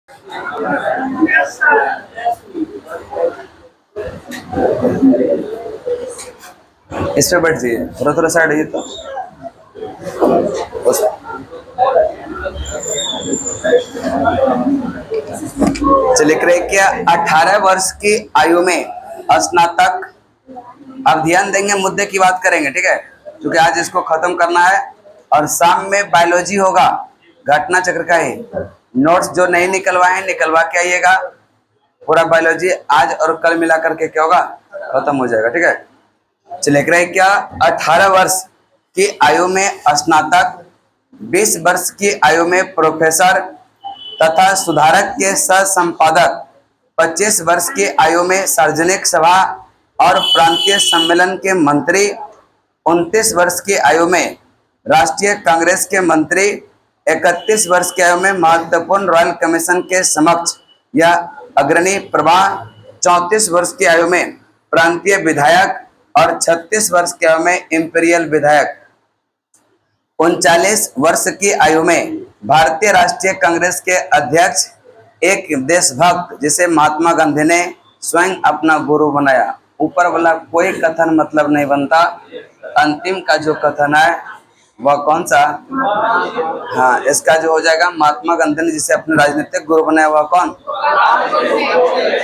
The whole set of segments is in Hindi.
इस पे बैठ जाइए, थोड़ा थोड़ा साइड है तो उस चलिए क्या 18 वर्ष की आयु में स्नातक। अब ध्यान देंगे, मुद्दे की बात करेंगे, ठीक है, क्योंकि आज इसको खत्म करना है। और शाम में बायोलॉजी होगा, घटना चक्र का ही। नोट्स जो नहीं निकलवाए निकलवा के आइएगा। पूरा बायोलॉजी आज और कल मिला करके क्या होगा, खत्म हो जाएगा, ठीक है। चलिए क्या 18 वर्ष की आयु में स्नातक, 20 वर्ष की आयु में प्रोफेसर तथा सुधारक के सह संपादक, 25 वर्ष की आयु में सार्वजनिक सभा और प्रांतीय सम्मेलन के मंत्री, 29 वर्ष की आयु में राष्ट्रीय कांग्रेस के मंत्री, 31 वर्ष की आयु में महत्वपूर्ण रॉयल कमीशन के समक्ष या अग्रणी प्रवाह, 34 वर्ष की आयु में प्रांतीय विधायक और 36 वर्ष की आयु में इंपीरियल विधायक, 39 वर्ष की आयु में भारतीय राष्ट्रीय कांग्रेस के अध्यक्ष, एक देशभक्त जिसे महात्मा गांधी ने स्वयं अपना गुरु बनाया। ऊपर वाला कोई कथन मतलब नहीं बनता, अंतिम का जो कथन है वह कौन सा? हाँ, इसका जो हो जाएगा, महात्मा गांधी ने जिसे अपने राजनीतिक गुरु बनाया वह कौन?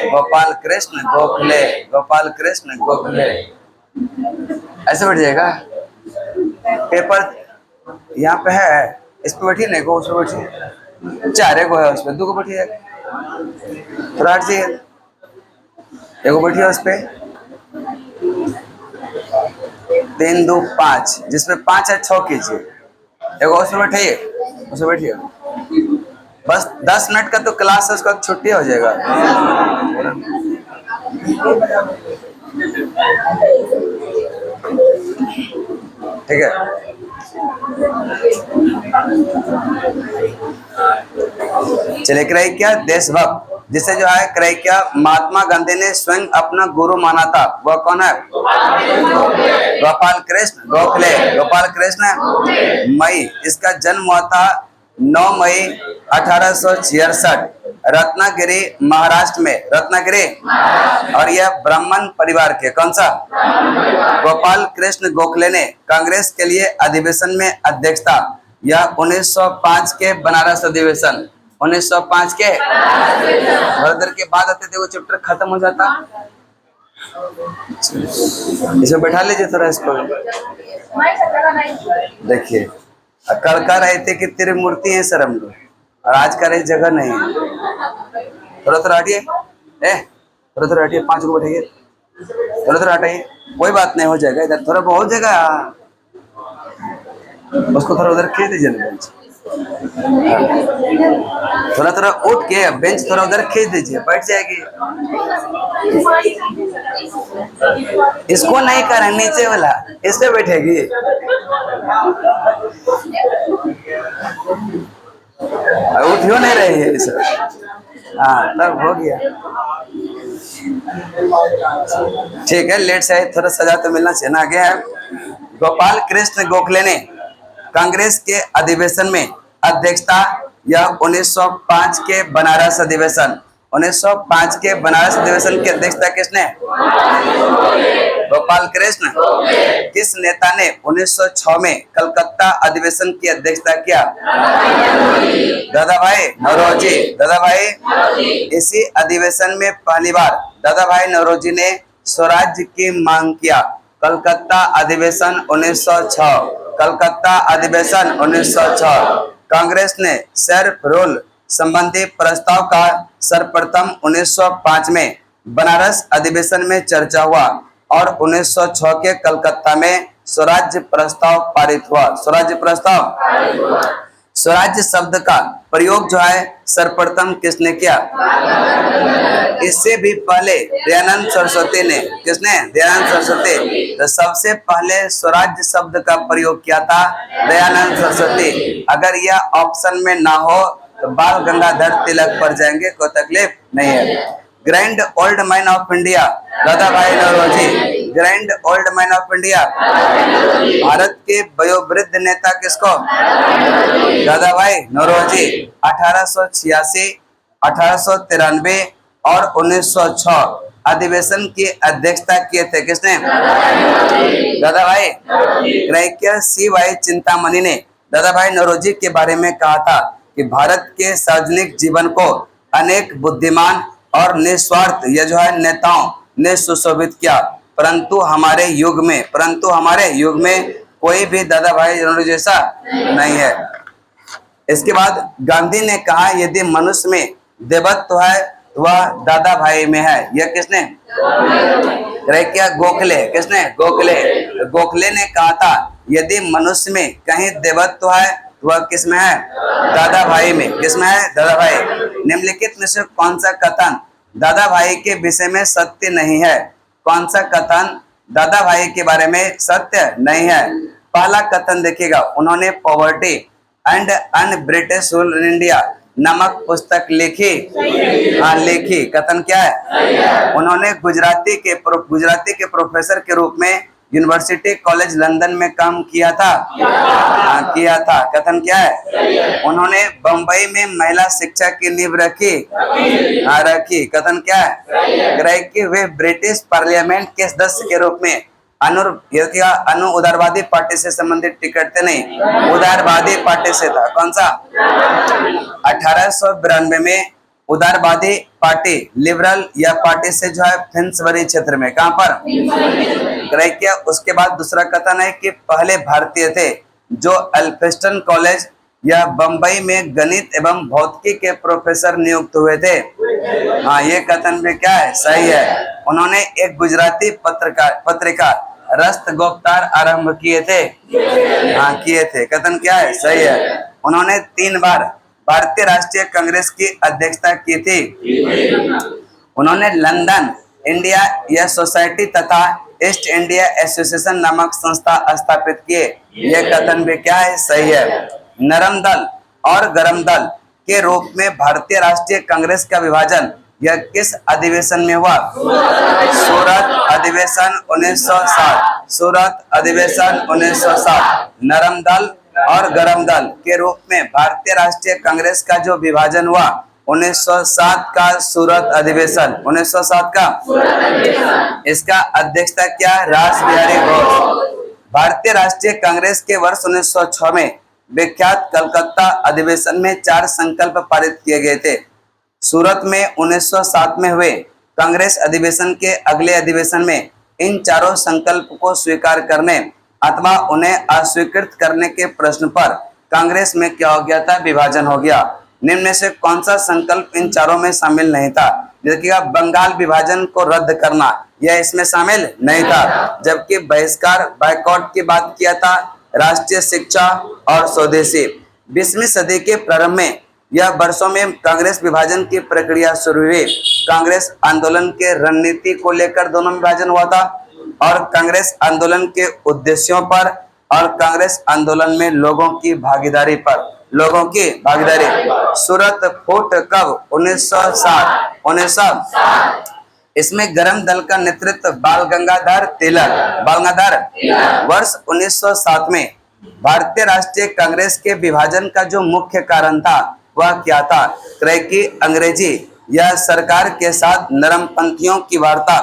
गोपाल कृष्ण गोखले। गोपाल कृष्ण गोखले। ऐसे बैठ जाएगा। पेपर यहाँ पे है, इस पे बैठिए नहीं, उस पे बैठिए। 4 गो है उस पे, 2 को बैठिए, थोड़ा हट जाइए, एगो बैठिए उस पे। 3 2 5, जिसमें 5 है 6 कीजिए, एगो उस पे बैठिए, उस पे बैठिए। बस 10 मिनट का तो क्लास है, उसका छुट्टी हो जाएगा। ठीक है, चले क्या देशभक्त जिसे जो है क्या महात्मा गांधी ने स्वयं अपना गुरु माना था, वह कौन है? गोपाल कृष्ण गोखले। गोपाल कृष्ण मई, इसका जन्म हुआ था 9 मई 1866 रत्नागिरी महाराष्ट्र में, रत्नागिरी। और यह ब्राह्मण परिवार के, कौन सा? गोपाल कृष्ण गोखले ने कांग्रेस के लिए अधिवेशन में अध्यक्षता, यह 1905 के बनारस अधिवेशन, 1905 के थोड़ा देर के बाद आते थे, वो चैप्टर खत्म हो जाता। इसमें बैठा लीजिए थोड़ा इसको। देखिए, कल कह रहे थे कि तेरी मूर्ति है शर्म लो, और आज कह रहे जगह नहीं है। थोड़ा थोड़ा हटिए, थोड़ा थोड़ा हटिए, 5 को बैठाइए, थोड़ा थोड़ा हटाइए, कोई बात नहीं, हो जाएगा। इधर थोड़ा बहुत जगह, उसको थोड़ा उधर खींच दीजिए ना बेंच, थोड़ा थोड़ा उठ के बेंच थोड़ा उधर खींच दीजिए, बैठ जाएगी। इसको नहीं कर रहे, नीचे वाला, इस पे बैठेगी। उठियो नहीं रही है इस। हाँ, तब हो गया, ठीक है। लेट से थोड़ा सजा तो मिलना चाहिए ना। आगे है, गोपाल कृष्ण गोखले ने कांग्रेस के अधिवेशन में अध्यक्षता, यह 1905 के बनारस अधिवेशन, 1905 के बनारस अधिवेशन की अध्यक्षता किसने? गोपाल कृष्ण। किस नेता ने 1906 में कलकत्ता अधिवेशन की अध्यक्षता किया? दादा भाई नौरोजी। दादा भाई, इसी अधिवेशन में पहली बार दादा भाई नौरोजी ने स्वराज्य की मांग किया। कलकत्ता अधिवेशन 1906, कलकत्ता अधिवेशन 1906। कांग्रेस ने सेल्फ रूल संबंधी प्रस्ताव का सर्वप्रथम 1905 में बनारस अधिवेशन में चर्चा हुआ और 1906 के कलकत्ता में स्वराज्य प्रस्ताव पारित हुआ। स्वराज्य प्रस्ताव, स्वराज्य शब्द का प्रयोग जो है सर्वप्रथम किसने किया? इससे भी पहले दयानंद सरस्वती ने। किसने? दयानंद सरस्वती। तो सबसे पहले स्वराज्य शब्द का प्रयोग किया था दयानंद सरस्वती। अगर यह ऑप्शन में ना हो तो बाल गंगाधर तिलक पर जाएंगे, कोई तकलीफ नहीं है। Grand old man of India, Dadabhai Naoroji. Grand old man of India, Bharat के वयोवृद्ध नेता किसको? दादा भाई नौरोजी। 1886 1893 और 1906 अधिवेशन की अध्यक्षता किए थे। किसने? दादा भाई ग्राह्य सी वाई चिंतामणि ने दादा भाई नौरोजी के बारे में कहा था कि भारत के सार्वजनिक जीवन को अनेक बुद्धिमान और निस्वार्थ ये जो है नेताओं ने सुशोभित किया, परंतु हमारे युग में कोई भी दादा भाई नौरोजी जैसा नहीं है। इसके बाद गांधी ने कहा यदि मनुष्य में देवत्व है वह दादा भाई में है। यह किसने? क्या गोखले। किसने? गोखले ने कहा था यदि मनुष्य में कहीं देवत्व है वह किस में है? दादा भाई में। किसमें है? दादा भाई। निम्नलिखित में से कौन सा कथन दादा भाई के विषय में सत्य नहीं है? कौन सा कथन दादा भाई के बारे में सत्य नहीं है? पहला कथन देखिएगा, उन्होंने poverty and un British rule in India नामक पुस्तक लिखी। हाँ लिखी। कथन क्या है? उन्होंने गुजराती के प्रोफेसर के रूप में यूनिवर्सिटी कॉलेज लंदन में काम किया था। किया था। कथन क्या है? उन्होंने बंबई में महिला शिक्षा की नींव रखी। रखी। कथन क्या है? कि वे ब्रिटिश पार्लियामेंट के सदस्य के रूप में अनु उदारवादी पार्टी से संबंधित टिकट थे। नहीं, उदारवादी पार्टी से था। कौन सा? 1892 में उदारवादी पार्टी लिबरल या पार्टी से जो है फिन्सबरी क्षेत्र में, कहां पर? किया। उसके बाद दूसरा कथन है कि पहले भारतीय थे जो एल्फिस्टन कॉलेज या बंबई में गणित एवं भौतिकी के प्रोफेसर नियुक्त हुए थे। हाँ ये कथन भी क्या है? सही है। उन्होंने एक गुजराती पत्रिका रस्त गोप्तार आरंभ किए थे। हाँ किए थे। कथन क्या है? सही है। उन्होंने 3 बार भारतीय राष्ट्रीय कांग्रेस की अध्यक्षता की थी। उन्होंने लंदन इंडिया या सोसाइटी तथा ईस्ट इंडिया एसोसिएशन नामक संस्था स्थापित किए। यह कथन भी क्या है? सही है। नरम दल और गरम दल के रूप में भारतीय राष्ट्रीय कांग्रेस का विभाजन यह किस अधिवेशन में हुआ? सूरत अधिवेशन 1907। सूरत अधिवेशन 1907। नरम दल और गरम दल के रूप में भारतीय राष्ट्रीय कांग्रेस का जो विभाजन हुआ 1907 का सूरत अधिवेशन। 1907 का इसका अध्यक्षता क्या? रास बिहारी घोष। भारतीय राष्ट्रीय कांग्रेस के वर्ष 1906 में विख्यात कलकत्ता अधिवेशन में 4 संकल्प पारित किए गए थे। सूरत में 1907 में हुए कांग्रेस अधिवेशन के अगले अधिवेशन में इन चारों संकल्प को स्वीकार करने अथवा उन्हें अस्वीकृत करने के प्रश्न पर कांग्रेस में क्या हो गया था? विभाजन हो गया। निम्न में से कौन सा संकल्प इन चारों में शामिल नहीं था? देखिएगा, बंगाल विभाजन को रद्द करना यह इसमें शामिल नहीं था, जबकि बहिष्कार बायकॉट की बात किया था, राष्ट्रीय शिक्षा और स्वदेशी। 20वीं सदी के प्रारंभ में यह वर्षों में कांग्रेस विभाजन की प्रक्रिया शुरू हुई। कांग्रेस आंदोलन के रणनीति को लेकर दोनों विभाजन हुआ था और कांग्रेस आंदोलन के उद्देश्यों पर और कांग्रेस आंदोलन में लोगों की भागीदारी पर। लोगों की भागीदारी। सूरत फूट कब? 1907। 1907। इसमें गरम दल का नेतृत्व बाल गंगाधर तिलक। वर्ष 1907 में भारतीय राष्ट्रीय कांग्रेस के विभाजन का जो मुख्य कारण था वह क्या था? कि अंग्रेजी या सरकार के साथ नरमपंथियों की वार्ता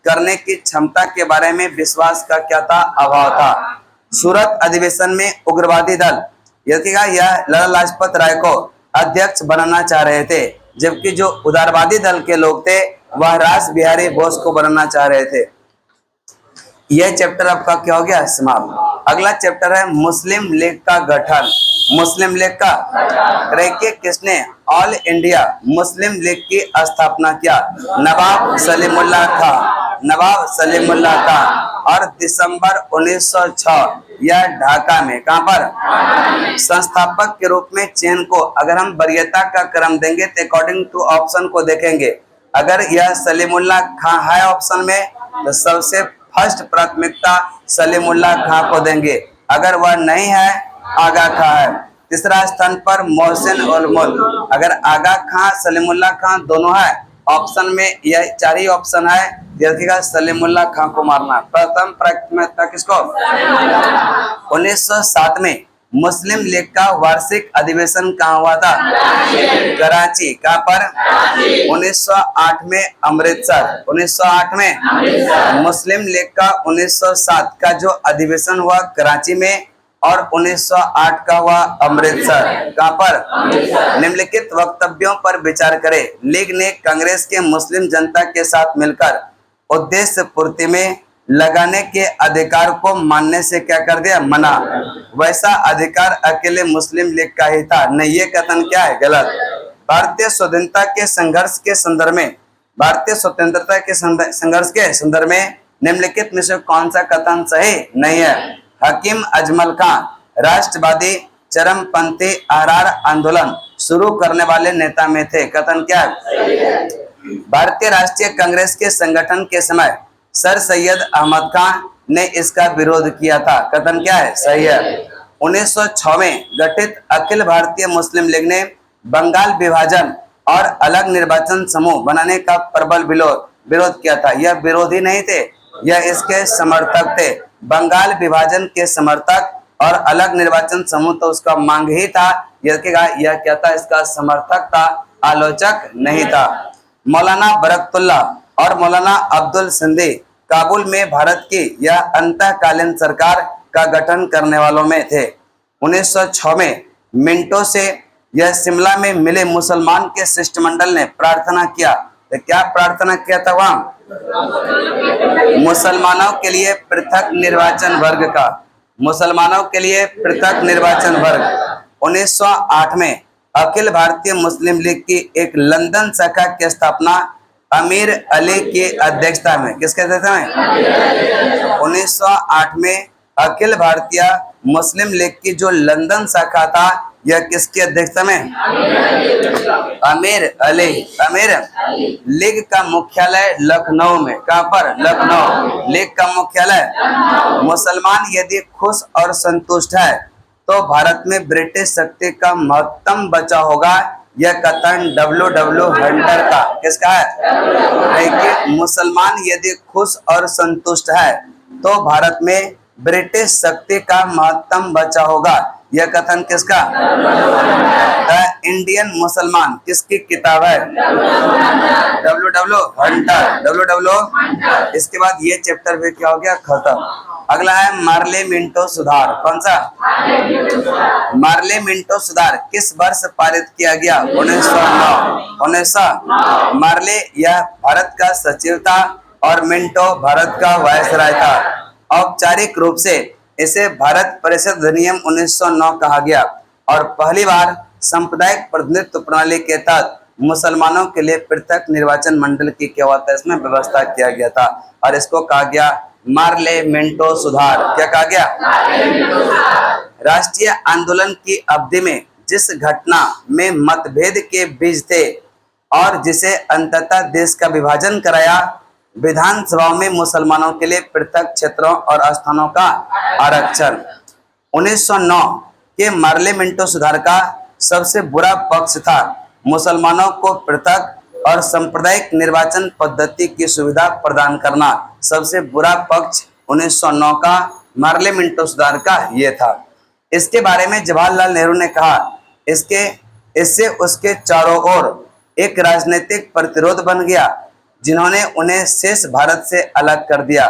करने की क्षमता के बारे में विश्वास का क्या था? अभाव था। सूरत अधिवेशन में उग्रवादी दल यह लाला लाजपत राय को अध्यक्ष बनाना चाह रहे थे, जबकि जो उदारवादी दल के लोग थे वह रास बिहारी बोस को बनाना चाह रहे थे। यह चैप्टर आपका क्या हो गया? समाप्त। अगला चैप्टर है मुस्लिम लीग का गठन। मुस्लिम लीग का किसने ऑल इंडिया मुस्लिम लीग की स्थापना किया? नवाब सलीमुल्लाह खां। नवाब सलीमुल्लाह खां। और दिसंबर 1906 यह ढाका में, कहां पर? संस्थापक के रूप में चयन को अगर हम वरीयता का क्रम देंगे तो अकॉर्डिंग टू ऑप्शन को देखेंगे, अगर यह सलीमुल्लाह खां है ऑप्शन में तो सबसे फर्स्ट प्राथमिकता सलीमुल्लाह खां को देंगे। अगर वह नहीं है आगा खां है। तीसरा स्थान पर मोहसिन उल मुल्क। अगर आगा खां सलीमुल्लाह खां दोनों है ऑप्शन में, यह 4 ही ऑप्शन है, देखिएगा सलीमुल्लाह खां को मारना। प्रथम प्राथमिकता किसको? 1907 में मुस्लिम लीग का वार्षिक अधिवेशन कहाँ हुआ था? कराची। कहाँ पर? 1908 में अमृतसर। 1908 में। मुस्लिम लीग का 1907 का जो अधिवेशन हुआ कराची में और 1908 का हुआ अमृतसर। कहाँ पर? निम्नलिखित वक्तव्यों पर विचार करें। लीग ने कांग्रेस के मुस्लिम जनता के साथ मिलकर उद्देश्य पूर्ति में लगाने के अधिकार को मानने से क्या कर दिया? मना। वैसा अधिकार अकेले मुस्लिम लीग का ही था। नहीं, ये कथन क्या है? गलत। भारतीय स्वतंत्रता के संघर्ष के संदर्भ में, भारतीय स्वतंत्रता के संघर्ष के संदर्भ में निम्नलिखित में से कौन सा कथन सही नहीं है? हकीम अजमल खां राष्ट्रवादी चरमपंथी अहरार आंदोलन शुरू करने वाले नेता में थे। कथन क्या है? भारतीय राष्ट्रीय कांग्रेस के संगठन के समय सर सैयद अहमद खान ने इसका विरोध किया था। कथन क्या है? सही है। 1906 में गठित अखिल भारतीय मुस्लिम लीग ने बंगाल विभाजन और अलग निर्वाचन समूह बनाने का प्रबल विरोध किया था। यह विरोधी नहीं थे, यह इसके समर्थक थे। बंगाल विभाजन के समर्थक और अलग निर्वाचन समूह तो उसका मांग ही था। यह क्या था? इसका समर्थक था, आलोचक नहीं था। मौलाना बरकतुल्ला और मौलाना अब्दुल सिंधी काबुल में भारत की यह अंतकालीन सरकार का गठन करने वालों में थे। 1906 में मिंटो से यह शिमला में मिले मुसलमान के शिष्टमंडल ने प्रार्थना किया। तो क्या प्रार्थना किया था वहां? मुसलमानों के लिए पृथक निर्वाचन वर्ग का, मुसलमानों के लिए पृथक निर्वाचन वर्ग। 1908 में अखिल भारतीय मुस्लिम लीग की एक लंदन शाखा की स्थापना अमीर अली की अध्यक्षता में, किसके अध्यक्षता में? 1908 में अखिल भारतीय मुस्लिम लीग की जो लंदन शाखा था, यह किसकी अध्यक्षता में? अमीर अली। अमीर लीग का मुख्यालय लखनऊ में। कहाँ पर? लखनऊ। लीग का मुख्यालय। मुसलमान यदि खुश और संतुष्ट है तो भारत में ब्रिटिश शक्ति का महत्तम बचाव होगा। यह कथन W. हंटर का, किसका है? कि मुसलमान यदि खुश और संतुष्ट है तो भारत में ब्रिटिश शक्ति का महत्तम बचाव होगा। यह कथन किसका? द इंडियन मुसलमान किसकी किताब है? W. हंटर। इसके बाद ये चैप्टर भी क्या हो गया? खत्म। अगला है मार्ले मिंटो सुधार। कौन सा? मार्ले मिंटो सुधार किस वर्ष पारित किया गया? 1909। 1900। मार्ले यह भारत का सचिव था और मिंटो भारत का वायसराय था। औपचारिक रूप से इसे भारत परिषद अधिनियम 1909 कहा गया और पहली बार सांप्रदायिक प्रतिनिधित्व प्रणाली के तहत मुसलमानों के लिए पृथक निर्वाचन मंडल की क्या हुआ था? इसमें व्यवस्था किया गया था और इसको कहा गया मार्ले मिंटो सुधार। क्या कहा गया? राष्ट्रीय आंदोलन की अवधि में जिस घटना में मतभेद के बीज थे और जिसे अंततः देश का विभाजन कराया, विधानसभा में मुसलमानों के लिए पृथक क्षेत्रों और स्थानों का आरक्षण। 1909 के मार्ले मिंटो सुधार का सबसे बुरा पक्ष था मुसलमानों को पृथक और सांप्रदायिक निर्वाचन पद्धति की सुविधा प्रदान करना। सबसे बुरा पक्ष 1909 का मार्ले मिंटो सुधार का ये था। इसके बारे में जवाहरलाल नेहरू ने कहा, इससे उसके चारों ओर एक राजनीतिक प्रतिरोध बन गया जिन्होंने उन्हें शेष भारत से अलग कर दिया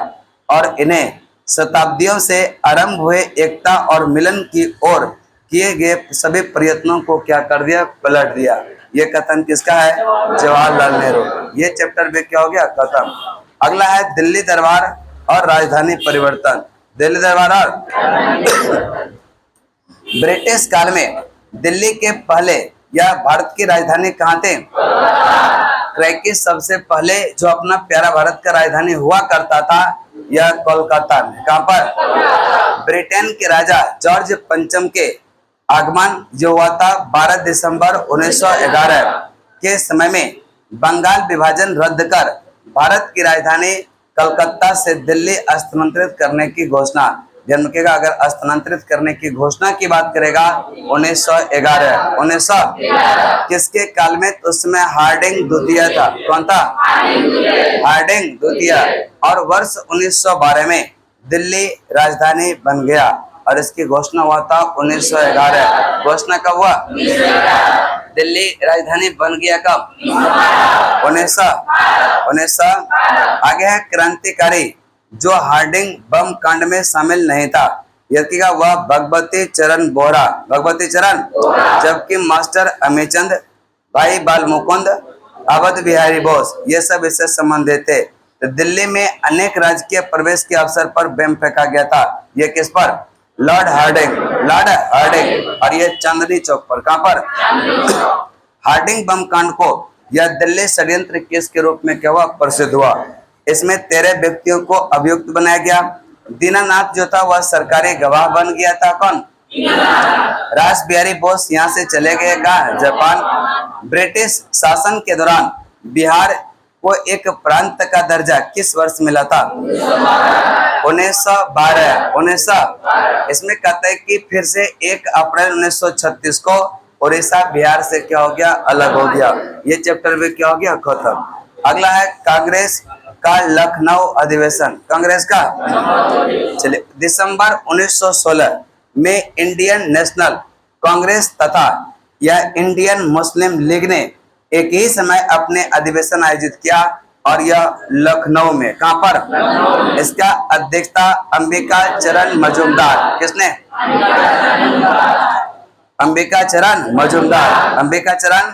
और इन्हें शताब्दियों से आरंभ हुए एकता और मिलन की ओर किए गए सभी प्रयत्नों को क्या कर दिया? पलट दिया। ये कथन किसका है? जवाहरलाल नेहरू। ये चैप्टर भी क्या हो गया? खत्म। अगला है दिल्ली दरबार और राजधानी परिवर्तन। दिल्ली दरबार और ब्रिटिश काल में दिल्ली के पहले या भारत की राजधानी कहाँ थे? क्योंकि सबसे पहले जो अपना प्यारा भारत का राजधानी हुआ करता था यह कोलकाता में। कहाँ पर? ब्रिटेन के राजा जॉर्ज पंचम के आगमन जो हुआ था 12 दिसंबर 1911 के समय में बंगाल विभाजन रद्द कर भारत की राजधानी कलकत्ता से दिल्ली स्थानांतरित करने की घोषणा। ध्यान रखिएगा, अगर स्थानांतरित करने की घोषणा की बात करेगा 1911। 1900 किसके काल में? तो उसमें हार्डिंग द्वितीय था। कौन था? हार्डिंग द्वितीय। और वर्ष 1912 में दिल्ली राजधानी बन गया। और इसकी घोषणा हुआ था 1911। घोषणा कब हुआ? दिल्ली राजधानी बन गया कब? 1900। आगे है क्रांतिकारी जो हार्डिंग बम कांड में शामिल नहीं था, यदि का वह भगवती चरण बोहरा, भगवती चरण, जबकि मास्टर अमीचंद, भाई बाल मुकुंद, अवध बिहारी बोस ये सब इससे संबंधित थे। तो दिल्ली में अनेक राजकीय प्रवेश के अवसर पर बम फेंका गया था। ये किस पर? Lord Hardinge, Lord Hardinge. और ये चांदनी चौक पर। कहां पर? हार्डिंग बम कांड को यह दिल्ली षड्यंत्र केस के रूप में क्या हुआ? प्रसिद्ध हुआ। इसमें 13 व्यक्तियों को अभियुक्त बनाया गया। दीनानाथ जो था वह सरकारी गवाह बन गया था। कौन? रास बिहारी बोस यहाँ से चले गए कहा? जापान। ब्रिटिश शासन के दौरान बिहार को एक प्रांत का दर्जा किस वर्ष मिला था? 1912। 1900। इसमें कहते हैं कि फिर से 1 अप्रैल 1936 को उड़ीसा बिहार से क्या हो गया? अलग हो गया। ये चैप्टर भी क्या हो गया? खत्म। अगला है कांग्रेस का लखनऊ अधिवेशन। कांग्रेस का चलिए, दिसंबर 1916 में इंडियन नेशनल कांग्रेस तथा यह इंडियन मुस्लिम लीग ने एक ही समय अपने अधिवेशन आयोजित किया और यह लखनऊ में। कहां पर? इसका अध्यक्षता अंबिका चरण मजूमदार। किसने? अंबिका चरण मजूमदार। अंबिका चरण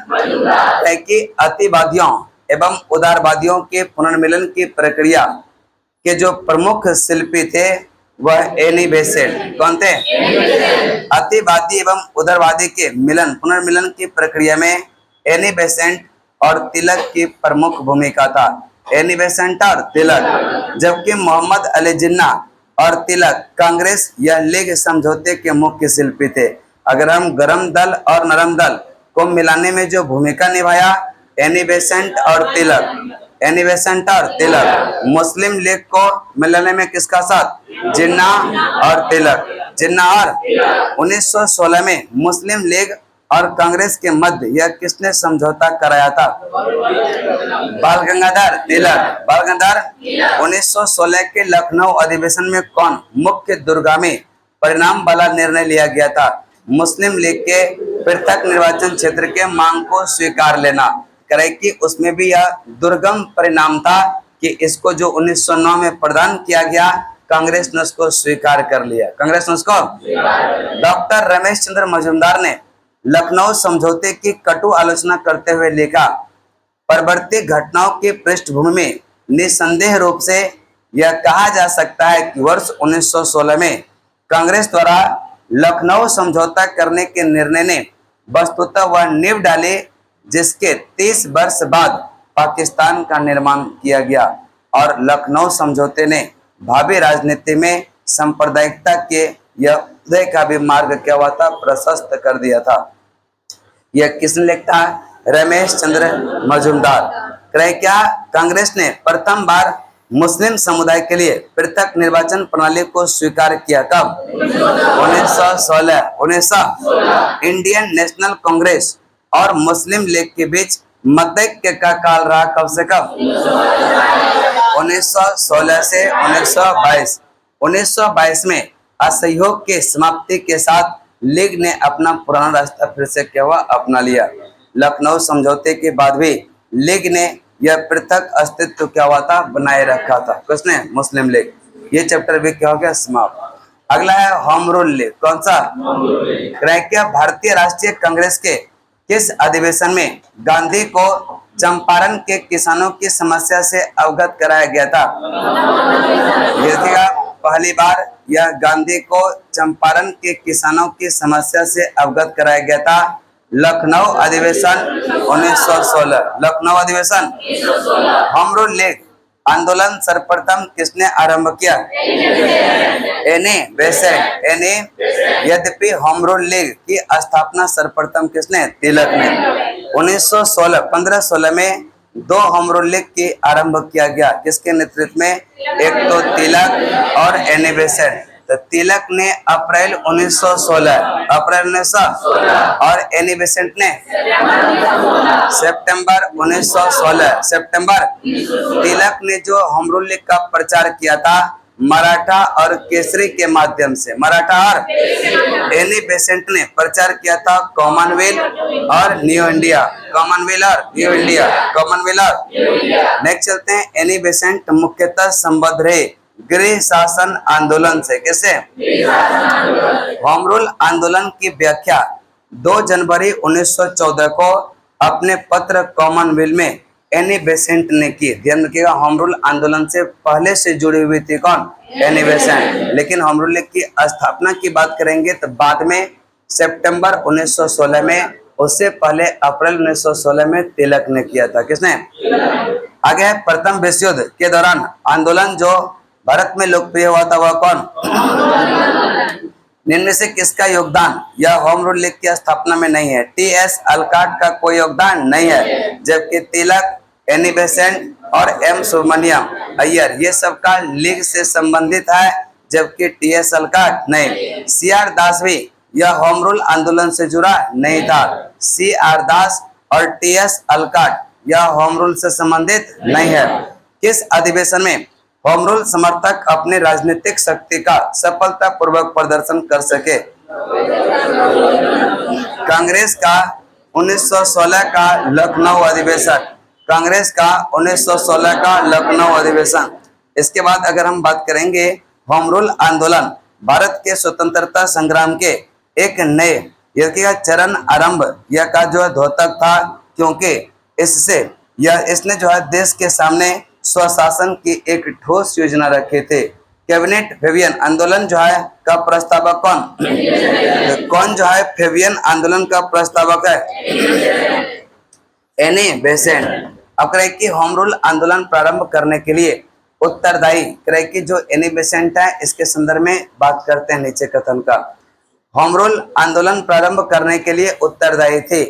है कि अतिवादियों एवं उदारवादियों के पुनर्मिलन की प्रक्रिया के जो प्रमुख शिल्पी थे वह एनी बेसेंट। कौन थे? अतिवादी एवं उदारवादी के मिलन पुनर्मिलन की प्रक्रिया में एनी बेसेंट और तिलक की प्रमुख भूमिका था। एनी बेसेंट और तिलक। जबकि मोहम्मद अली जिन्ना और तिलक कांग्रेस या लीग समझौते के मुख्य शिल्पी थे। अगर हम गरम दल और नरम दल को मिलाने में जो भूमिका निभाया एनी बेसेंट और तिलक, एनी बेसेंट और तिलक। मुस्लिम लीग को मिलाने में किसका साथ? जिन्ना और तिलक। जिन्ना और 1916 में मुस्लिम लीग और कांग्रेस के मध्य यह किसने समझौता कराया था? बाल गंगाधर तिलक। बाल गंगाधर। 1916 के लखनऊ अधिवेशन में कौन मुख्य दूरगामी परिणाम वाला निर्णय लिया गया था? मुस्लिम लीग के पृथक निर्वाचन क्षेत्र के मांग को स्वीकार लेना। करे कि उसमें भी यह दुर्गम परिणाम था कि इसको जो 1909 में प्रदान किया गया कांग्रेस ने उसको स्वीकार कर लिया। कांग्रेस ने उसको। डॉक्टर रमेश चंद्र मजूमदार ने लखनऊ समझौते की कटु आलोचना करते हुए लिखा, परवर्ती घटनाओं की पृष्ठभूमि में निसंदेह रूप से यह कहा जा सकता है कि वर्ष 1916 में कांग्रेस द्वारा लखनऊ समझौता करने के निर्णय ने वस्तुतः वह नींव डाली जिसके 30 वर्ष बाद पाकिस्तान का निर्माण किया गया और लखनऊ समझौते ने भावी राजनीति में सांप्रदायिकता के यह उदय का भी मार्ग क्या हुआ था? प्रशस्त कर दिया था। यह किसने लिखा? रमेश चंद्र मजूमदार। कहे क्या? कांग्रेस ने प्रथम बार मुस्लिम समुदाय के लिए पृथक निर्वाचन प्रणाली को स्वीकार किया कब? 1916। 1900। इंडियन नेशनल कांग्रेस और मुस्लिम लीग के बीच मतैक्य का काल रहा कब से कब? 1916 से 1922। 1922 में असहयोग के समाप्ति के साथ लीग ने अपना पुराना रास्ता फिर से क्या हुआ? अपना लिया। लखनऊ समझौते के बाद भी लीग ने यह पृथक अस्तित्व क्या हुआ था? बनाए रखा था। किसने? मुस्लिम लीग। ये चैप्टर भी क्या हो गया? समाप्त। अगला है होम रूल लीग। कौन सा? क्या भारतीय राष्ट्रीय कांग्रेस के किस अधिवेशन में गांधी को चंपारण के किसानों की समस्या से अवगत कराया गया था? देखिएगा, पहली बार यह गांधी को चंपारण के किसानों की समस्या से अवगत कराया गया था लखनऊ अधिवेशन 1916। लखनऊ अधिवेशन। होम रूल लीग आंदोलन सर्वप्रथम किसने आरंभ किया? Annie Besant. एनी। यद्यपि होम रूल लीग की स्थापना सर्वप्रथम किसने? तिलक ने। 1916 1516 में 2 होम रूल लीग की आरंभ किया गया। किसके नेतृत्व में? एक तो तिलक और एनी बेसेंट। तो तिलक ने अप्रैल 1916, अप्रैल 1916 और एनी बेसेंट ने सितंबर 1916। सितंबर। तिलक ने जो होम रूल लीग का प्रचार किया था मराठा और केसरी के माध्यम से, मराठा और एनी बेसेंट ने प्रचार किया था कॉमनवेल्थ और न्यू इंडिया, कॉमनवेल्थ और न्यू इंडिया, कॉमनवेल्थ और। नेक्स्ट चलते हैं, एनी बेसेंट मुख्यतः संबद्ध रहे गृह शासन आंदोलन से। कैसे? होम रूल आंदोलन की व्याख्या 2 जनवरी 1914 को अपने पत्र कॉमनवेल्थ में एनी बेसेंट ने की। ध्यान रखिएगा, होम रूल आंदोलन से पहले से जुड़ी हुई थी कौन? Annie Besant. लेकिन होम रूल की स्थापना की बात करेंगे तो बाद में सितंबर 1916 में, उससे पहले अप्रैल 1916 में तिलक ने किया था। किसने? आगे है, प्रथम विश्व युद्ध के दौरान आंदोलन जो भारत में लोकप्रिय हुआ था वह कौन? निम्न से किसका योगदान यह होम रूल लीग की स्थापना में नहीं है? टी.एस. अलकाट का कोई योगदान नहीं है, जबकि तिलक, एनी बेसेंट और एम सुब्रमण्यम अय्यर ये सबका लीग से संबंधित है, जबकि टी.एस. अलकाट नहीं। सी.आर. दास भी यह होम रूल आंदोलन से जुड़ा नहीं था। सी.आर. दास और टी.एस. अलकाट यह होम रूल से संबंधित नहीं है। किस अधिवेशन में होम रूल समर्थक अपने राजनीतिक शक्ति का सफलतापूर्वक प्रदर्शन कर सके? कांग्रेस का 1916 का लखनऊ अधिवेशन, कांग्रेस का 1916 का लखनऊ अधिवेशन। इसके बाद अगर हम बात करेंगे, होम रूल आंदोलन भारत के स्वतंत्रता संग्राम के एक नए चरण आरंभ यह का जो है द्योतक था, क्योंकि इसने जो है देश के सामने स्वशासन की एक ठोस योजना रखे थे। कैबिनेट फेबियन आंदोलन जो है का प्रस्तावक कौन? कौन जो है फेबियन आंदोलन का प्रस्तावक है? Annie Besant. अब करें कि होम रूल आंदोलन प्रारंभ करने के लिए उत्तरदायी करें कि जो एनी बेसेंट है, इसके संदर्भ में बात करते हैं नीचे कथन का। होम रूल आंदोलन प्रारंभ करने के लिए उत्तरदायी थे।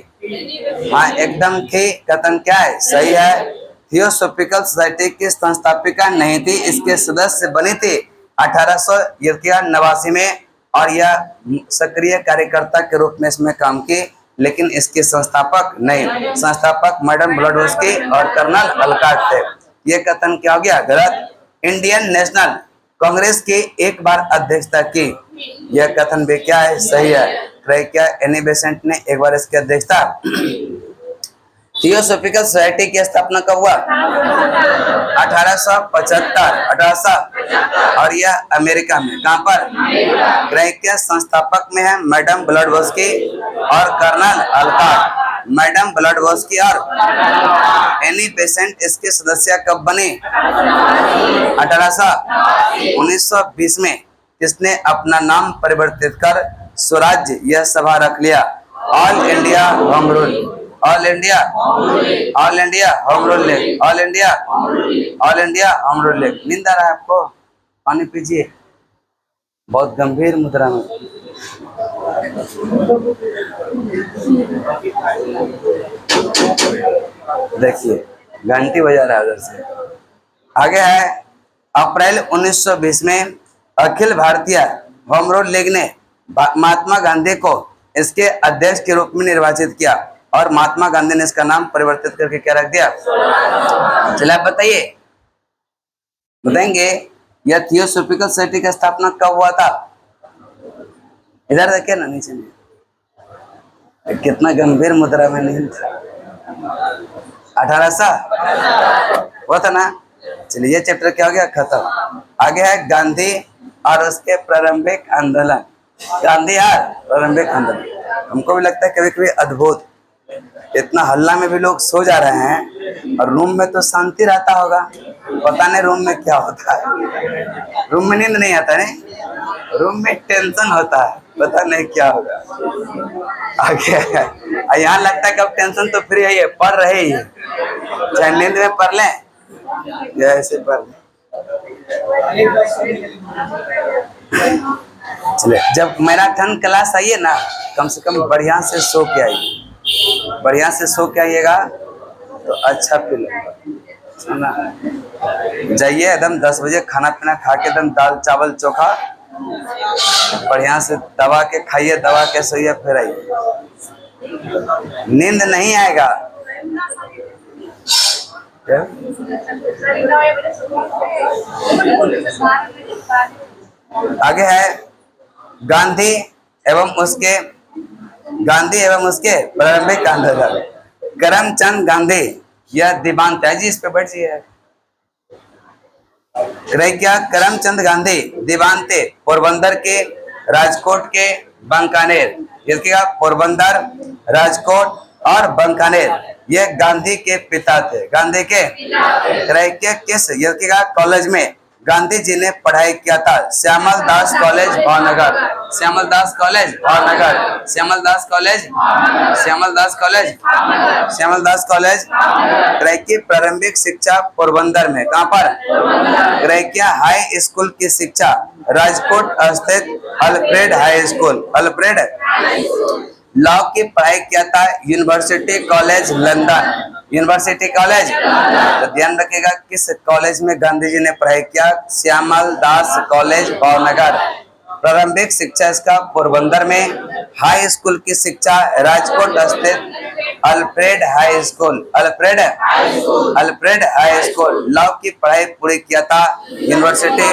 हाँ, एकदम थे। कथन क्या है? सही है। थियोसॉफिकल सोसाइटी की संस्थापिका नहीं थी, इसके सदस्य बने थे 1889 में, और यह सक्रिय कार्यकर्ता के रूप में इसमें काम की, लेकिन इसके संस्थापक नहीं। संस्थापक मैडम ब्लडवस्की और कर्नल अलकाट थे। ये कथन क्या हो गया? गलत। इंडियन नेशनल कांग्रेस की एक बार अध्यक्षता की, यह कथन भी क्या है? सही है। क्या एनी बेसेंट ने एक बार इसकी अध्यक्षता। थियोसॉफिकल सोसाइटी की स्थापना कब हुआ? 1875 और यह अमेरिका में। कहां पर? के संस्थापक में है मैडम ब्लडवस्की और कर्नल अलकाट। मैडम ब्लडवस्की और एनी बेसेंट इसके सदस्य कब बने? 1920 में। किसने अपना नाम परिवर्तित कर स्वराज्य यह सभा रख लिया? All India home rule, all India, all India home rule league, all India, all India home rule league. नींद आ रहा है आपको? पानी पीजिए, बहुत गंभीर मुद्रा में। देखिए घंटी बजा रहा है उधर से। आगे है, अप्रैल 1920 में Akhil Bharatiya home rule league ने महात्मा गांधी को इसके अध्यक्ष के रूप में निर्वाचित किया, और महात्मा गांधी ने इसका नाम परिवर्तित करके क्या रख दिया? चलिए आप बताइए, बताएंगे यह थियोसॉफिकल सोसाइटी की स्थापना कब हुआ था? इधर देखिए ना नीचे में, कितना गंभीर मुद्रा में नहीं था। 1800 हुआ था ना। चलिए ये चैप्टर क्या हो गया? खत्म। आगे है गांधी और उसके प्रारंभिक आंदोलन। गांधी और प्रारंभिक आंदोलन हमको भी लगता है कभी कभी अद्भुत, इतना हल्ला में भी लोग सो जा रहे हैं और रूम में तो शांति रहता होगा, पता नहीं रूम में क्या होता है। रूम में नींद नहीं आता, नहीं रूम में टेंशन होता है, पता नहीं क्या होगा। आगे यहाँ लगता है कब टेंशन तो फ्री है, पढ़ रहे ही, चाहे नींद में पढ़ लें या ऐसे पढ़ लें। चलिए, जब मैराथन क्लास आइए ना, कम से कम बढ़िया से सो के आइए, बढ़िया से सो के आइएगा तो अच्छा फील होगा। जाइए एकदम 10 बजे खाना पीना खा के एकदम दाल चावल चोखा बढ़िया से दबा के खाइए, दबा के सोइए, फिर आइए। नींद नहीं आएगा। आगे है गांधी एवं उसके प्रारंभिक आंदोलन। करमचंद गांधी यह दिवांत है जी, इस पे बैठ जाइए। क्या करमचंद गांधी दिवांते पोरबंदर के, राजकोट के, बंकानेर। देखिएगा पोरबंदर, राजकोट और बंकानेर ये गांधी के पिता थे। गांधी के किस कॉलेज में गांधी जी ने पढ़ाई किया था? श्यामल दास कॉलेज भावनगर। श्यामल दास कॉलेज भावनगर। श्यामल दास कॉलेज प्रारंभिक शिक्षा पोरबंदर में। कहाँ पर? हाई स्कूल की शिक्षा राजकोट स्थित अल्फ्रेड हाई स्कूल। लॉ की पढ़ाई किया था यूनिवर्सिटी कॉलेज लंदन। तो ध्यान रखिएगा किस कॉलेज में गांधी जी ने पढ़ाई किया? श्यामल दास कॉलेज भावनगर। प्रारंभिक शिक्षा इसका पोरबंदर में, हाई स्कूल की शिक्षा राजकोट स्थित अल्फ्रेड हाई स्कूल। लॉ की पढ़ाई पूरी किया था यूनिवर्सिटी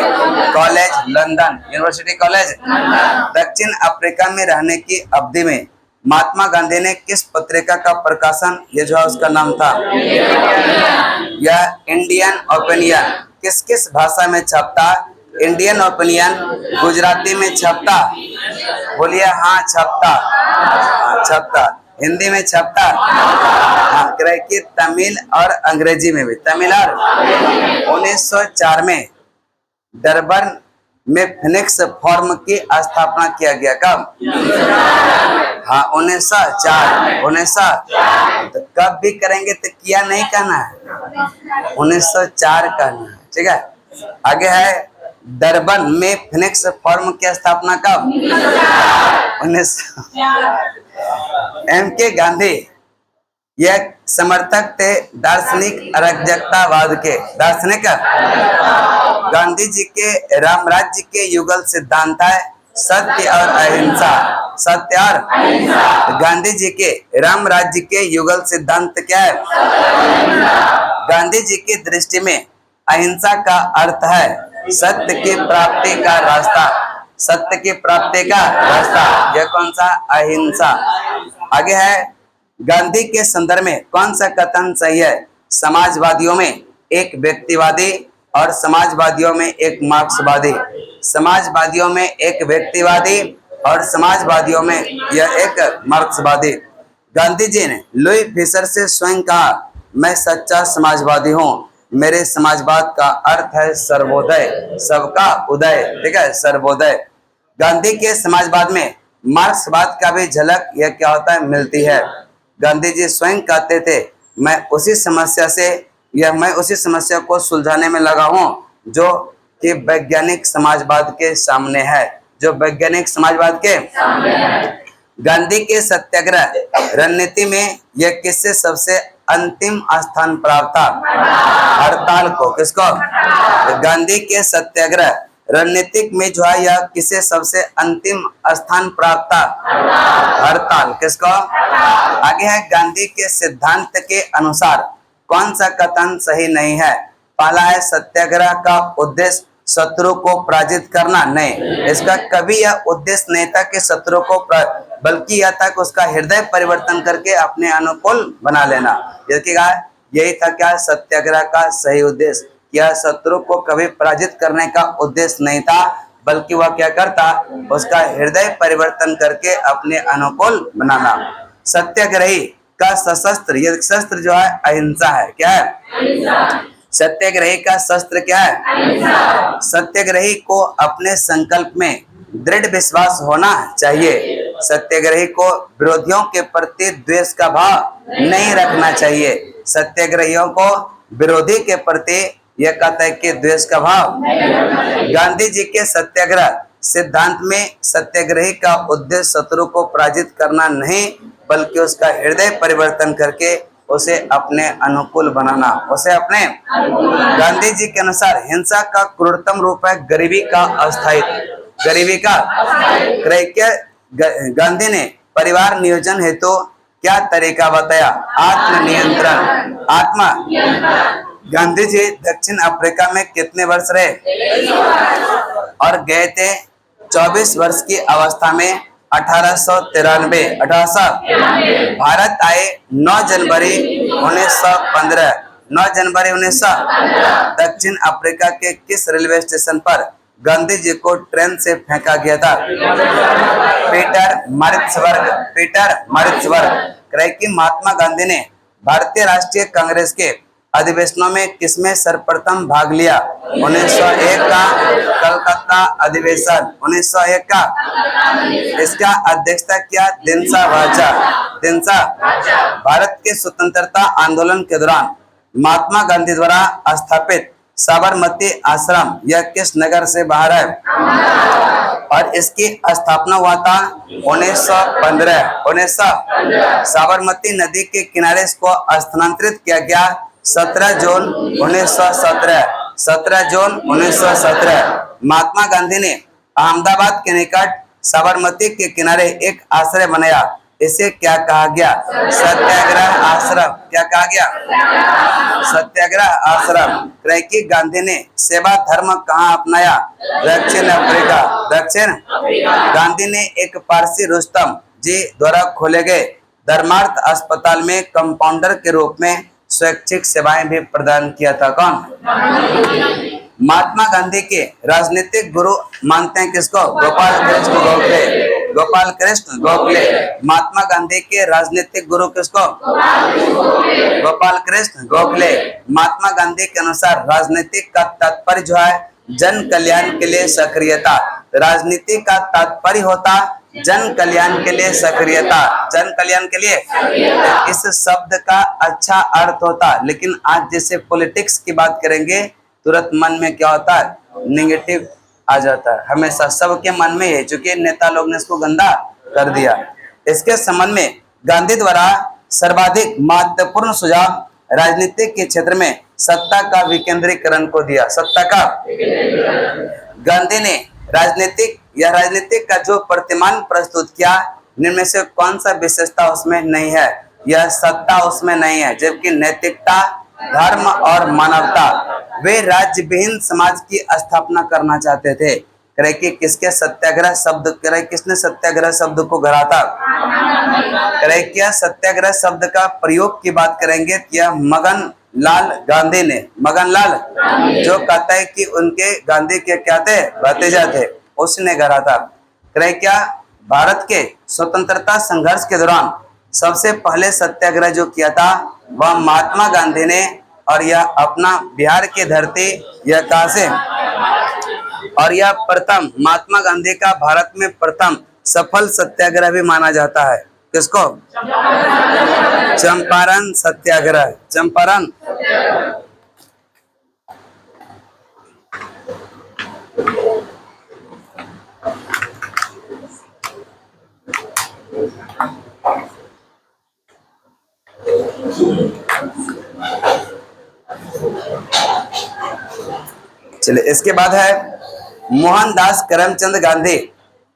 कॉलेज। दक्षिण अफ्रीका में रहने की अवधि में महात्मा गांधी ने किस पत्रिका का प्रकाशन, ये जो है उसका नाम था यह इंडियन ओपिनियन। किस किस भाषा में छपता? इंडियन ओपिनियन गुजराती में छपता, बोलिए हाँ छपता। हिंदी में छपता, हाँ कि तमिल और अंग्रेजी में भी। तमिल और 1904 में डरबन में फिनिक्स फॉर्म की स्थापना किया गया। कब? हाँ 1904। तो कब भी करेंगे तो किया नहीं कहना है, 1904 कहना है, ठीक है। आगे है डरबन में फिनिक्स फॉर्म की स्थापना कब? 19। M.K. गांधी यह समर्थक थे दार्शनिक अराजकतावाद के। दार्शनिक गांधी जी के रामराज्य के युगल सिद्धांत है सत्य और अहिंसा। गांधी जी के राम राज्य के युगल सिद्धांत क्या है? गांधी जी की दृष्टि में अहिंसा का अर्थ है सत्य की प्राप्ति का रास्ता। यह कौन सा? अहिंसा। आगे है गांधी के संदर्भ में कौन सा कथन सही है? समाजवादियों में एक व्यक्तिवादी और समाजवादियों में एक मार्क्सवादी। समाजवादियों में एक व्यक्तिवादी और समाजवादियों में यह एक मार्क्सवादी। गांधी जी ने लुई फिशर से स्वयं कहा, मैं सच्चा समाजवादी हूँ, मेरे समाजवाद का अर्थ है सर्वोदय, सबका उदय। ठीक है, सर्वोदय। गांधी के समाजवाद में मार्क्सवाद का भी झलक यह क्या होता है? मिलती है। गांधी जी स्वयं कहते थे, मैं उसी समस्या को सुलझाने में लगा हूँ जो कि वैज्ञानिक समाजवाद के सामने है, गांधी के सत्याग्रह रणनीति में यह किससे सबसे अंतिम स्थान प्राप्त था? हड़ताल को। किसको? गांधी के सत्याग्रह रणनीतिक में जो है यह किसे सबसे अंतिम स्थान प्राप्त था? हड़ताल। किसको? आगे है गांधी के सिद्धांत के अनुसार कौन सा कथन सही नहीं है? पहला है सत्याग्रह का उद्देश्य शत्रु को पराजित करना, नहीं, इसका कभी यह उद्देश्य नहीं था कि शत्रु को, बल्कि यह था कि उसका हृदय परिवर्तन करके अपने अनुकूल बना लेना। यही था क्या? सत्याग्रह का सही उद्देश्य। यह शत्रु को कभी पराजित करने का उद्देश्य नहीं था, बल्कि वह क्या करता? उसका हृदय परिवर्तन करके अपने अनुकूल बनाना। सत्याग्रही का सशस्त्र, यह शस्त्र जो है अहिंसा है। क्या है? सत्याग्रही का शस्त्र क्या है? सत्याग्रही को अपने संकल्प में दृढ़ विश्वास होना चाहिए। सत्याग्रही को विरोधियों के प्रति द्वेष का भाव नहीं रखना चाहिए। सत्याग्रहियों को विरोधी के प्रति यह कहता है कि द्वेष का भाव। गांधी जी के सत्याग्रह सिद्धांत में सत्याग्रही का उद्देश्य शत्रु को पराजित करना नहीं, बल्कि उसका हृदय परिवर्तन करके उसे अपने अनुकूल बनाना, गांधी जी के अनुसार हिंसा का क्रूरतम रूप है गरीबी का अस्थायित्व। गांधी ने परिवार नियोजन हेतु क्या तरीका बताया? आत्मनियंत्रण। गांधी जी दक्षिण अफ्रीका में कितने वर्ष रहे? और गए थे 24 वर्ष की अवस्था में 1893 भारत आए 9 जनवरी 1915। 9 जनवरी 1900 दक्षिण अफ्रीका के किस रेलवे स्टेशन पर गांधी जी को ट्रेन से फेंका गया था? Peter Maritzburg. कि महात्मा गांधी ने भारतीय राष्ट्रीय कांग्रेस के अधिवेशनों में किसमें सर्वप्रथम भाग लिया? 1901 का कलकत्ता अधिवेशन। 1901 का। इसका अध्यक्षता किया दिनसा वाचा। भारत के स्वतंत्रता आंदोलन के दौरान महात्मा गांधी द्वारा स्थापित साबरमती आश्रम यह किस नगर से बाहर है? और इसकी स्थापना हुआ था 1915। साबरमती नदी के किनारे इसको स्थानांतरित किया गया 17 जून 1917। 17 जून 1917 महात्मा गांधी ने अहमदाबाद के निकट साबरमती के किनारे एक आश्रय बनाया। इसे क्या कहा गया? सत्याग्रह आश्रम। क्या कहा गया? सत्याग्रह आश्रम। कि गांधी ने सेवा धर्म कहाँ अपनाया? दक्षिण अफ्रीका। गांधी ने एक पारसी रुस्तम जी द्वारा खोले गए धर्मार्थ अस्पताल में कंपाउंडर के रूप में स्वैच्छिक सेवाएं भी प्रदान किया था। कौन? महात्मा गांधी के राजनीतिक गुरु मानते हैं किसको? गोपाल कृष्ण गोखले। महात्मा गांधी के राजनीतिक गुरु किसको? गोपाल कृष्ण गोखले। महात्मा गांधी के अनुसार राजनीति का तात्पर्य जो है जन कल्याण के लिए सक्रियता। राजनीति का तात्पर्य होता जन कल्याण के लिए सक्रियता। जन कल्याण के लिए इस शब्द का अच्छा अर्थ होता, लेकिन आज जैसे पॉलिटिक्स की बात करेंगे तुरंत मन में क्या होता है? नेगेटिव आ जाता है। हमेशा सबके मन में है, चूंकि नेता लोग ने इसको गंदा कर दिया। इसके संबंध में गांधी द्वारा सर्वाधिक महत्वपूर्ण सुझाव राजनीति के क्षेत्र में सत्ता का विकेंद्रीकरण को दिया। सत्ता का गांधी ने राजनीतिक का जो प्रतिमान प्रस्तुत किया, इनमें से कौन सा विशेषता उसमें नहीं है? यह सत्ता उसमें नहीं है, जबकि नैतिकता, धर्म और मानवता। वे राज्य विहीन समाज की स्थापना करना चाहते थे। कि किसके सत्याग्रह शब्द किसने सत्याग्रह शब्द को गढ़ा था? क्या सत्याग्रह शब्द का प्रयोग की बात करेंगे यह मगन लाल गांधी ने। मगन लाल जो कहता है कि उनके गांधी के क्या थे? भतीजा थे, उसने गढ़ा था। क्या भारत के स्वतंत्रता संघर्ष के दौरान सबसे पहले सत्याग्रह जो किया था वह महात्मा गांधी ने, और यह अपना बिहार की धरती, यह कहां से? और यह प्रथम महात्मा गांधी का भारत में प्रथम सफल सत्याग्रह भी माना जाता है। किसको? चंपारण सत्याग्रह। चंपारण चलिए, इसके बाद है मोहनदास करमचंद गांधी।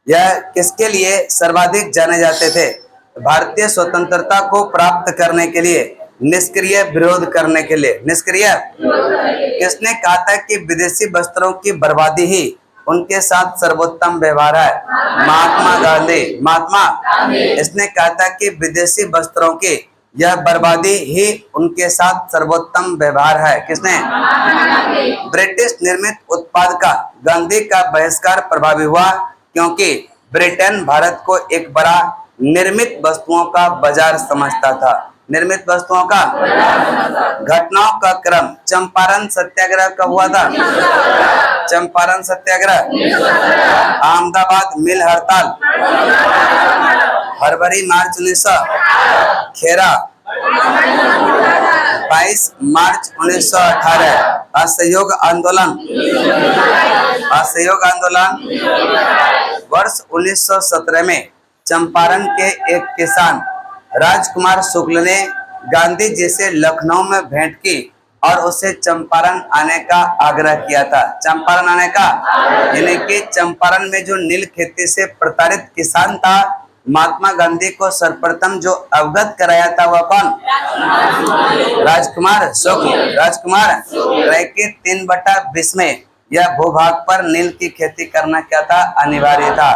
यह किसके लिए सर्वाधिक जाने जाते थे? भारतीय स्वतंत्रता को प्राप्त करने के लिए, निष्क्रिय विरोध करने के लिए। निष्क्रिय किसने कहा था कि विदेशी वस्त्रों की बर्बादी ही उनके साथ सर्वोत्तम व्यवहार है? महात्मा गांधी। इसने कहा था कि विदेशी वस्त्रों की यह बर्बादी ही उनके साथ सर्वोत्तम व्यवहार है। किसने? ब्रिटिश निर्मित उत्पाद का गांधी का बहिष्कार प्रभावी हुआ, क्योंकि ब्रिटेन भारत को एक बड़ा निर्मित वस्तुओं का बाजार समझता था। निर्मित वस्तुओं का घटनाओं का क्रम। चंपारण सत्याग्रह कब हुआ था? चंपारण सत्याग्रह। अहमदाबाद मिल हड़ताल फरवरी मार्च 1900। खेरा 22 मार्च 1918। असहयोग आंदोलन वर्ष 1917 में चंपारण के एक किसान राजकुमार शुक्ल ने गांधी जी से लखनऊ में भेंट की और उसे चंपारण आने का आग्रह किया था। चंपारण आने का, यानी कि चंपारण में जो नील खेती से प्रताड़ित किसान था महात्मा गांधी को सर्वप्रथम जो अवगत कराया था वह कौन? राजकुमार शुक्ल। राजकुमार राय के 3/20 में यह भूभाग पर नील की खेती करना क्या था? अनिवार्य था,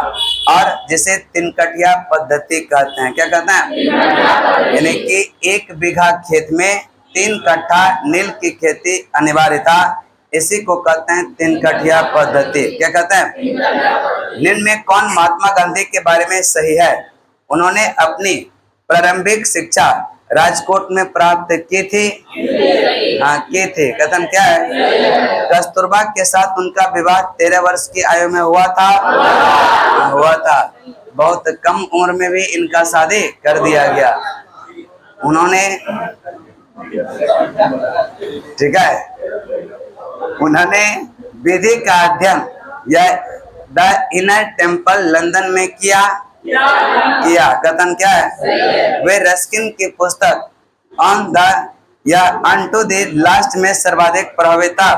और जिसे 3 कठिया पद्धति कहते हैं। क्या कहते हैं? यानी कि 1 बीघा खेत में 3 कट्ठा नील की खेती अनिवार्य था। इसी को कहते हैं 3 कठिया पद्धति। क्या कहते हैं? निम्न में कौन महात्मा गांधी के बारे में सही है? उन्होंने अपनी प्रारंभिक शिक्षा राजकोट में प्राप्त की थी। हाँ, की थी। कथन क्या है? कस्तूरबा के साथ उनका विवाह 13 वर्ष की आयु में हुआ था। हुआ था। बहुत कम उम्र में भी इनका शादी कर दिया गया। उन्होंने, ठीक है, उन्होंने विधि का अध्ययन या द इनर टेम्पल लंदन में किया। कथन क्या है? वे रस्किन की पुस्तक ऑन द या अनटू द लास्ट में सर्वाधिक प्रभावित था।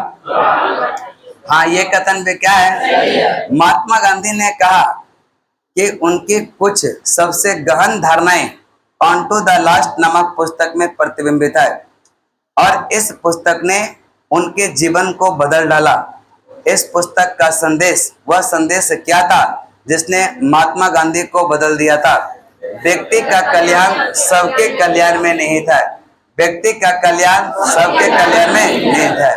हाँ, ये कथन भी क्या है? महात्मा गांधी ने कहा कि उनकी कुछ सबसे गहन धारणाएं ऑन टू द लास्ट नामक पुस्तक में प्रतिबिंबित है, और इस पुस्तक ने उनके जीवन को बदल डाला। इस पुस्तक का संदेश, वह संदेश क्या था जिसने महात्मा गांधी को बदल दिया था? व्यक्ति का कल्याण सबके कल्याण में नहीं था। व्यक्ति का कल्याण सबके कल्याण में नहीं था।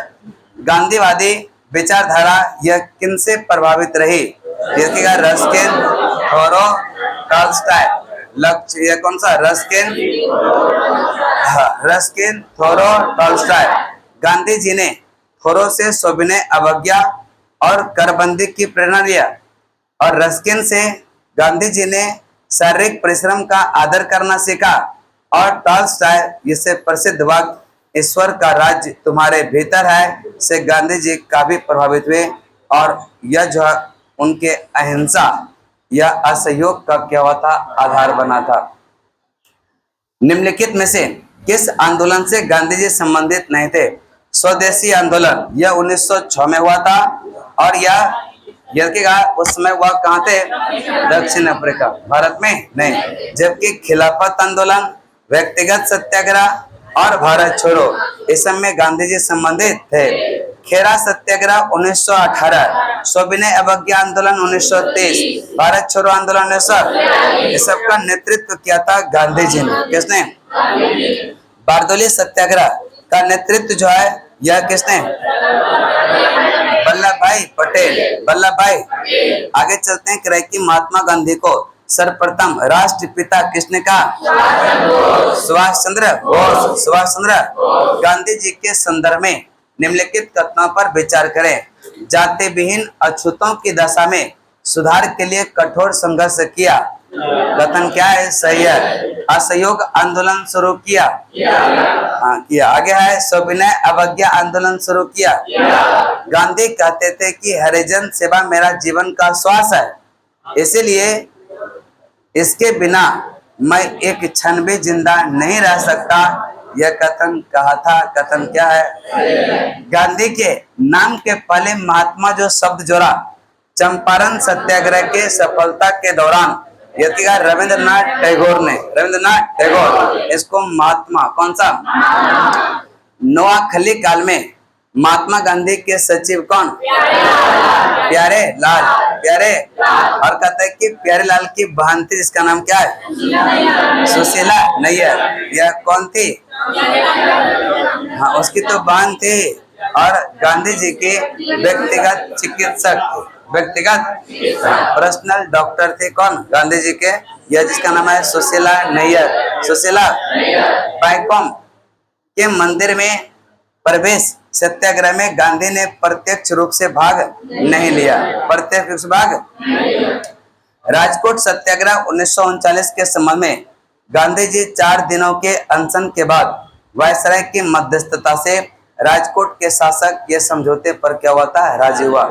गांधीवादी विचारधारा यह किनसे प्रभावित रही? देखिएगा, रस्किन, थोरो, टॉल्स्टॉय। लक्ष्य यह कौन सा? रस्किन, रस्किन, थोरो, टॉल्स्टॉय। गांधी जी ने थोरो से सविनय अवज्ञा और करबंदी की प्रेरणा लिया, और रस्किन से गांधी जी ने शारीरिक परिश्रम का आदर करना सीखा, और टॉल्स्टॉय जिससे प्रसिद्ध वाक्य ईश्वर का राज्य तुम्हारे भीतर है से गांधी जी काफी प्रभावित हुए, और यह जो उनके अहिंसा या असहयोग का क्या हुआ था? आधार बना था। निम्नलिखित में से किस आंदोलन से गांधी जी संबंधित नहीं थे? स्वदेशी आंदोलन, यह 1906 में हुआ था, और यह देखिएगा उस समय वह कहाँ थे? दक्षिण अफ्रीका, भारत में नहीं। जबकि खिलाफत आंदोलन, व्यक्तिगत सत्याग्रह और भारत छोड़ो, इस सब में गांधी जी संबंधित थे। खेरा सत्याग्रह 1918, सविनय अवज्ञा आंदोलन 1923, भारत छोड़ो आंदोलन 1900, इस सब का नेतृत्व किया था गांधी जी ने। किसने? बारदोली सत्याग्रह का नेतृत्व जो है यह किसने? वल्लभ भाई पटेल। वल्लभ भाई। आगे चलते हैं कि महात्मा गांधी को सर्वप्रथम राष्ट्रपिता किसने कहा? सुभाष चंद्र बोस। सुभाष चंद्र। गांधी जी के संदर्भ में निम्नलिखित कथनों पर विचार करें। जाति विहीन अछूतों की दशा में सुधार के लिए कठोर संघर्ष किया। कथन क्या है? सही है। असहयोग आंदोलन शुरू किया। हाँ, किया। आगे है सविनय अवज्ञा आंदोलन शुरू किया। गांधी कहते थे कि हरिजन सेवा मेरा जीवन का श्वास है, इसीलिए इसके बिना मैं एक क्षण भी जिंदा नहीं रह सकता, यह कथन कहा था। कथन क्या है? गांधी के नाम के पहले महात्मा जो शब्द जोड़ा चंपारण सत्याग्रह के सफलता के दौरान रविंद्रनाथ टैगोर ने, रविंद्रनाथ टैगोर इसको महात्मा, कौन सा? नोआखली काल में महात्मा गांधी के सचिव कौन? प्यारे लाल। प्यारे, और कहते हैं कि प्यारे लाल की बहन थी जिसका नाम क्या है? सुशीला नैयर। यह कौन थी? हाँ, उसकी तो बहन थी, और गांधी जी के व्यक्तिगत चिकित्सक, व्यक्तिगत पर्सनल डॉक्टर थे। कौन? गांधी जी के, यह जिसका नाम है सुशीला नैयर। सुशीला। बैकॉम के मंदिर में प्रवेश सत्याग्रह में गांधी ने प्रत्यक्ष रूप से भाग नहीं लिया। प्रत्यक्ष भाग। राजकोट सत्याग्रह 1939 के संबंध में गांधी जी 4 दिनों के अनशन के बाद वायसराय की मध्यस्थता से राजकोट के शासक ये समझौते पर क्या हुआ था? राजी हुआ।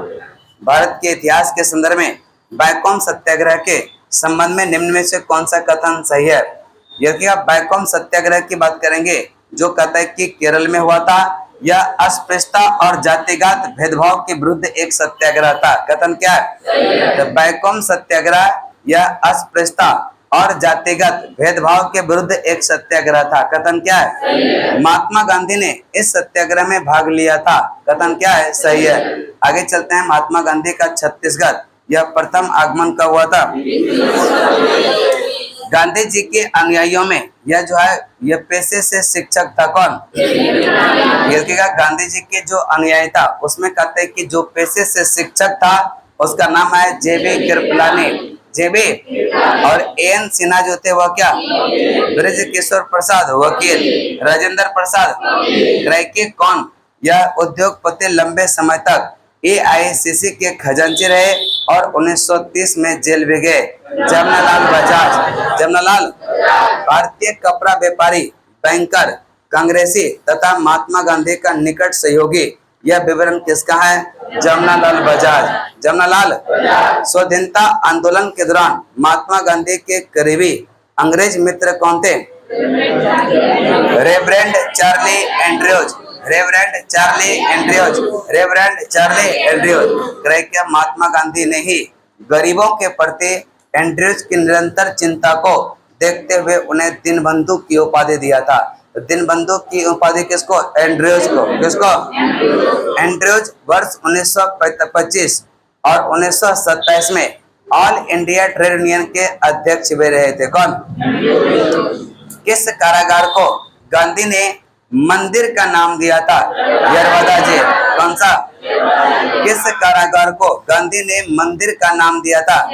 भारत के इतिहास के संदर्भ में बैकॉम सत्याग्रह के संबंध में निम्न में से कौन सा कथन सही है? यदि आप बैकॉम सत्याग्रह की बात करेंगे जो कहता है कि केरल में हुआ था, यह अस्पृश्यता और जातिगत भेदभाव के विरुद्ध एक सत्याग्रह था। कथन क्या है? बैकॉम सत्याग्रह यह अस्पृश्यता और जातिगत भेदभाव के विरुद्ध एक सत्याग्रह था। कथन क्या है? महात्मा गांधी ने इस सत्याग्रह में भाग लिया था। कथन क्या है? सही है। आगे चलते हैं। महात्मा गांधी का छत्तीसगढ़ यह प्रथम आगमन कब हुआ था? गांधी जी के अनुयायियों में यह जो है यह पेशे से शिक्षक था। कौन? देखिएगा, गांधी जी के जो अनुयायी था उसमें कहते हैं कि जो पेशे से शिक्षक था उसका नाम है जेबी कृपलानी। जेबी और एन सिन्हा जो थे वह क्या? ब्रज किशोर प्रसाद वकील, राजेंद्र प्रसाद क्रैके कौन? यह उद्योगपति लंबे समय तक AICC के खजांची रहे और 1930 में जेल भी गए। जमनालाल बजाज, जमनालाल भारतीय कपड़ा व्यापारी, बैंकर, कांग्रेसी तथा महात्मा गांधी का निकट सहयोगी। यह विवरण किसका है? जमनालाल बजाज। जमनालाल स्वाधीनता आंदोलन के दौरान महात्मा गांधी के करीबी अंग्रेज मित्र कौन थे? Reverend Charlie Andrews, reverend Charlie Andrews, reverend Charlie Andrews. क्या महात्मा गांधी ने ही गरीबों के प्रति एंड्रयूज की निरंतर चिंता को देखते हुए उन्हें दीनबंधु की उपाधि दिया था। दीनबंधु की उपाधि किसको? एंड्रयूज को। किसको? एंड्रयूज वर्ष 1925 और 1927 में ऑल इंडिया ट्रेड यूनियन के अध्यक्ष भी रहे थे। कौन? किस कारागार को गांधी ने मंदिर का नाम दिया था? यरवदा जेल। कौन सा? किस कारागार को गांधी ने मंदिर का नाम दिया था?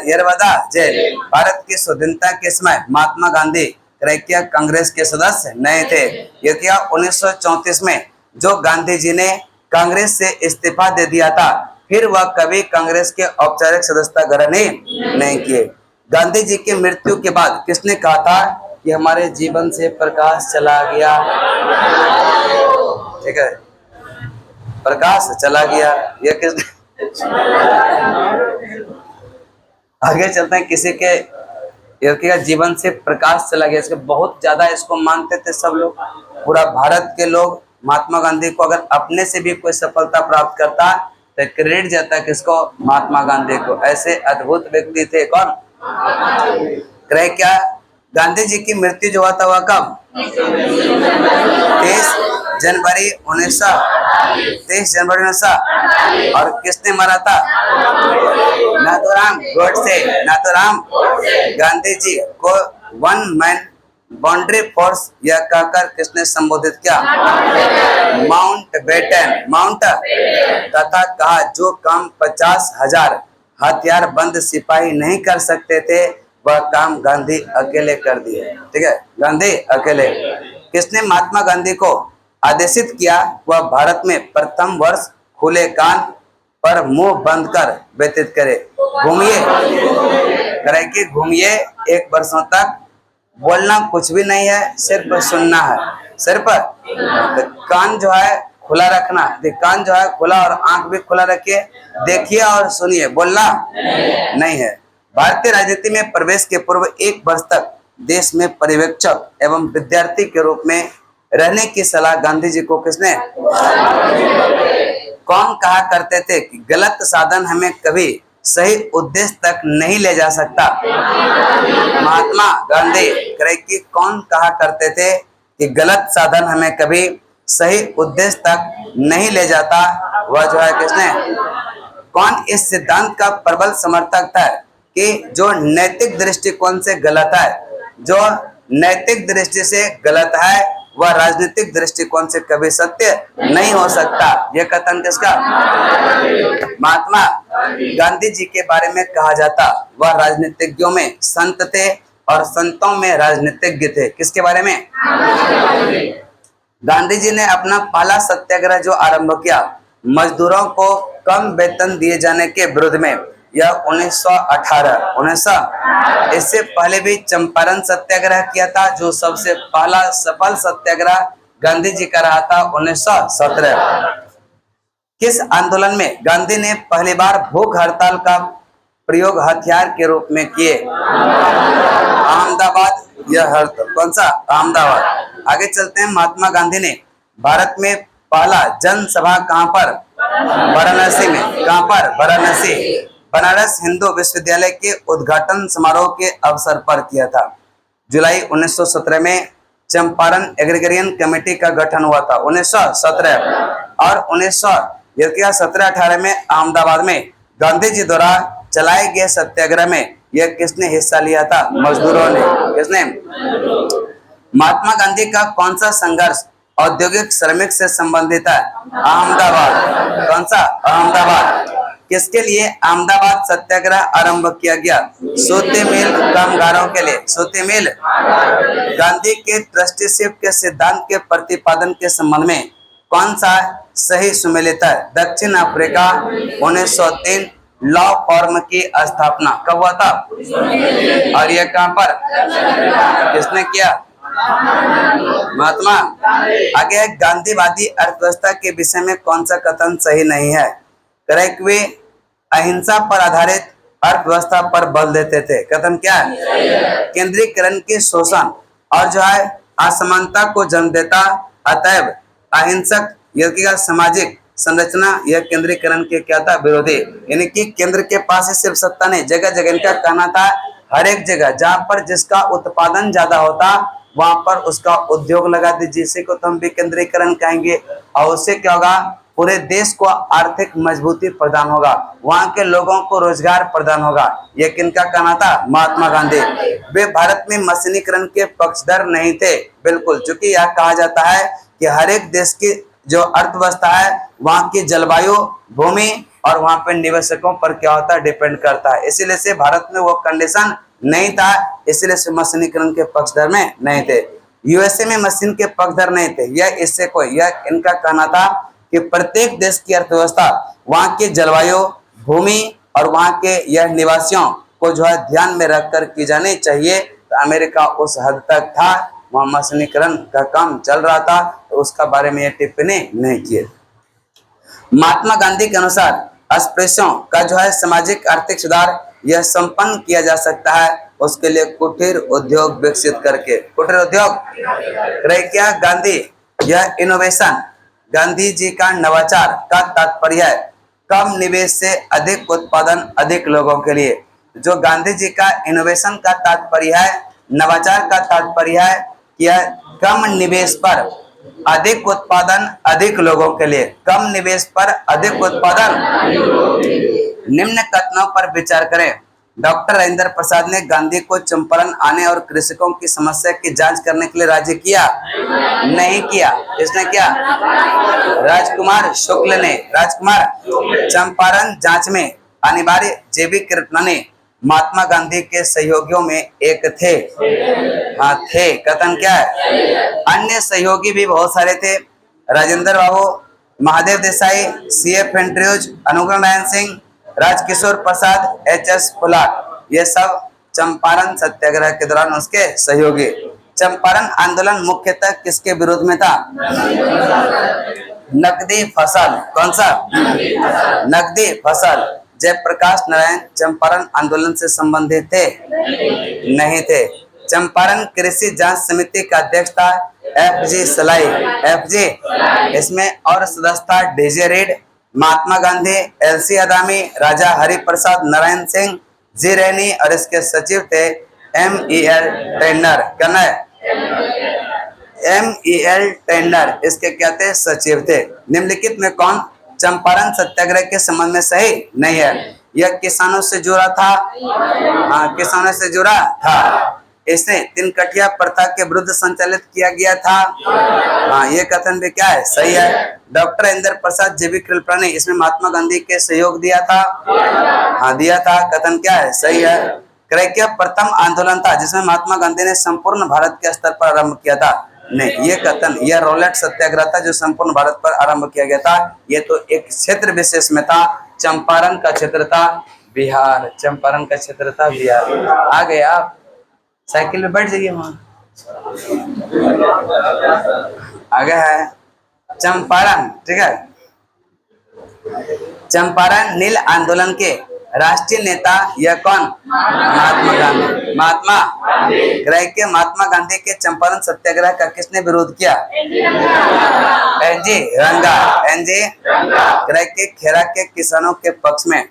यरवदा जेल। भारत की स्वतंत्रता के समय महात्मा गांधी क्रैकिया कांग्रेस के सदस्य नहीं थे। ये क्या? 1934 में जो गांधी जी ने कांग्रेस से इस्तीफा दे दिया था, फिर वह कभी कांग्रेस के औपचारिक सदस्यता ग्रहण नहीं किए। गांधी जी की मृत्यु के बाद किसने कहा था कि हमारे जीवन से प्रकाश चला गया? ठीक है, प्रकाश चला गया। यह किसने? आगे चलते हैं। किसी के जीवन से प्रकाश चला गया, इसके बहुत ज्यादा इसको मानते थे सब लोग। पूरा भारत के लोग महात्मा गांधी को अगर अपने से भी कोई सफलता प्राप्त करता तो क्रेडिट जाता है किसको? महात्मा गांधी को। ऐसे अद्भुत व्यक्ति थे। कौन? क्या गांधी जी की मृत्यु जो हुआ था वह कब? 23 जनवरी 1928। और किसने मारा था? नाथूराम गोडसे। नाथूराम गांधी जी को वन मैन बाउंड्री फोर्स यह कहकर किसने संबोधित किया? Mount batten. माउंट तथा कहा जो काम 50,000 हथियार बंद सिपाही नहीं कर सकते थे वह काम गांधी अकेले कर दिए। ठीक है, गांधी अकेले। किसने महात्मा गांधी को आदेशित किया वह भारत में प्रथम वर्ष खुले कान पर मुंह बंद कर व्यतीत करे? घूमिए 1 वर्षों तक, बोलना कुछ भी नहीं है, सिर्फ सुनना है। सिर्फ कान जो है खुला रखना, कान जो है खुला और आंख भी खुला रखिए, देखिए और सुनिए, बोलना नहीं है। भारतीय राजनीति में प्रवेश के पूर्व 1 वर्ष तक देश में पर्यवेक्षक एवं विद्यार्थी के रूप में रहने की सलाह गांधी जी को किसने? कौन कहा करते थे कि गलत साधन हमें कभी सही उद्देश्य तक नहीं ले जा सकता? महात्मा गांधी। कि कौन कहा करते थे कि गलत साधन हमें कभी सही उद्देश्य तक नहीं ले जाता? वह जो है किसने? कौन इस सिद्धांत का प्रबल समर्थक था कि जो नैतिक दृष्टिकोण से गलत है, जो नैतिक दृष्टि से गलत है वह राजनीतिक दृष्टिकोण से कभी सत्य नहीं हो सकता? यह कथन किसका? महात्मा गांधी जी के बारे में कहा जाता वह राजनीतिज्ञों में संत थे और संतों में राजनीतिज्ञ थे। किसके बारे में? गांधी जी ने अपना पहला सत्याग्रह जो आरंभ किया मजदूरों को कम वेतन दिए जाने के विरोध में, यह 1918। इससे पहले भी चंपारण सत्याग्रह किया था जो सबसे पहला सफल सत्याग्रह गांधी जी का रहा था 1917। किस आंदोलन में गांधी ने पहली बार भूख हड़ताल का प्रयोग हथियार के रूप में किए? अहमदाबाद। यह हड़ताल कौन सा? अहमदाबाद। आगे चलते हैं। महात्मा गांधी ने भारत में पहला जनसभा कहां पर? वाराणसी में। कहां पर? वाराणसी। बनारस हिंदू विश्वविद्यालय के उद्घाटन समारोह के अवसर पर किया था। जुलाई 1917 में चंपारण एग्रीगेरियन कमेटी का गठन हुआ था 1917 और 1917-18 में अहमदाबाद में गांधी जी द्वारा चलाए गए सत्याग्रह में यह किसने हिस्सा लिया था? मजदूरों ने। किसने? महात्मा गांधी का कौन सा संघर्ष औद्योगिक श्रमिक से संबंधित है? अहमदाबाद। कौन सा? अहमदाबाद। किसके लिए अहमदाबाद सत्याग्रह आरंभ किया गया? सूती मिल कामगारों के लिए। सूती मिल। गांधी के ट्रस्टीशिप के सिद्धांत के प्रतिपादन के संबंध में कौन सा सही सुमेलित है? दक्षिण अफ्रीका 1903 लॉ फॉर्म की स्थापना कब हुआ था? और यह कहां पर? किसने किया? महात्मा। आगे गांधीवादी अर्थव्यवस्था के विषय में कौन सा कथन सही नहीं है? करेक्ट। वे अहिंसा पर आधारित अर्थव्यवस्था पर बल देते थे। कथन क्या है? केंद्रीकरण के शोषण और जो है असमानता को जन्म देता, अतएव अहिंसक सामाजिक संरचना यह केंद्रीकरण के क्या था? विरोधी। यानी कि केंद्र के पास ही सिर्फ सत्ता नहीं, जगह जगह इनका कहना था हर एक जगह जहां पर जिसका उत्पादन ज्यादा होता वहां पर उसका उद्योग लगा दीजिए, इसी को तो हम विकेंद्रीकरण कहेंगे। और उससे क्या होगा? पूरे देश को आर्थिक मजबूती प्रदान होगा, वहां के लोगों को रोजगार प्रदान होगा। ये किनका कहना था? महात्मा गांधी। वे भारत में मशीनीकरण के पक्षधर नहीं थे, बिल्कुल, क्योंकि यह कहा जाता है कि हर एक देश की जो अर्थव्यवस्था है वहां की जलवायु, भूमि और वहां पे निवेशकों पर क्या होता है? डिपेंड करता है। इसीलिए से भारत में वो कंडीशन नहीं था, इसलिए से मशीनीकरण के पक्षधर में नहीं थे। यूएसए में मशीन के पक्षधर नहीं थे। यह इससे कोई यह इनका कहना था कि प्रत्येक देश की अर्थव्यवस्था वहां की जलवायु, भूमि और वहां के यह निवासियों को जो है ध्यान में रखकर की जानी चाहिए। तो अमेरिका उस हद तक था, वहां मशीनीकरण का काम चल रहा था, तो उसका बारे में यह टिप्पणी नहीं किए। महात्मा गांधी के अनुसार अस्पृश्यों का जो है सामाजिक आर्थिक सुधार यह संपन्न किया जा सकता है, उसके लिए कुटीर उद्योग विकसित करके। कुटीर उद्योग क्या? गांधी यह इनोवेशन, गांधी जी का नवाचार का तात्पर्य है कम निवेश से अधिक उत्पादन अधिक लोगों के लिए। जो गांधी जी का इनोवेशन का तात्पर्य है, नवाचार का तात्पर्य है कि यह कम निवेश पर अधिक उत्पादन अधिक लोगों के लिए। कम निवेश पर अधिक उत्पादन। निम्न कथनों पर विचार करें। डॉक्टर राजेंद्र प्रसाद ने गांधी को चंपारण आने और कृषकों की समस्या की जांच करने के लिए राजी किया? नहीं किया। किसने किया? राजकुमार शुक्ल ने। राजकुमार चंपारण जांच में अनिवार्य जैविक कृपणानी महात्मा गांधी के सहयोगियों में एक थे। हाँ थे। कथन क्या है? अन्य सहयोगी भी बहुत सारे थे। राजेंद्र बाबू, महादेव देसाई, CF एंड्रयूज, अनुग्रह नारायण सिंह, राजकिशोर प्रसाद, HS फुलार, ये सब चंपारण सत्याग्रह के दौरान उसके सहयोगी। चंपारण आंदोलन मुख्यतः किसके विरोध में था? नकदी फसल। कौन सा? नकदी फसल। जयप्रकाश नारायण चंपारण आंदोलन से संबंधित थे? नहीं थे। चंपारण कृषि जांच समिति का अध्यक्ष था FG सलाई। FG इसमें और सदस्य था DJ read, Mahatma Gandhi, LC आदामी, राजा हरिप्रसाद नारायण सिंह, जी रैनी और इसके सचिव थे MEL टेंडर। कहना है MEL टेंडर इसके क्या थे? सचिव थे। निम्नलिखित में कौन चंपारण सत्याग्रह के संबंध में सही नहीं है? यह किसानों से जुड़ा था। हाँ, किसानों से जुड़ा था। इसे तीन कठिया प्रथा के विरुद्ध संचालित किया गया था। हाँ, ये कथन भी क्या है? सही है। डॉक्टर राजेंद्र प्रसाद जैविक कृपणानी, इसमें महात्मा गांधी के सहयोग दिया था। हाँ, दिया था। कथन क्या है? सही है। क्रैकिया प्रथम आंदोलन था जिसमें महात्मा गांधी ने संपूर्ण भारत के स्तर पर आरंभ किया था। नहीं, ये कथन यह रोलेट सत्याग्रह था जो संपूर्ण भारत पर आरंभ किया गया था। ये तो एक क्षेत्र विशेष में था। चंपारण का क्षेत्र था बिहार। चंपारण का क्षेत्र था बिहार। आ गए आप, साइकिल में बैठ जाइए वहां। आगे है चंपारण। ठीक है। चंपारण नील आंदोलन के राष्ट्रीय नेता यह कौन? महात्मा गांधी। महात्मा गांधी के चंपारण सत्याग्रह का किसने विरोध किया? NG रंगा। NG के खेरा के किसानों के पक्ष में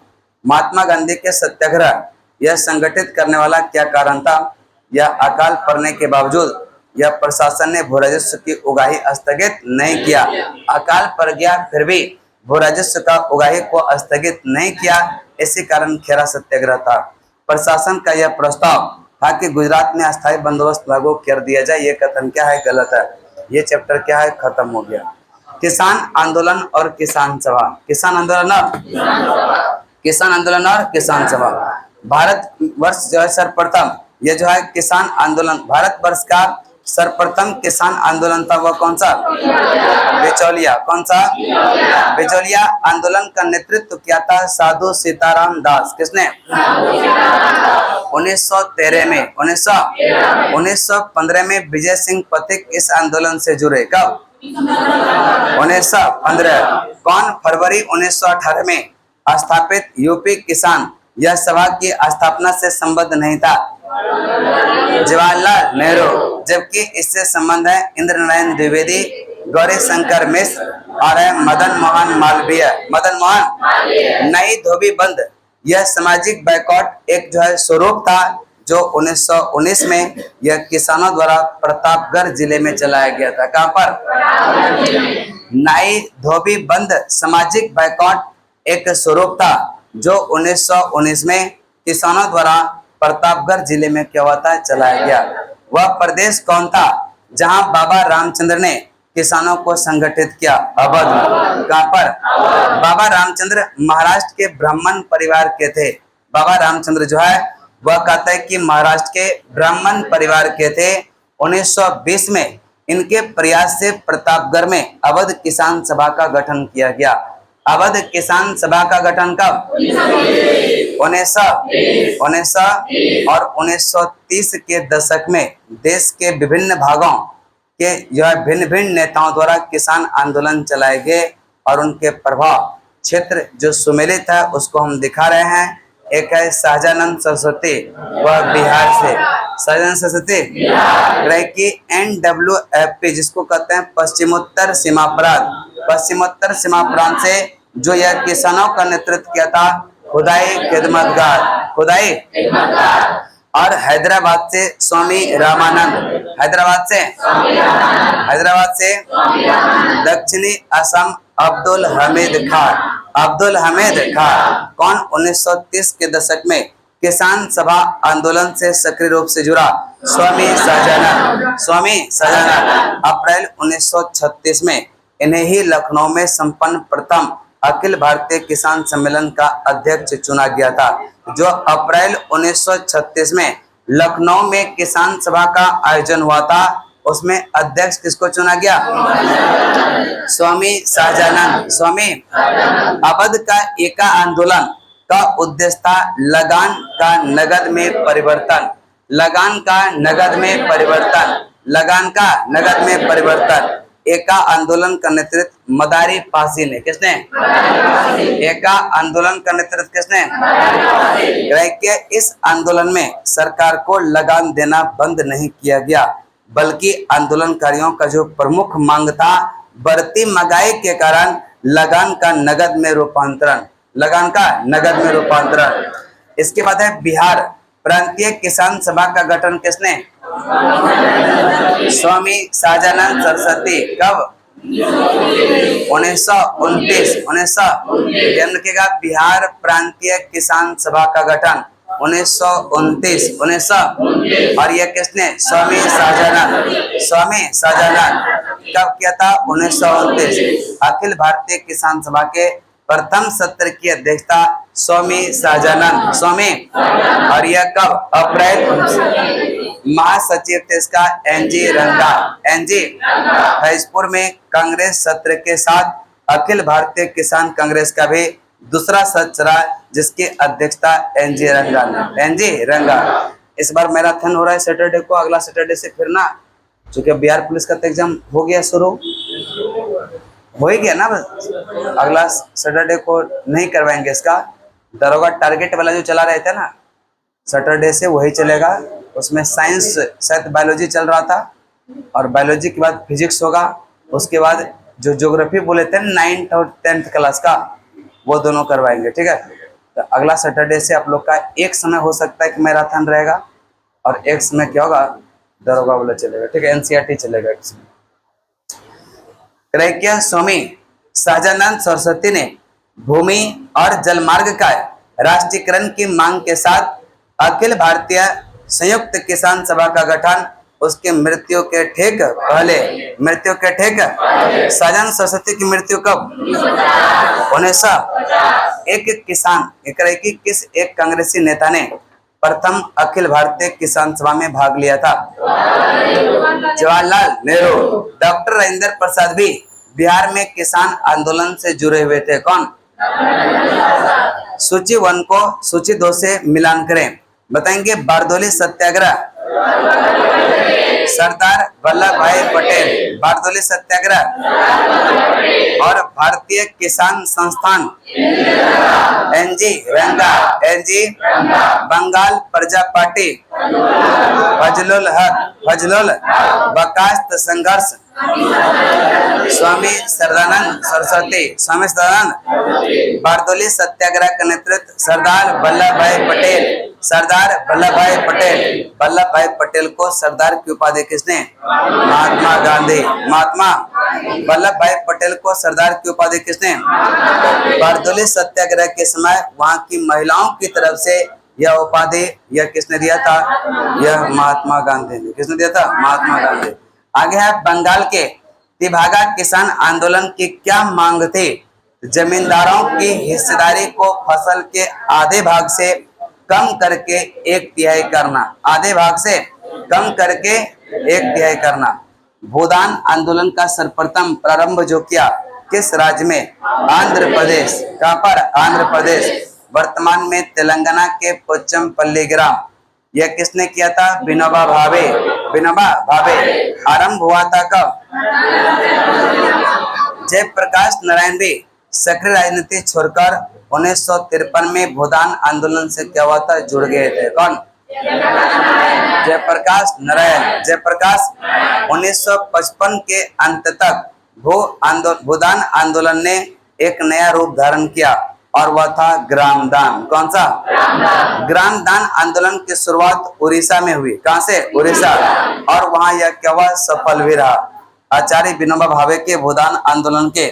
महात्मा गांधी के सत्याग्रह यह संगठित करने वाला क्या कारण था? यह अकाल पड़ने के बावजूद यह प्रशासन ने भू राजस्व की उगाही स्थगित नहीं किया। अकाल पड़ गया फिर भी भू राजस्व का उगाही को स्थगित नहीं किया, इसी कारण खेरा सत्याग्रह था। प्रशासन का यह प्रस्ताव था कि गुजरात में अस्थायी बंदोबस्त लागू कर दिया जाए। ये कथन क्या है? गलत है। ये चैप्टर क्या है? खत्म हो गया। किसान आंदोलन और किसान सभा। किसान आंदोलन और किसान सभा। भारत वर्ष जो है सर्वप्रथम ये जो है किसान आंदोलन, भारत वर्ष का सर्वप्रथम किसान आंदोलन था वो कौन सा? बिचौलिया। कौन सा? बिचौलिया आंदोलन का नेतृत्व किया था साधु सीताराम दास। किसने? 1913 में 1915 में विजय सिंह पथिक इस आंदोलन से जुड़े। कब? 1915। कौन? फरवरी 1918 में स्थापित यूपी किसान यह सभा की स्थापना से संबद्ध नहीं था जवाहरलाल नेहरू, जबकि इससे संबंध है इंद्र नारायण द्विवेदी, गौरी शंकर मिश्र और है मदन मोहन मालवीय। मदन मोहन। नई धोबी बंद यह सामाजिक बैकआउट एक जो है स्वरूप था जो 1919 में यह किसानों द्वारा प्रतापगढ़ जिले में चलाया गया था। कहां पर? नई धोबी बंद सामाजिक बैकआउट एक स्वरूप था जो 1919 में किसानों द्वारा प्रतापगढ़ जिले में क्या हुआ था? चलाया गया। वह प्रदेश कौन था जहां बाबा रामचंद्र ने किसानों को संगठित किया? अवध में। कहां पर? बाबा रामचंद्र महाराष्ट्र के ब्राह्मण परिवार के थे। बाबा रामचंद्र जो है वह कहता है कि महाराष्ट्र के ब्राह्मण परिवार के थे। 1920 में इनके प्रयास से प्रतापगढ़ में अवध किसान सभा का गठन किया गया। अवध किसान सभा का गठन कब? 1900 और 1930 के दशक में देश के विभिन्न भागों के जो है भिन्न भिन्न नेताओं द्वारा किसान आंदोलन चलाए गए और उनके प्रभाव क्षेत्र जो सुमेलित है उसको हम दिखा रहे हैं। एक है सहजानंद सरस्वती, वह बिहार से। सहजानंद सरस्वती की NWFP जिसको कहते हैं पश्चिमोत्तर सीमा प्रांत, पश्चिमोत्तर सीमा प्रांत से जो यह किसानों का नेतृत्व किया था खुदाई खिदमतगार, खुदाई। और हैदराबाद से स्वामी रामानंद, हैदराबाद से दक्षिणी असम अब्दुल हमीद खान, कौन? 1930 के दशक में किसान सभा आंदोलन से सक्रिय रूप से जुड़ा स्वामी सहजानंद। अप्रैल 1936 में इन्हें ही लखनऊ में संपन्न प्रथम अखिल भारतीय किसान सम्मेलन का अध्यक्ष चुना गया था। जो अप्रैल 1936 में लखनऊ में किसान सभा का आयोजन हुआ था उसमें अध्यक्ष किसको चुना गया? स्वामी सहजानंद। अवध का एका आंदोलन का उद्देश्य था लगान का नगद में परिवर्तन, एका आंदोलन का नेतृत्व मदारी पासी ने। किसने? एका आंदोलन का नेतृत्व किसने? इस आंदोलन में सरकार को लगान देना बंद नहीं किया गया, बल्कि आंदोलनकारियों का जो प्रमुख मांग था बढ़ती महंगाई के कारण लगान का नगद में रूपांतरण, इसके बाद है बिहार प्रांतीय किसान सभा का गठन किसने? स्वामी सहजानंद सरस्वती। कब? 1929 बिहार प्रांतीय किसान सभा का गठन 1929 और यह किसने? स्वामी सहजानंद। कब किया था? 1929। अखिल भारतीय किसान सभा के प्रथम सत्र की अध्यक्षता स्वामी सहजानंद, और यह कब? अप्रैल। महासचिव थे इसका NG रंगा, फैजपुर में कांग्रेस सत्र के साथ अखिल भारतीय किसान कांग्रेस का भी दूसरा सत्र रहा जिसकी अध्यक्षता NG रंगा। इस बार मैराथन हो रहा है सैटरडे को, अगला सैटरडे से फिर ना, चूंकि बिहार पुलिस का एग्जाम हो गया शुरू, हो ही गया ना, बस अगला सैटरडे को नहीं करवाएंगे इसका। दरोगा टारगेट वाला जो चला रहे थे ना, सैटरडे से वही चलेगा। उसमें साइंस शायद बायोलॉजी चल रहा था और बायोलॉजी के बाद फिजिक्स होगा, उसके बाद जो ज्योग्राफी बोले थे 9th और 10th क्लास का वो दोनों करवाएंगे। ठीक है, तो अगला सैटरडे से आप लोग का एक समय हो सकता है कि मैराथन रहेगा और एक समय क्या होगा, दरोगा वाला चलेगा। ठीक है, एनसीईआरटी चलेगा एक समय। क्रैक्या स्वामी सहजानंद सरस्वती ने भूमि और जलमार्ग का राष्ट्रीयकरण की मांग के साथ अखिल भारतीय संयुक्त किसान सभा का गठन उसके मृत्यु के ठीक पहले, मृत्यु के ठीक सहजानंद सरस्वती की मृत्यु कब, 1900। एक किसान की किस एक कांग्रेसी नेता ने प्रथम अखिल भारतीय किसान सभा में भाग लिया था? जवाहरलाल नेहरू। डॉक्टर राजेंद्र प्रसाद भी बिहार में किसान आंदोलन से जुड़े हुए थे। कौन? सूची 1 को सूची 2 से मिलान करें। बताएंगे बारदोली सत्याग्रह, सरदार वल्लभ भाई पटेल, बारदोली सत्याग्रह और भारतीय किसान संस्थान एनजी रंगा, एनजी बंगाल प्रजा पार्टी, फजलुल हक, फजलुल बर्खास्त संघर्ष, स्वामी सरदानंद सरस्वती, स्वामी सरदानंद। बारदोली सत्याग्रह का नेतृत्व सरदार वल्लभ भाई पटेल, सरदार वल्लभ भाई पटेल। वल्लभ भाई पटेल को सरदार की उपाधि किसने? महात्मा गांधी। महात्मा वल्लभ भाई पटेल को सरदार की उपाधि किसने? बारदोली सत्याग्रह के समय वहां की महिलाओं की तरफ से यह उपाधि यह किसने दिया था? यह महात्मा गांधी ने। किसने दिया था? महात्मा गांधी। आगे है बंगाल के तिभागा किसान आंदोलन की क्या मांग थी? जमींदारों की हिस्सेदारी को फसल के आधे भाग से कम करके 1/3 करना, आधे भाग से कम करके 1/3 करना। भूदान आंदोलन का सर्वप्रथम प्रारंभ जो किया किस राज्य में? आंध्र प्रदेश। कहां पर? आंध्र प्रदेश। वर्तमान में तेलंगाना के पोचमपल्ली ग्राम, यह किसने किया था? विनोबा भावे। विनोबा भावे। आरंभ हुआ था कब? जयप्रकाश नारायण भी सक्रिय राजनीति छोड़कर 1953 में भूदान आंदोलन से क्या हुआ था? जुड़ गए थे। कौन? जयप्रकाश नारायण। जयप्रकाश 1955 के अंत तक भूदान आंदोलन ने एक नया रूप धारण किया और वह था ग्रामदान। कौन सा? ग्रामदान आंदोलन की शुरुआत उड़ीसा में हुई। कहां से? उड़ीसा। और वहां यह क्या हुआ? सफल भी रहा। आचार्य विनोबा भावे के भूदान आंदोलन के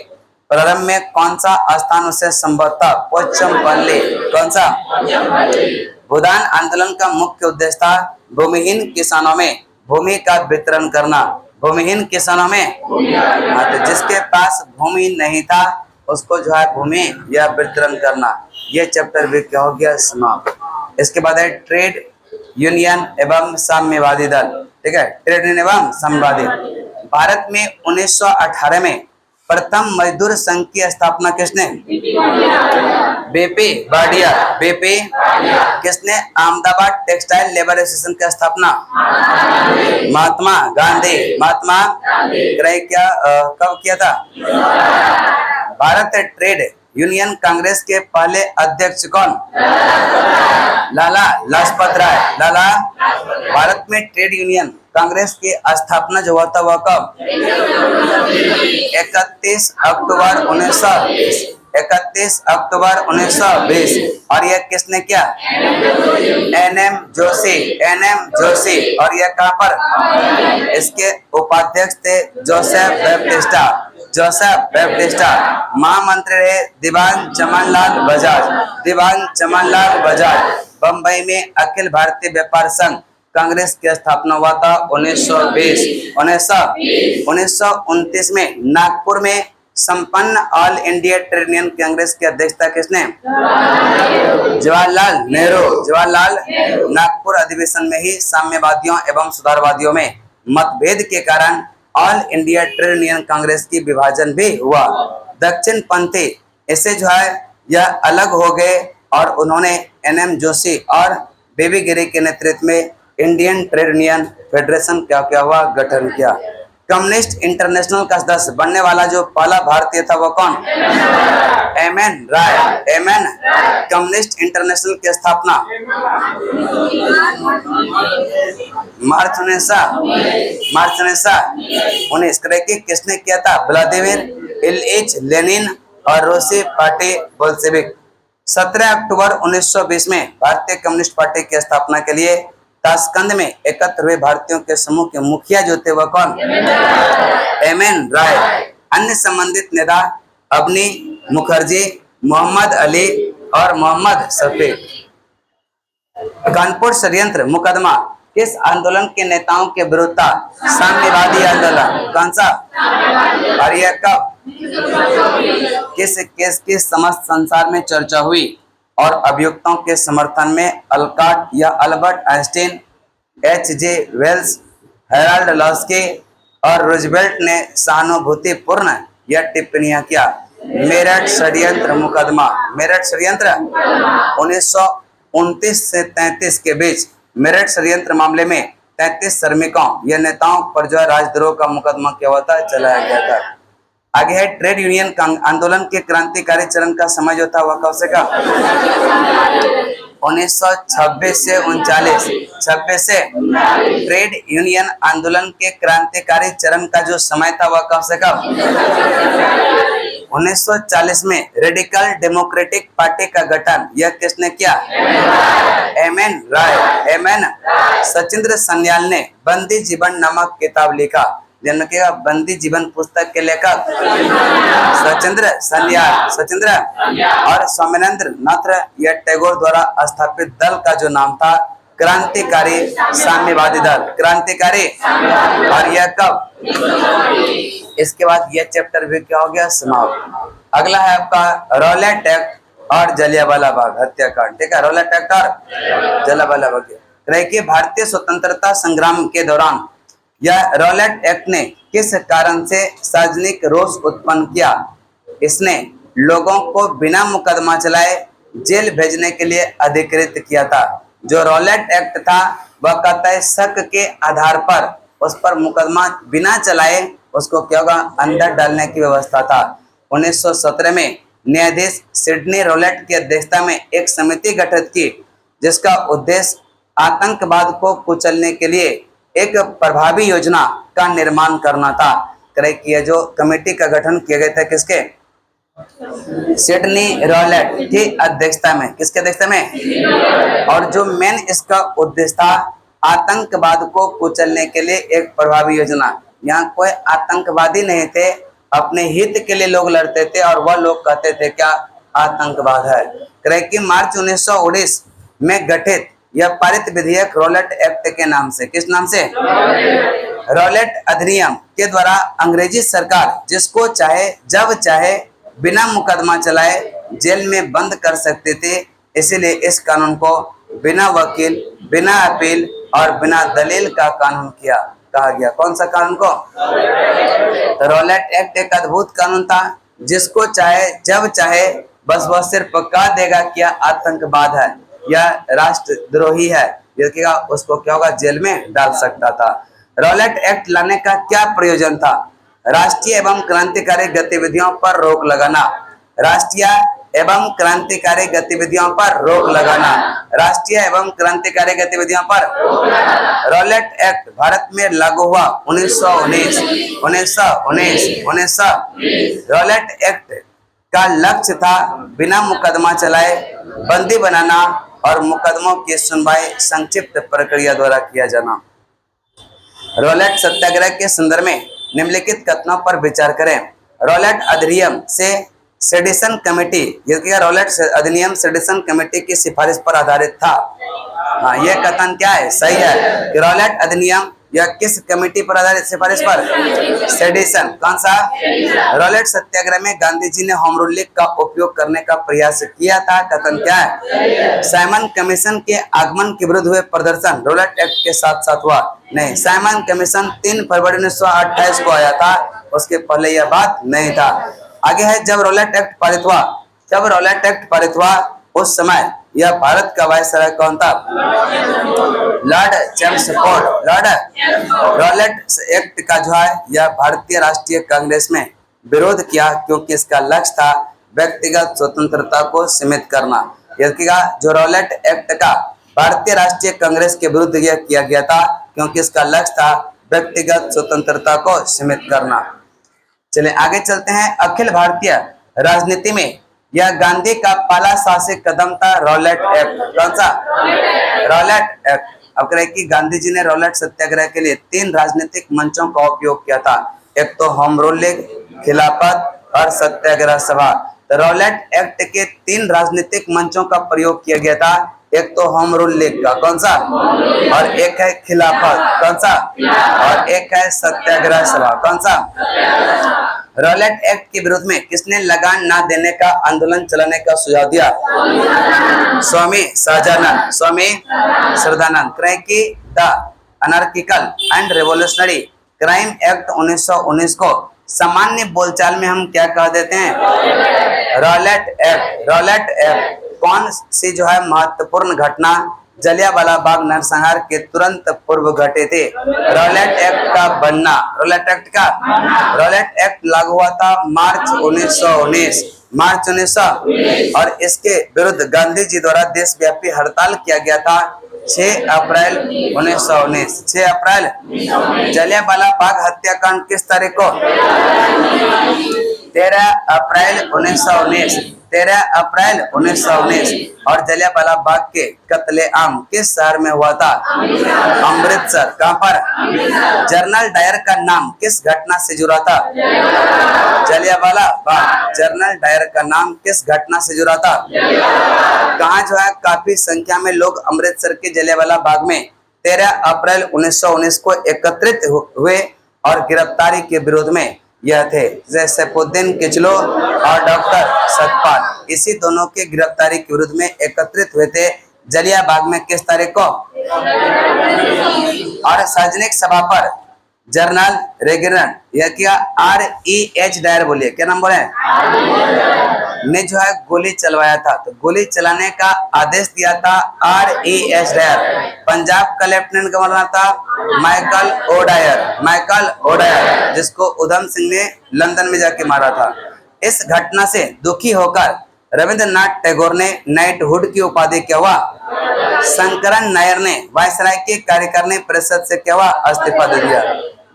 प्रारंभ में कौन सा स्थान उसे संभव था? पोचमपल्ली। कौन सा? भूदान आंदोलन का मुख्य उद्देश्य था भूमिहीन किसानों में भूमि का वितरण करना। भूमिहीन किसानों में, तो जिसके पास भूमि नहीं था उसको जो है भूमि या वितरण करना। ये चैप्टर भी क्या हो गया? समाप्त। इसके बाद है ट्रेड यूनियन एवं साम्यवादी दल। ठीक है, ट्रेड यूनियन एवं साम्यवादी। भारत में 1918 में प्रथम मजदूर संघ की स्थापना किसने? बीपी बाडिया। बीपी किसने? अहमदाबाद टेक्सटाइल लेबर एसोसिएशन की स्थापना? महात्मा गांधी। महात्मा क्या कब किया था? भारत ट्रेड यूनियन कांग्रेस के पहले अध्यक्ष कौन? लाला लाजपत राय। लाला। भारत में ट्रेड यूनियन कांग्रेस की स्थापना जो हुआ था वह कब? 31 अक्टूबर 1920। 31 अक्टूबर 1920। और यह किसने किया? एनएम जोशी। एनएम जोशी। और यह कहां पर? इसके उपाध्यक्ष थे जोसेफ बैप्टिस्टा। Joseph Baptista. महामंत्री रहे दिवान चमनलाल बजाज। दिवान चमनलाल बजाज। बंबई में अखिल भारतीय व्यापार संघ कांग्रेस की स्थापना हुआ था 1920। 1929 में नागपुर में संपन्न all India trade union Congress की अध्यक्षता किसने? जवाहरलाल नेहरू। जवाहरलाल। नागपुर अधिवेशन में ही साम्यवादियों एवं सुधारवादियों में मतभेद के कारण all India trade union Congress की विभाजन भी हुआ। दक्षिण पंथी इससे जो है यह अलग हो गए और उन्होंने एनएम जोशी और बेबी गिरी के नेतृत्व में इंडियन ट्रेड यूनियन फेडरेशन क्या क्या हुआ? गठन किया। कम्युनिस्ट इंटरनेशनल का सदस्य बनने वाला जो पहला भारतीय था वो कौन? एमएन राय। एमएन। कम्युनिस्ट इंटरनेशनल की स्थापना मार्च 1919 किसने किया था? व्लादिमीर इलिच लेनिन और रूसी पार्टी बोल्शेविक। 17 अक्टूबर 1920 में भारतीय कम्युनिस्ट पार्टी की स्थापना के लिए ताशकंद में एकत्र हुए भारतीयों के समूह के मुखिया जो थे वह कौन? एम.एन. राय। अन्य संबंधित नेता अबनी मुखर्जी, मोहम्मद अली और मोहम्मद शफीक। कानपुर षड्यंत्र मुकदमा किस आंदोलन के नेताओं के विरुद्ध था? साम्यवादी आंदोलन। कौन सा? और यह कब? किस केस की समस्त संसार में चर्चा हुई और अभियुक्तों के समर्थन में अल्काट या Albert Einstein, H J. Wells, Harold Laski और रूजवेल्ट ने सहानुभूतिपूर्ण यह टिप्पणियां किया? मेरठ षड्यंत्र मुकदमा। मेरठ षड्यंत्र 1929 से 33 के बीच मेरठ षड्यंत्र मामले में 33 श्रमिकों या नेताओं पर जो है राजद्रोह का मुकदमा क्या हुआ था? चलाया गया था। आगे है ट्रेड यूनियन आंदोलन के क्रांतिकारी चरण का समय जो था वह कब से कब? 1926 से 39। 26 से ट्रेड यूनियन आंदोलन के क्रांतिकारी चरण का जो समय था वह कब से कब? 1940 में रेडिकल डेमोक्रेटिक पार्टी का गठन यह किसने किया? एम.एन. राय। एम.एन. सचिंद्र सन्याल ने बंदी जीवन नामक किताब लिखा। जिनके बंदी जीवन पुस्तक के लेखक सचिंद्र सन्याल। सचिंद्र और स्वामीनाथन नाथ यह टैगोर द्वारा स्थापित दल का जो नाम था क्रांतिकारी साम्यवादी दल। क्रांतिकारी। और यह कब? इसके बाद यह चैप्टर भी क्या हो गया? समाप्त। अगला है आपका रॉलेट एक्ट और जलियांवाला बाग हत्याकांड। ठीक है, रॉलेट एक्ट और जलियांवाला बाग। देखिए भारतीय स्वतंत्रता संग्राम के दौरान यह रॉलेट एक्ट ने किस कारण से सार्वजनिक रोष उत्पन्न किया? इसने लोगों को बिना मुकदमा चलाए जेल भेजने के लिए अधिकृत किया था। जो रॉलेट एक्ट था वह कहता है शक के आधार पर उस पर मुकदमा बिना चलाए उसको क्या होगा? अंदर डालने की व्यवस्था था। 1917 में न्यायाधीश सिडनी रॉलेट की अध्यक्षता में एक समिति गठित की जिसका उद्देश्य आतंकवाद को कुचलने के लिए एक प्रभावी योजना का निर्माण करना था। किया जो कमेटी का गठन किया गया था किसके? सिडनी रॉलेट की अध्यक्षता में। किसके अध्यक्षता में? और जो मेन इसका उद्देश्य था आतंकवाद को कुचलने के लिए एक प्रभावी योजना। यहाँ कोई आतंकवादी नहीं थे, अपने हित के लिए लोग लड़ते थे और वह लोग कहते थे क्या आतंकवाद है। कि मार्च 1919 में गठित यह पारित विधेयक रॉलेट एक्ट के नाम से, किस नाम से? रॉलेट अधिनियम के द्वारा अंग्रेजी सरकार जिसको चाहे जब चाहे बिना मुकदमा चलाए जेल में बंद कर सकते थे। इसीलिए इस कानून को बिना वकील, बिना अपील और बिना दलील का कानून किया कहा गया। कौन सा कानून को? तो रॉलेट एक्ट एक अद्भुत कानून था जिसको चाहे जब चाहे बस वह सिर्फ कह देगा क्या आतंकवाद है या राष्ट्रद्रोही है, देखिएगा उसको क्या होगा? जेल में डाल सकता था। रॉलेट एक्ट लाने का क्या प्रयोजन था? राष्ट्रीय एवं क्रांतिकारी गतिविधियों पर रोक लगाना। राष्ट्रीय एवं क्रांतिकारी गतिविधियों पर रोक लगाना। राष्ट्रीय एवं क्रांतिकारी गतिविधियों पर रॉलेट एक्ट भारत में लागू हुआ 1919। रॉलेट एक्ट का लक्ष्य था बिना मुकदमा चलाए बंदी बनाना और मुकदमों की सुनवाई संक्षिप्त प्रक्रिया द्वारा किया जाना। रॉलेट सत्याग्रह के संदर्भ में निम्नलिखित कथनों पर विचार करें। रॉलेट अधिनियम से सेडिशन कमेटी, रॉलेट अधिनियम सेडिशन कमेटी की सिफारिश पर आधारित था। हाँ, यह कथन क्या है? सही है कि रॉलेट अधिनियम यह किस कमेटी पर आधारित? सिफारिश पर सेडिशन। कौन सा? रॉलेट सत्याग्रह में गांधी जी ने होम रूल का उपयोग करने का प्रयास किया था। कथन क्या है? साइमन कमीशन के आगमन के विरुद्ध हुए प्रदर्शन रॉलेट एक्ट के साथ साथ हुआ नहीं। साइमन कमीशन 3 फरवरी 1928 को आया था, उसके पहले यह बात नहीं था। आगे है जब रॉलेट एक्ट पारित हुआ उस समय यह भारत का वायसराय कौन था? Lord Chelmsford. रॉलेट एक्ट का जो है यह भारतीय राष्ट्रीय कांग्रेस में विरोध किया क्योंकि इसका लक्ष्य था व्यक्तिगत स्वतंत्रता को सीमित करना। देखिएगा जो रॉलेट एक्ट का भारतीय राष्ट्रीय कांग्रेस के विरुद्ध यह किया गया था क्योंकि इसका लक्ष्य था व्यक्तिगत स्वतंत्रता को सीमित करना। चलिए आगे चलते हैं। अखिल भारतीय राजनीति में यह गांधी का पहला शासक कदम था रॉलेट एक्ट। कौन सा? Rowlatt act. अब कह रहे कि गांधी जी ने रॉलेट सत्याग्रह के लिए 3 राजनीतिक मंचों का उपयोग किया था। एक तो होम रूल लीग, खिलाफत और सत्याग्रह सभा। तो रॉलेट एक्ट के 3 राजनीतिक मंचों का प्रयोग किया गया था। एक तो होम रूल लीग का, कौन सा? और एक है खिलाफत, कौन सा? और एक है सत्याग्रह सभा, कौन सा? रॉलेट एक्ट के विरोध में किसने लगान ना देने का आंदोलन चलाने का सुझाव दिया? स्वामी सहजानंद, स्वामी श्रद्धानंद। करें कि the anarchical and revolutionary crime act 1919 को सामान्य बोलचाल में हम क्या कह देते हैं? Rowlatt act. रॉलेट एक्ट कौन सी जो है महत्वपूर्ण घटना जलियांवाला बाग नरसंहार के तुरंत पूर्व घटे थे? रॉलेट एक्ट का बनना। रॉलेट एक्ट लागू हुआ था मार्च 1919, मार्च 1919 और इसके विरुद्ध गांधी जी द्वारा देशव्यापी हड़ताल किया गया था 6 अप्रैल 1919। 6 अप्रैल। जलियांवाला बाग हत्याकांड किस तारीख को? 13 अप्रैल 1919। 13 अप्रैल 1919 और जलियांवाला बाग के कत्लेआम किस शहर में हुआ था? अमृतसर। कहां पर? जनरल डायर का नाम किस घटना से जुड़ा था? जलियांवाला बाग। जनरल डायर का नाम किस घटना से जुड़ा था? कहां जो है काफी संख्या में लोग अमृतसर के जलियांवाला बाग में 13 अप्रैल 1919 को एकत्रित हुए और गिरफ्तारी के विरोध में यह थे, जैसे सैफुद्दीन किचलू और डॉक्टर सतपाल। इसी दोनों के गिरफ्तारी के विरुद्ध में एकत्रित हुए थे जलियांवाला बाग में किस तारीख को? और सार्वजनिक सभा पर जनरल रेगिनर, यह क्या? REH डायर, बोलिए क्या नाम बोले, ने जो है गोली चलवाया था। तो गोली चलाने का आदेश दिया था REH डायर। पंजाब का लेफ्टिनेंट गवर्नर था माइकल ओडायर, जिसको उधम सिंह ने लंदन में जाके मारा था। इस घटना से दुखी होकर रविंद्रनाथ टैगोर ने नाइटहुड की उपाधि क्या हुआ? शंकरन नायर ने वायसराय के कार्यकारिणी परिषद से क्या हुआ? इस्तीफा दे दिया।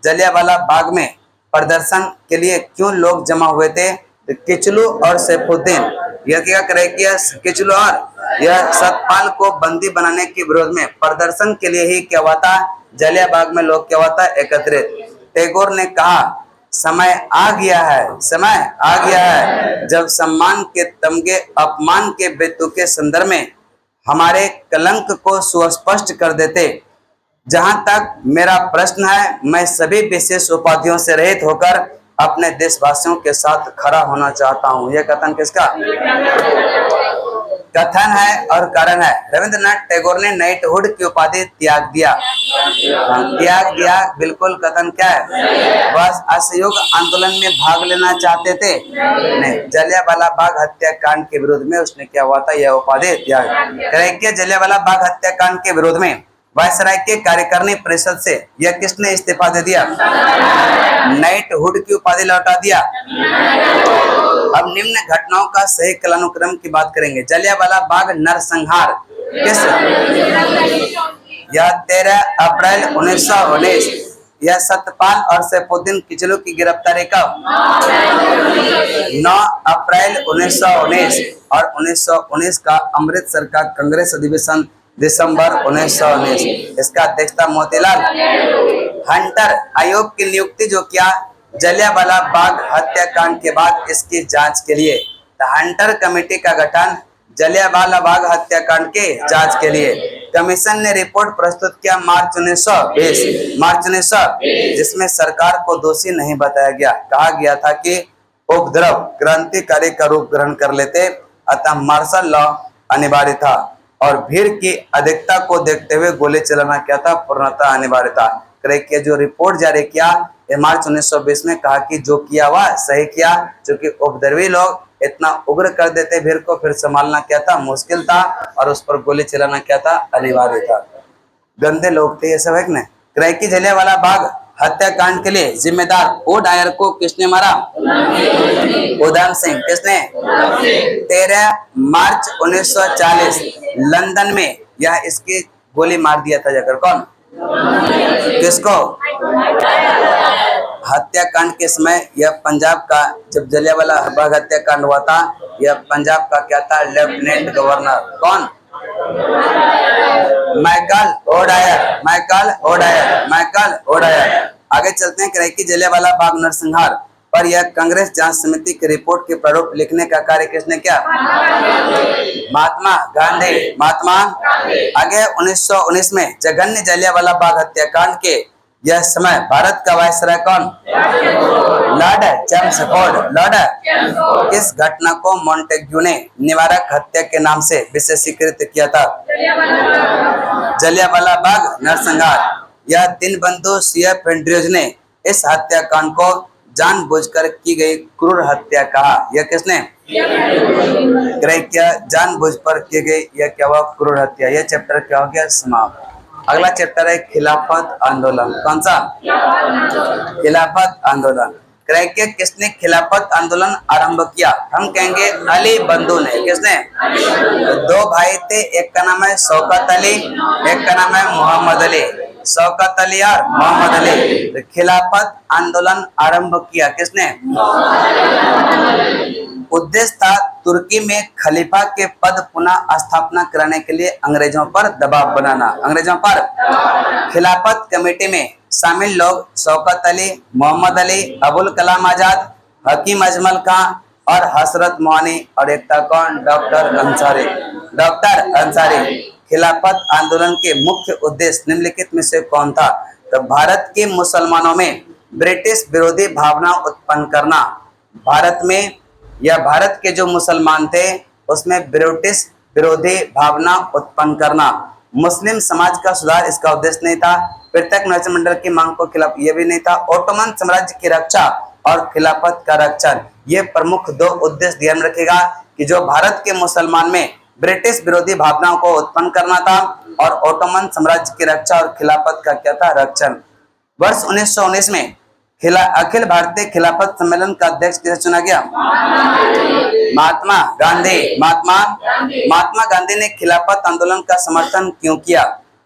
जलियांवाला बाग में प्रदर्शन के लिए क्यों लोग जमा हुए थे? तो किचलू और सैफुद्दीन, यह क्या करे कि किचलू और यह सतपाल को बंदी बनाने के विरोध में प्रदर्शन के लिए ही क्या हुआ था? जलियांवाला बाग में लोग क्या हुआ था? एकत्रित। टैगोर ने कहा समय आ गया है जब सम्मान के तमगे अपमान के बेतु के संदर्भ में हमारे कलंक को सुस्पष्ट कर देते। जहां तक मेरा प्रश्न है, मैं सभी विशेष उपाधियों से रहित होकर अपने देशवासियों के साथ खड़ा होना चाहता हूं। यह कथन किसका? कथन है और कारण है। रविंद्रनाथ टैगोर ने नाइटहुड की उपाधि त्याग दिया। बिल्कुल कथन क्या है? बस असहयोग आंदोलन में भाग लेना चाहते थे? नहीं। जलियांवाला बाग हत्याकांड के विरोध में उसने क्या हुआ था? यह उपाधि त्याग। जलियांवाला बाग हत्याकांड के विरोध में वायसराय के कार्यकारिणी परिषद से यह किसने इस्तीफा दे दिया? नाइटहुड की उपाधि लौटा दिया। अब निम्न घटनाओं का सही कालानुक्रम की बात करेंगे। जलियांवाला बाग नरसंहार किस? यह 13 अप्रैल 1919। यह सतपाल और सैफुद्दीन किचलू की गिरफ्तारी कब? 9 अप्रैल 1919 और 1919 का अमृतसर का कांग्रेस अधिवेशन दिसंबर 1919। इसका अध्यक्षता मोतीलाल हंटर आयोग की नियुक्ति जो किया जलियांवाला बाग हत्याकांड के बाद इसकी जांच के लिए। हंटर कमेटी का गठन जलियांवाला बाग हत्याकांड के जांच के लिए। कमीशन ने रिपोर्ट प्रस्तुत किया मार्च 1920, जिसमें सरकार को दोषी नहीं बताया गया। कहा गया था कि उपद्रव क्रांतिकारी का रूप ग्रहण कर लेते, अतः मार्शल लॉ अनिवार्य था और भीड़ की अधिकता को देखते हुए गोली चलाना क्या था? पूर्णतः अनिवार्य था। जो रिपोर्ट जारी किया मार्च 1920 में, कहा कि जो किया हुआ सही किया, क्योंकि उपद्रवी लोग इतना उग्र कर देते भीड़ को, फिर संभालना क्या था? मुश्किल था और उस पर गोली चलाना क्या था? अनिवार्य था। गंदे लोग थे ये सब, है कि नहीं? कि जलियांवाला बाग हत्याकांड के लिए जिम्मेदार ओडायर को किसने मारा? उधम सिंह। किसने? 13 मार्च 1940 लंदन में यह इसकी गोली मार दिया था जाकर। कौन? किसको? हत्याकांड के समय यह पंजाब का, जब जलियांवाला बाग हत्याकांड हुआ था, यह पंजाब का क्या था, लेफ्टिनेंट गवर्नर। कौन? Michael O'Dwyer, Michael O'Dwyer, Michael O'Dwyer. आगे चलते हैं। कि जलियांवाला बाग नरसंहार पर यह कांग्रेस जांच समिति की रिपोर्ट के प्रारूप लिखने का कार्य किसने किया? महात्मा गांधी, महात्मा। आगे 1919 में जघन्य जलियांवाला बाग हत्याकांड के यह समय भारत का वायसराय कौन? Lord Chelmsford. लॉर्ड। इस घटना को मॉन्टेग्यू ने निवारक हत्या के नाम से विशेषीकृत किया था। जलियांवाला बाग नरसंहार। यह दीनबंधु सीएफ एंड्रयूज ने इस हत्याकांड को जानबूझकर की गई क्रूर हत्या कहा। यह किसने? क्या जानबूझ पर की गई यह क्या हुआ? क्रूर हत्या। यह चैप्टर क्या हो गया? समाप्त। अगला चैप्टर है खिलाफत आंदोलन। कौन सा? खिलाफत आंदोलन। किसने खिलाफत आंदोलन आरंभ किया? हम कहेंगे अली बंधु ने। किसने? दो भाई थे, एक का नाम है शौकत अली, एक का नाम है मोहम्मद अली। शौकत अली और मोहम्मद अली। खिलाफत आंदोलन आरंभ किया किसने? उद्देश्य था तुर्की में खलीफा के पद पुनः स्थापना कराने के लिए अंग्रेजों पर दबाव बनाना। अंग्रेजों पर। खिलाफत कमेटी में शामिल लोग शौकत अली, मोहम्मद अली, अबुल कलाम आजाद, हकीम अजमल खां और हसरत मोहनी, और एक था कौन? डॉक्टर अंसारी। डॉक्टर अंसारी। खिलाफत आंदोलन के मुख्य उद्देश्य निम्नलिखित में से कौन था? तो भारत के मुसलमानों में ब्रिटिश विरोधी भावना उत्पन्न करना। भारत में या भारत के जो मुसलमान थे उसमें ब्रिटिश विरोधी भावना उत्पन्न करना। मुस्लिम समाज का सुधार इसका उद्देश्य नहीं था। पृथक मंत्रिमंडल की मांग को खिलाफ यह भी नहीं था। ओटोमन साम्राज्य की रक्षा और खिलाफत का रक्षण, ये प्रमुख दो उद्देश्य ध्यान रखेगा कि जो भारत के मुसलमान में ब्रिटिश विरोधी भावनाओं को उत्पन्न करना था और ओटोमन साम्राज्य की रक्षा और खिलाफत का क्या था? रक्षण। वर्ष 1919 में अखिल भारतीय खिलाफत सम्मेलन का अध्यक्ष किसे चुना गया? महात्मा गांधी। महात्मा गांधी ने खिलाफत आंदोलन का समर्थन क्यों किया?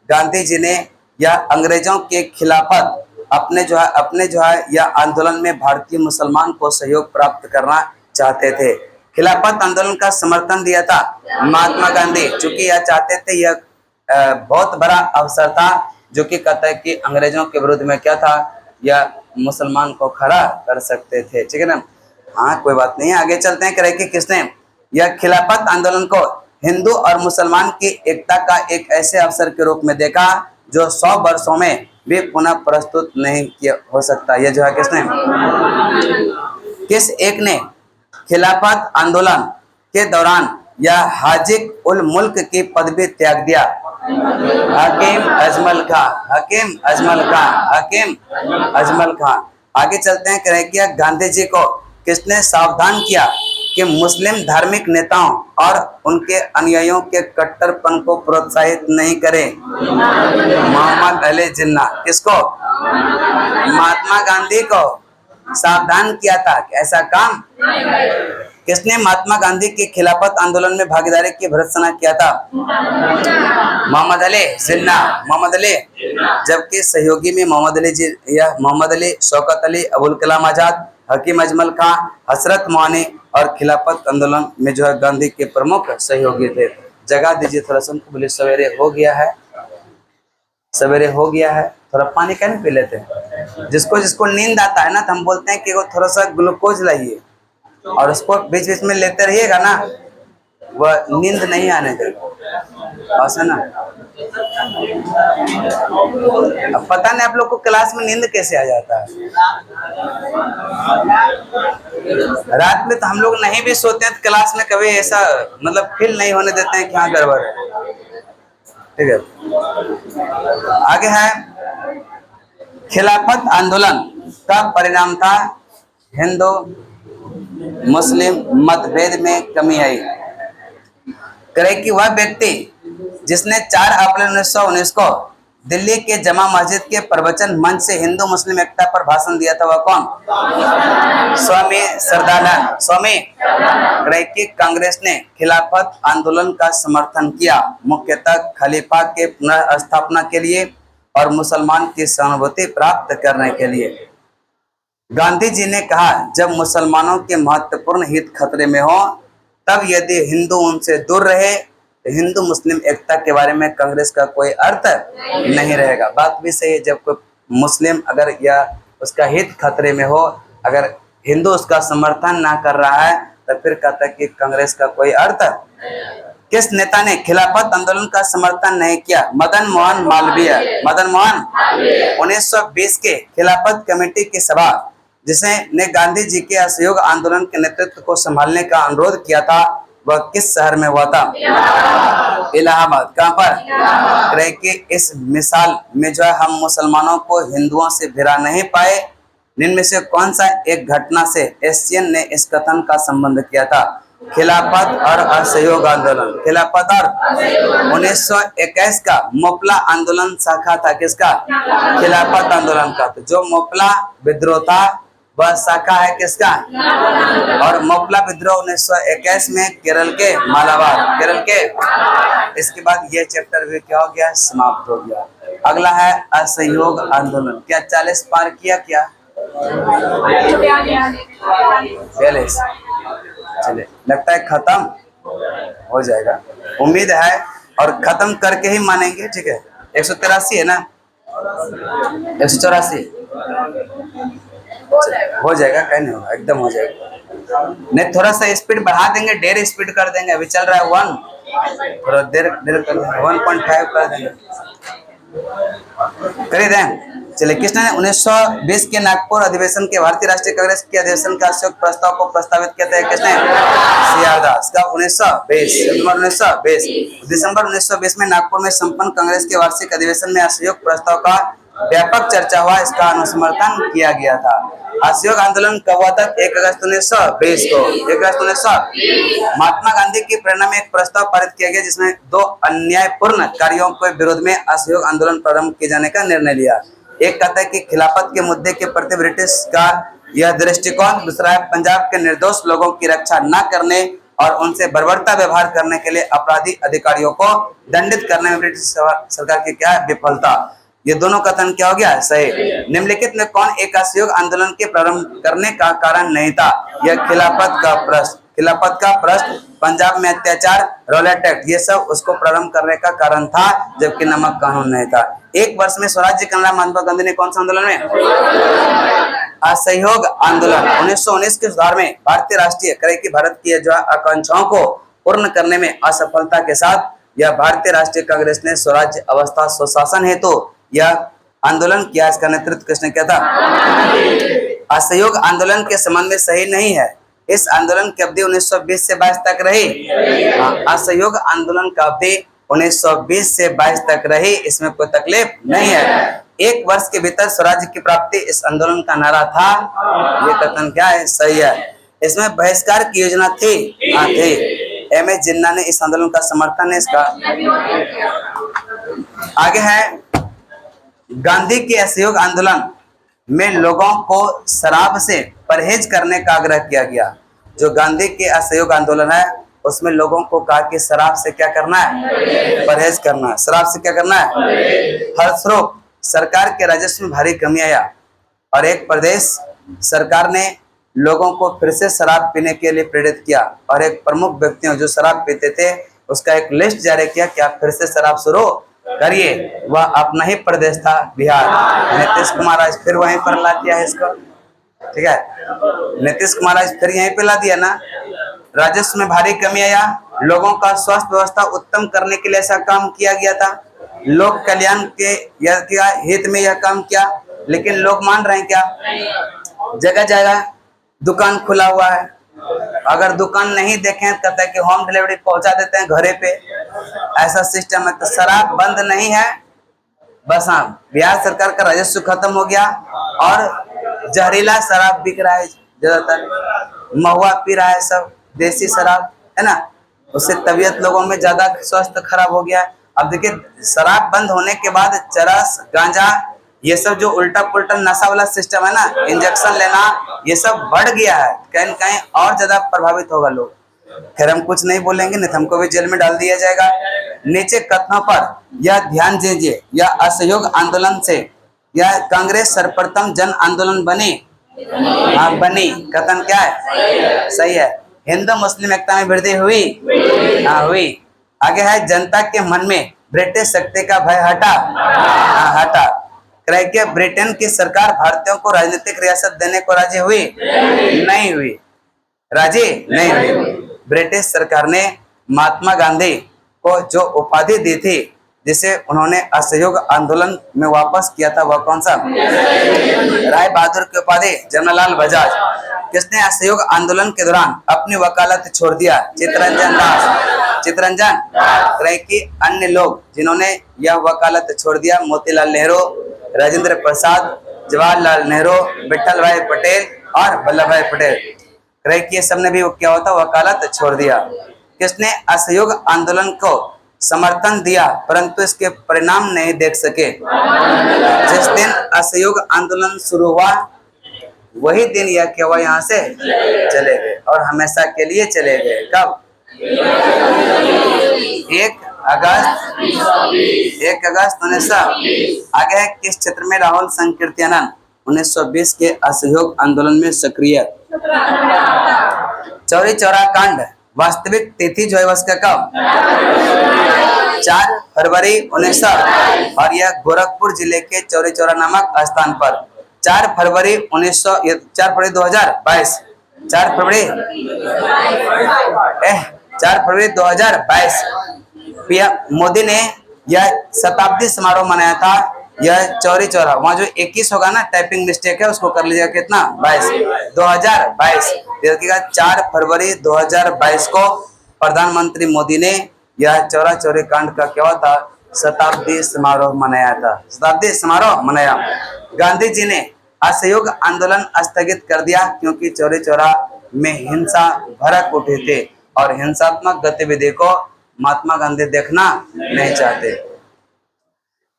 गांधी जी ने या अंग्रेजों के खिलाफत अपने जो है या आंदोलन में भारतीय मुसलमान को सहयोग प्राप्त करना चाहते थे। खिलाफत आंदोलन का समर्थन दिया था महात्मा गांधी, चूंकि यह चाहते थे, यह बहुत बड़ा अवसर था जो कि कहता है कि अंग्रेजों के विरुद्ध में क्या था, या मुसलमान को खड़ा कर सकते थे। ठीक है ना? हाँ, कोई बात नहीं है। आगे चलते हैं। कि किसने यह खिलाफत आंदोलन को हिंदू और मुसलमान की एकता का एक ऐसे अवसर के रूप में देखा जो 100 वर्षों में भी पुनः प्रस्तुत नहीं किया हो सकता। यह जो है किसने? किस एक ने खिलाफत आंदोलन के दौरान यह हाजिक उल मुल्क की पदवी त्याग दिया? हकीम अजमल खां। हकीम अजमल खां। हकीम अजमल खां। आगे चलते हैं। कि गांधी जी को किसने सावधान किया कि मुस्लिम धार्मिक नेताओं और उनके अनुयायियों के कट्टरपन को प्रोत्साहित नहीं करें? मोहम्मद अली जिन्ना। किसको? महात्मा गांधी को सावधान किया था कि ऐसा काम। किसने महात्मा गांधी के खिलाफत आंदोलन में भागीदारी की भर्त्सना किया था? मोहम्मद अली जिन्ना। मोहम्मद अली। जबकि सहयोगी में मोहम्मद अली जी या मोहम्मद अली, शौकत अली, अबुल कलाम आजाद, हकीम अजमल खां, हसरत मोहनी और खिलाफत आंदोलन में जो है गांधी के प्रमुख सहयोगी थे। जगा दीजिए थोड़ा सा, बोले सवेरे हो गया है, सवेरे हो गया है, थोड़ा पानी क्या नहीं पी लेते हैं? जिसको नींद आता है ना, तो हम बोलते हैं कि वो थोड़ा सा ग्लूकोज लाइए, और उसको बीच बीच में लेते रहिएगा ना, वह नींद नहीं आने देगा। ऐसा ना, अब पता नहीं आप लोग को क्लास में नींद कैसे आ जाता है। रात में तो हम लोग नहीं भी सोते हैं तो क्लास में कभी ऐसा मतलब फील नहीं होने देते हैं कि हाँ गड़बड़ है। ठीक है, आगे है खिलाफत आंदोलन का परिणाम था हिंदू मुस्लिम मतभेद में कमी आई। करे कि वह व्यक्ति जिसने 4 अप्रैल 1919 को दिल्ली के जमा मस्जिद के प्रवचन मंच से हिंदू मुस्लिम एकता पर भाषण दिया था, वह कौन? स्वामी श्रद्धानंद। स्वामी। कि कांग्रेस ने खिलाफत आंदोलन का समर्थन किया मुख्यतः खलीफा के पुनर्स्थापना के लिए और मुसलमान की सहानुभूति प्राप्त करने के लिए। गांधी जी ने कहा, जब मुसलमानों के महत्वपूर्ण हित खतरे में हो, तब यदि हिंदू उनसे दूर रहे तो हिंदू मुस्लिम एकता के बारे में कांग्रेस का कोई अर्थ नहीं रहेगा। बात भी सही है। जब कोई मुस्लिम अगर या उसका हित खतरे में हो, अगर हिंदू उसका समर्थन ना कर रहा है, तो फिर कहता है कि कांग्रेस का कोई अर्थ। किस नेता ने खिलाफत आंदोलन का समर्थन नहीं किया? मदन मोहन मालवीय। मदन मोहन 1920 के खिलाफत कमेटी की सभा जिसने गांधी जी के असहयोग आंदोलन के नेतृत्व को संभालने का अनुरोध किया था, वह किस शहर में हुआ था? इलाहाबाद। कहां पर? कह कि इस मिसाल में जो है हम मुसलमानों को हिंदुओं से भिड़ा नहीं पाए, इनमें से कौन सा एक घटना से एशियन ने इस कथन का संबंध किया था? खिलाफत और असहयोग आंदोलन। खिलाफत और 1921 का मोपला आंदोलन शाखा था किसका? खिलाफत आंदोलन का। तो जो मोपला विद्रोह था वह शाखा है किसका? और मोपला विद्रोह 1921 में केरल के मालाबार। केरल के। इसके बाद ये चैप्टर भी क्या हो गया? समाप्त हो गया। अगला है असहयोग आंदोलन। क्या 40 पार किया? क्या 42? चलिए, लगता है खत्म हो जाएगा, उम्मीद है, और खत्म करके ही मानेंगे। ठीक है, 183 है ना? 184 हो जाएगा, कहीं नहीं होगा, एकदम हो जाएगा। नहीं, थोड़ा सा स्पीड बढ़ा देंगे, डेढ़ स्पीड कर देंगे। अभी चल रहा है 1, थोड़ा देर कर देंगे, 1.5 कर देंगे, कर दें। चलिए, किसने 1920 के नागपुर अधिवेशन के भारतीय राष्ट्रीय कांग्रेस के अधिवेशन का संयुक्त प्रस्ताव को प्रस्तावित किया था? किसने? सीआर दास। का 1920 दिसंबर 1920 में नागपुर में संपन्न कांग्रेस के वार्षिक अधिवेशन में असहयोग प्रस्ताव का व्यापक चर्चा हुआ, इसका अनुसमर्थन किया गया था। असहयोग आंदोलन कब हुआ था? 1 अगस्त 1920 को। 1 अगस्त 1920। महात्मा गांधी की प्रेरणा में एक प्रस्ताव पारित किया गया जिसमें 2 अन्यायपूर्ण कार्यों के विरोध में असहयोग आंदोलन प्रारंभ किए जाने का निर्णय लिया। एक कहता है कि खिलाफत के मुद्दे के प्रति ब्रिटिश का यह दृष्टिकोण, दूसरा है पंजाब के निर्दोष लोगों की रक्षा न करने और उनसे बर्बरता व्यवहार करने के लिए अपराधी अधिकारियों को दंडित करने में ब्रिटिश सरकार की क्या विफलता। ये दोनों कथन क्या हो गया? सही। निम्नलिखित में कौन एक असहयोग आंदोलन के प्रारंभ करने का कारण नहीं था? यह खिलाफत का प्रश्न। खिलाफत का प्रश्न, पंजाब में अत्याचार, रॉलेट एक्ट, ये सब उसको प्रारंभ करने का कारण था, जबकि नमक कानून नहीं था। 1 वर्ष में स्वराज्य करना महात्मा गांधी ने कौन सा आंदोलन में? असहयोग आंदोलन। 1919 के सुधार में भारतीय राष्ट्रीय करे कि भारत की जो आकांक्षाओं को पूर्ण करने में असफलता के साथ यह भारतीय राष्ट्रीय कांग्रेस ने स्वराज्य अवस्था स्वशासन हेतु यह आंदोलन किया। इसका नेतृत्व किसने किया था? असहयोग आंदोलन के संबंध में सही नहीं है। इस आंदोलन की अवधि 1920 से 22 तक रही। असहयोग आंदोलन का अवधि 1920 से 22 तक रही, इसमें कोई तकलीफ नहीं है। 1 वर्ष के भीतर स्वराज्य की प्राप्ति इस आंदोलन का नारा था। ये कथन क्या है? सही है। इसमें बहिष्कार की योजना थी? हाँ थी। एम.ए. जिन्ना ने इस आंदोलन का समर्थन है। इसका आगे है, गांधी के असहयोग आंदोलन में लोगों को शराब से परहेज करने का आग्रह किया गया। जो गांधी के असहयोग आंदोलन है उसमें लोगों को कहा कि शराब से क्या करना है? परहेज करना है। शराब से क्या करना है? फलस्वरूप सरकार के राजस्व में भारी कमी आया और एक प्रदेश सरकार ने लोगों को फिर से शराब पीने के लिए प्रेरित किया और एक प्रमुख व्यक्तियों जो शराब पीते थे उसका एक लिस्ट जारी किया कि आप फिर से शराब शुरू करिए। वह अपना ही प्रदेश था, बिहार। नीतीश कुमार आज फिर वहीं पर ला दिया है इसको। ठीक है, नीतीश कुमार आज फिर यहीं पे ला दिया ना। राजस्व में भारी कमी आया, लोगों का स्वास्थ्य व्यवस्था उत्तम करने के लिए ऐसा काम किया गया था, लोक कल्याण के हित में यह काम किया। लेकिन लोग मान रहे हैं क्या? जगह जगह दुकान खुला हुआ है, अगर दुकान नहीं देखें कहते हैं कि होम डिलीवरी पहुंचा देते हैं घरे पे, ऐसा सिस्टम है। तो शराब बंद नहीं है, बस हाँ बिहार सरकार का राजस्व खत्म हो गया और जहरीला शराब बिक रहा है, ज्यादातर महुआ पी रहा है सब, देसी शराब है ना, उससे तबीयत लोगों में ज्यादा स्वास्थ्य खराब हो गया। अब देखिए शराब बंद होने के बाद चरस, गांजा, ये सब जो उल्टा पुल्टा नशा वाला सिस्टम है ना, इंजेक्शन लेना, ये सब बढ़ गया है। कहीं कहीं और ज्यादा प्रभावित होगा लोग। खैर हम कुछ नहीं बोलेंगे, नहीं तो हमको भी जेल में डाल दिया जाएगा। नीचे कथनों पर यह ध्यान दीजिए, यह असहयोग आंदोलन से यह कांग्रेस सर्वप्रथम जन आंदोलन बनी हाँ बनी, कथन क्या है? सही है। हिंदू मुस्लिम एकता में वृद्धि हुई? हाँ हुई। आगे है, जनता के मन में ब्रिटिश शक्ति का भय हटा? हाँ हटा। क्रय के ब्रिटेन की सरकार भारतीयों को राजनीतिक रियासत देने को राजी हुई? नहीं हुई। राजी नहीं हुई। ब्रिटिश सरकार ने महात्मा गांधी को जो उपाधि दी थी, जिसे उन्होंने असहयोग आंदोलन में वापस किया था, वह कौन सा? राय बहादुर की उपाधि जमनालाल बजाज। किसने असहयोग आंदोलन के दौरान अपनी वकालत छोड़ दिया? चित्तरंजन दास। चित्तरंजन। क्रय की अन्य लोग जिन्होंने यह वकालत छोड़ दिया, मोतीलाल नेहरू, राजेंद्र प्रसाद, जवाहरलाल नेहरू, विठल भाई पटेल और वल्लभ भाई पटेल। क्रय की सबने भी क्या होता, वकालत छोड़ दिया। किसने असहयोग आंदोलन को समर्थन दिया परंतु इसके परिणाम नहीं देख सके? जिस दिन असहयोग आंदोलन शुरू हुआ वही दिन यह क्या हुआ, यहाँ से चले गए और हमेशा के लिए चले गए। कब? 1 अगस्त 1920। आगे है, किस क्षेत्र में राहुल संकीर्तनन 1920 के असहयोग आंदोलन में सक्रिय? चौरी चौरा कांड वास्तविक तिथि जो है उसका कब? 4 फरवरी 1900 और यह गोरखपुर जिले के चौरी चौरा नामक स्थान पर 4 फरवरी 1900 4 फरवरी 2022 4 फरवरी 2022 पीएम मोदी ने यह शताब्दी समारोह मनाया था। यह चौरी चौरा, वहां जो 21 होगा ना, टाइपिंग मिस्टेक है, उसको कर लीजिएगा कितना? 2022। देखिएगा 4 फरवरी 2022 को प्रधानमंत्री मोदी ने यह चौरा चौरी कांड का क्या हुआ था, शताब्दी समारोह मनाया था। शताब्दी समारोह मनाया। गांधी जी ने असहयोग आंदोलन स्थगित कर दिया क्योंकि चौरी चौरा में हिंसा भड़क उठे थे और हिंसात्मक गतिविधि को महात्मा गांधी देखना नहीं चाहते।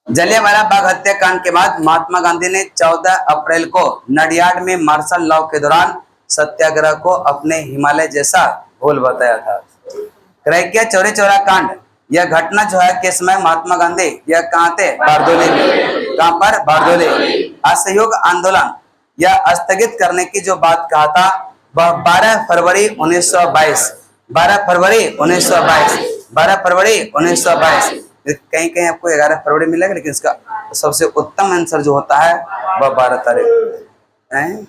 जलियांवाला बाग हत्याकांड के बाद महात्मा गांधी ने 14 अप्रैल को नडियाड में मार्शल लॉ के दौरान सत्याग्रह को अपने हिमालय जैसा भूल बताया था। क्रैकिया चौरी चौरा कांड, यह घटना जो है किस समय महात्मा गांधी यह कहाँ थे? बारदोली में। कहाँ पर? बारदोली। असहयोग आंदोलन यह स्थगित करने की जो बात कहा था वह 12 फरवरी 1922 12 फरवरी 1922 12 फरवरी 1922। कहीं कहीं आपको 11 फरवरी मिलेगा, लेकिन इसका सबसे उत्तम आंसर जो होता है वह 12 तारीख है।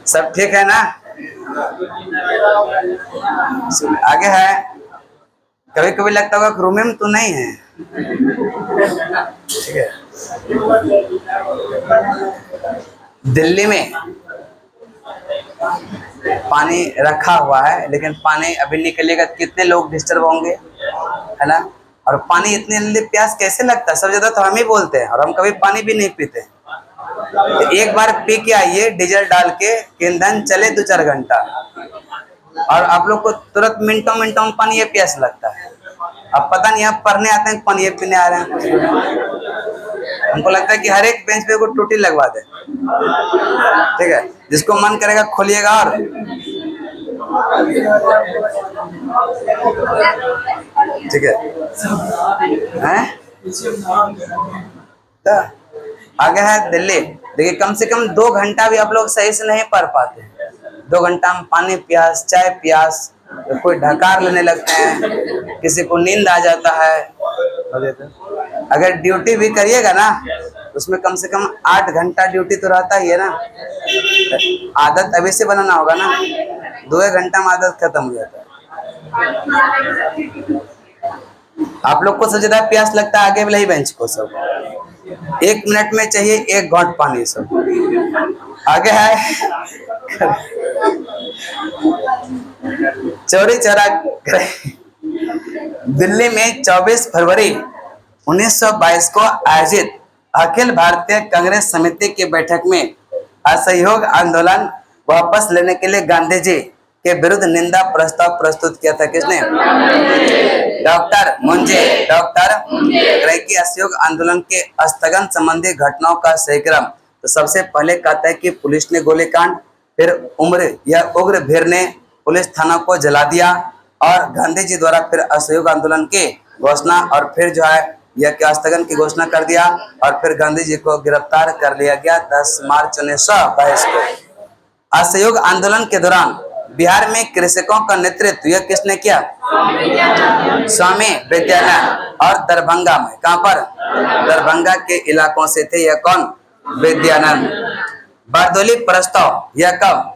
सब ठीक है ना? आगे है, कभी कभी लगता होगा रूम में तो नहीं है, ठीक है। दिल्ली में पानी रखा हुआ है, लेकिन पानी अभी निकलेगा, कितने लोग डिस्टर्ब होंगे, है ना? और पानी इतनी जल्दी प्यास कैसे लगता है? सब ज्यादा तो हम ही बोलते हैं और हम कभी पानी भी नहीं पीते। तो एक बार पी के आइए डीजल डाल के, ईंधन चले 2-4 घंटा, और आप लोग को तुरंत मिनटों मिनटों में पानी प्यास लगता है। अब पता नहीं आप पढ़ने आते हैं पानी पीने आ रहे हैं। हमको लगता है कि हर एक बेंच पे को टूटी लगवा दे, ठीक है। जिसको मन करेगा खोलिएगा और ठीक है, हैं? तो आगे है दिल्ली। देखिए कम से कम 2 घंटा भी आप लोग सही से नहीं पढ़ पाते। 2 घंटा में पानी प्यास, चाय प्यास, तो कोई ढकार लेने लगते हैं, किसी को नींद आ जाता है। अगर ड्यूटी भी करिएगा ना, उसमें कम से कम 8 घंटा ड्यूटी तो रहता ही है ना। आदत अभी से बनाना होगा ना, 2 घंटा में आदत खत्म हो जाता है। आप लोग को सबसे ज्यादा प्यास लगता है आगे वाले ही बेंच को, सब 1 मिनट में चाहिए 1 घोंट पानी सब। आगे है चौरी चौरा। दिल्ली में 24 फरवरी 1922 को आयोजित अखिल भारतीय कांग्रेस समिति की बैठक में असहयोग आंदोलन वापस लेने के लिए गांधी जी के विरुद्ध निंदा प्रस्ताव प्रस्तुत किया था। किसने? डॉक्टर मुंजे। क्रैकी असहयोग आंदोलन के स्थगन संबंधी घटनाओं का सही क्रम। तो सबसे पहले कहता है कि पुलिस ने गोलीकांड, फिर उग्र भीड़ ने पुलिस थाना को जला दिया और गांधी जी द्वारा फिर असहयोग आंदोलन की घोषणा, और फिर जो है यह के स्थगन की घोषणा कर दिया और फिर गांधी जी को गिरफ्तार कर लिया गया 10 मार्च 1922 को। असहयोग आंदोलन के दौरान बिहार में कृषकों का नेतृत्व यह किसने किया? स्वामी विद्यानंद। और दरभंगा में, कहां पर? दरभंगा के इलाकों से थे यह कौन? विद्यानंद। बारदोली प्रस्ताव यह कब?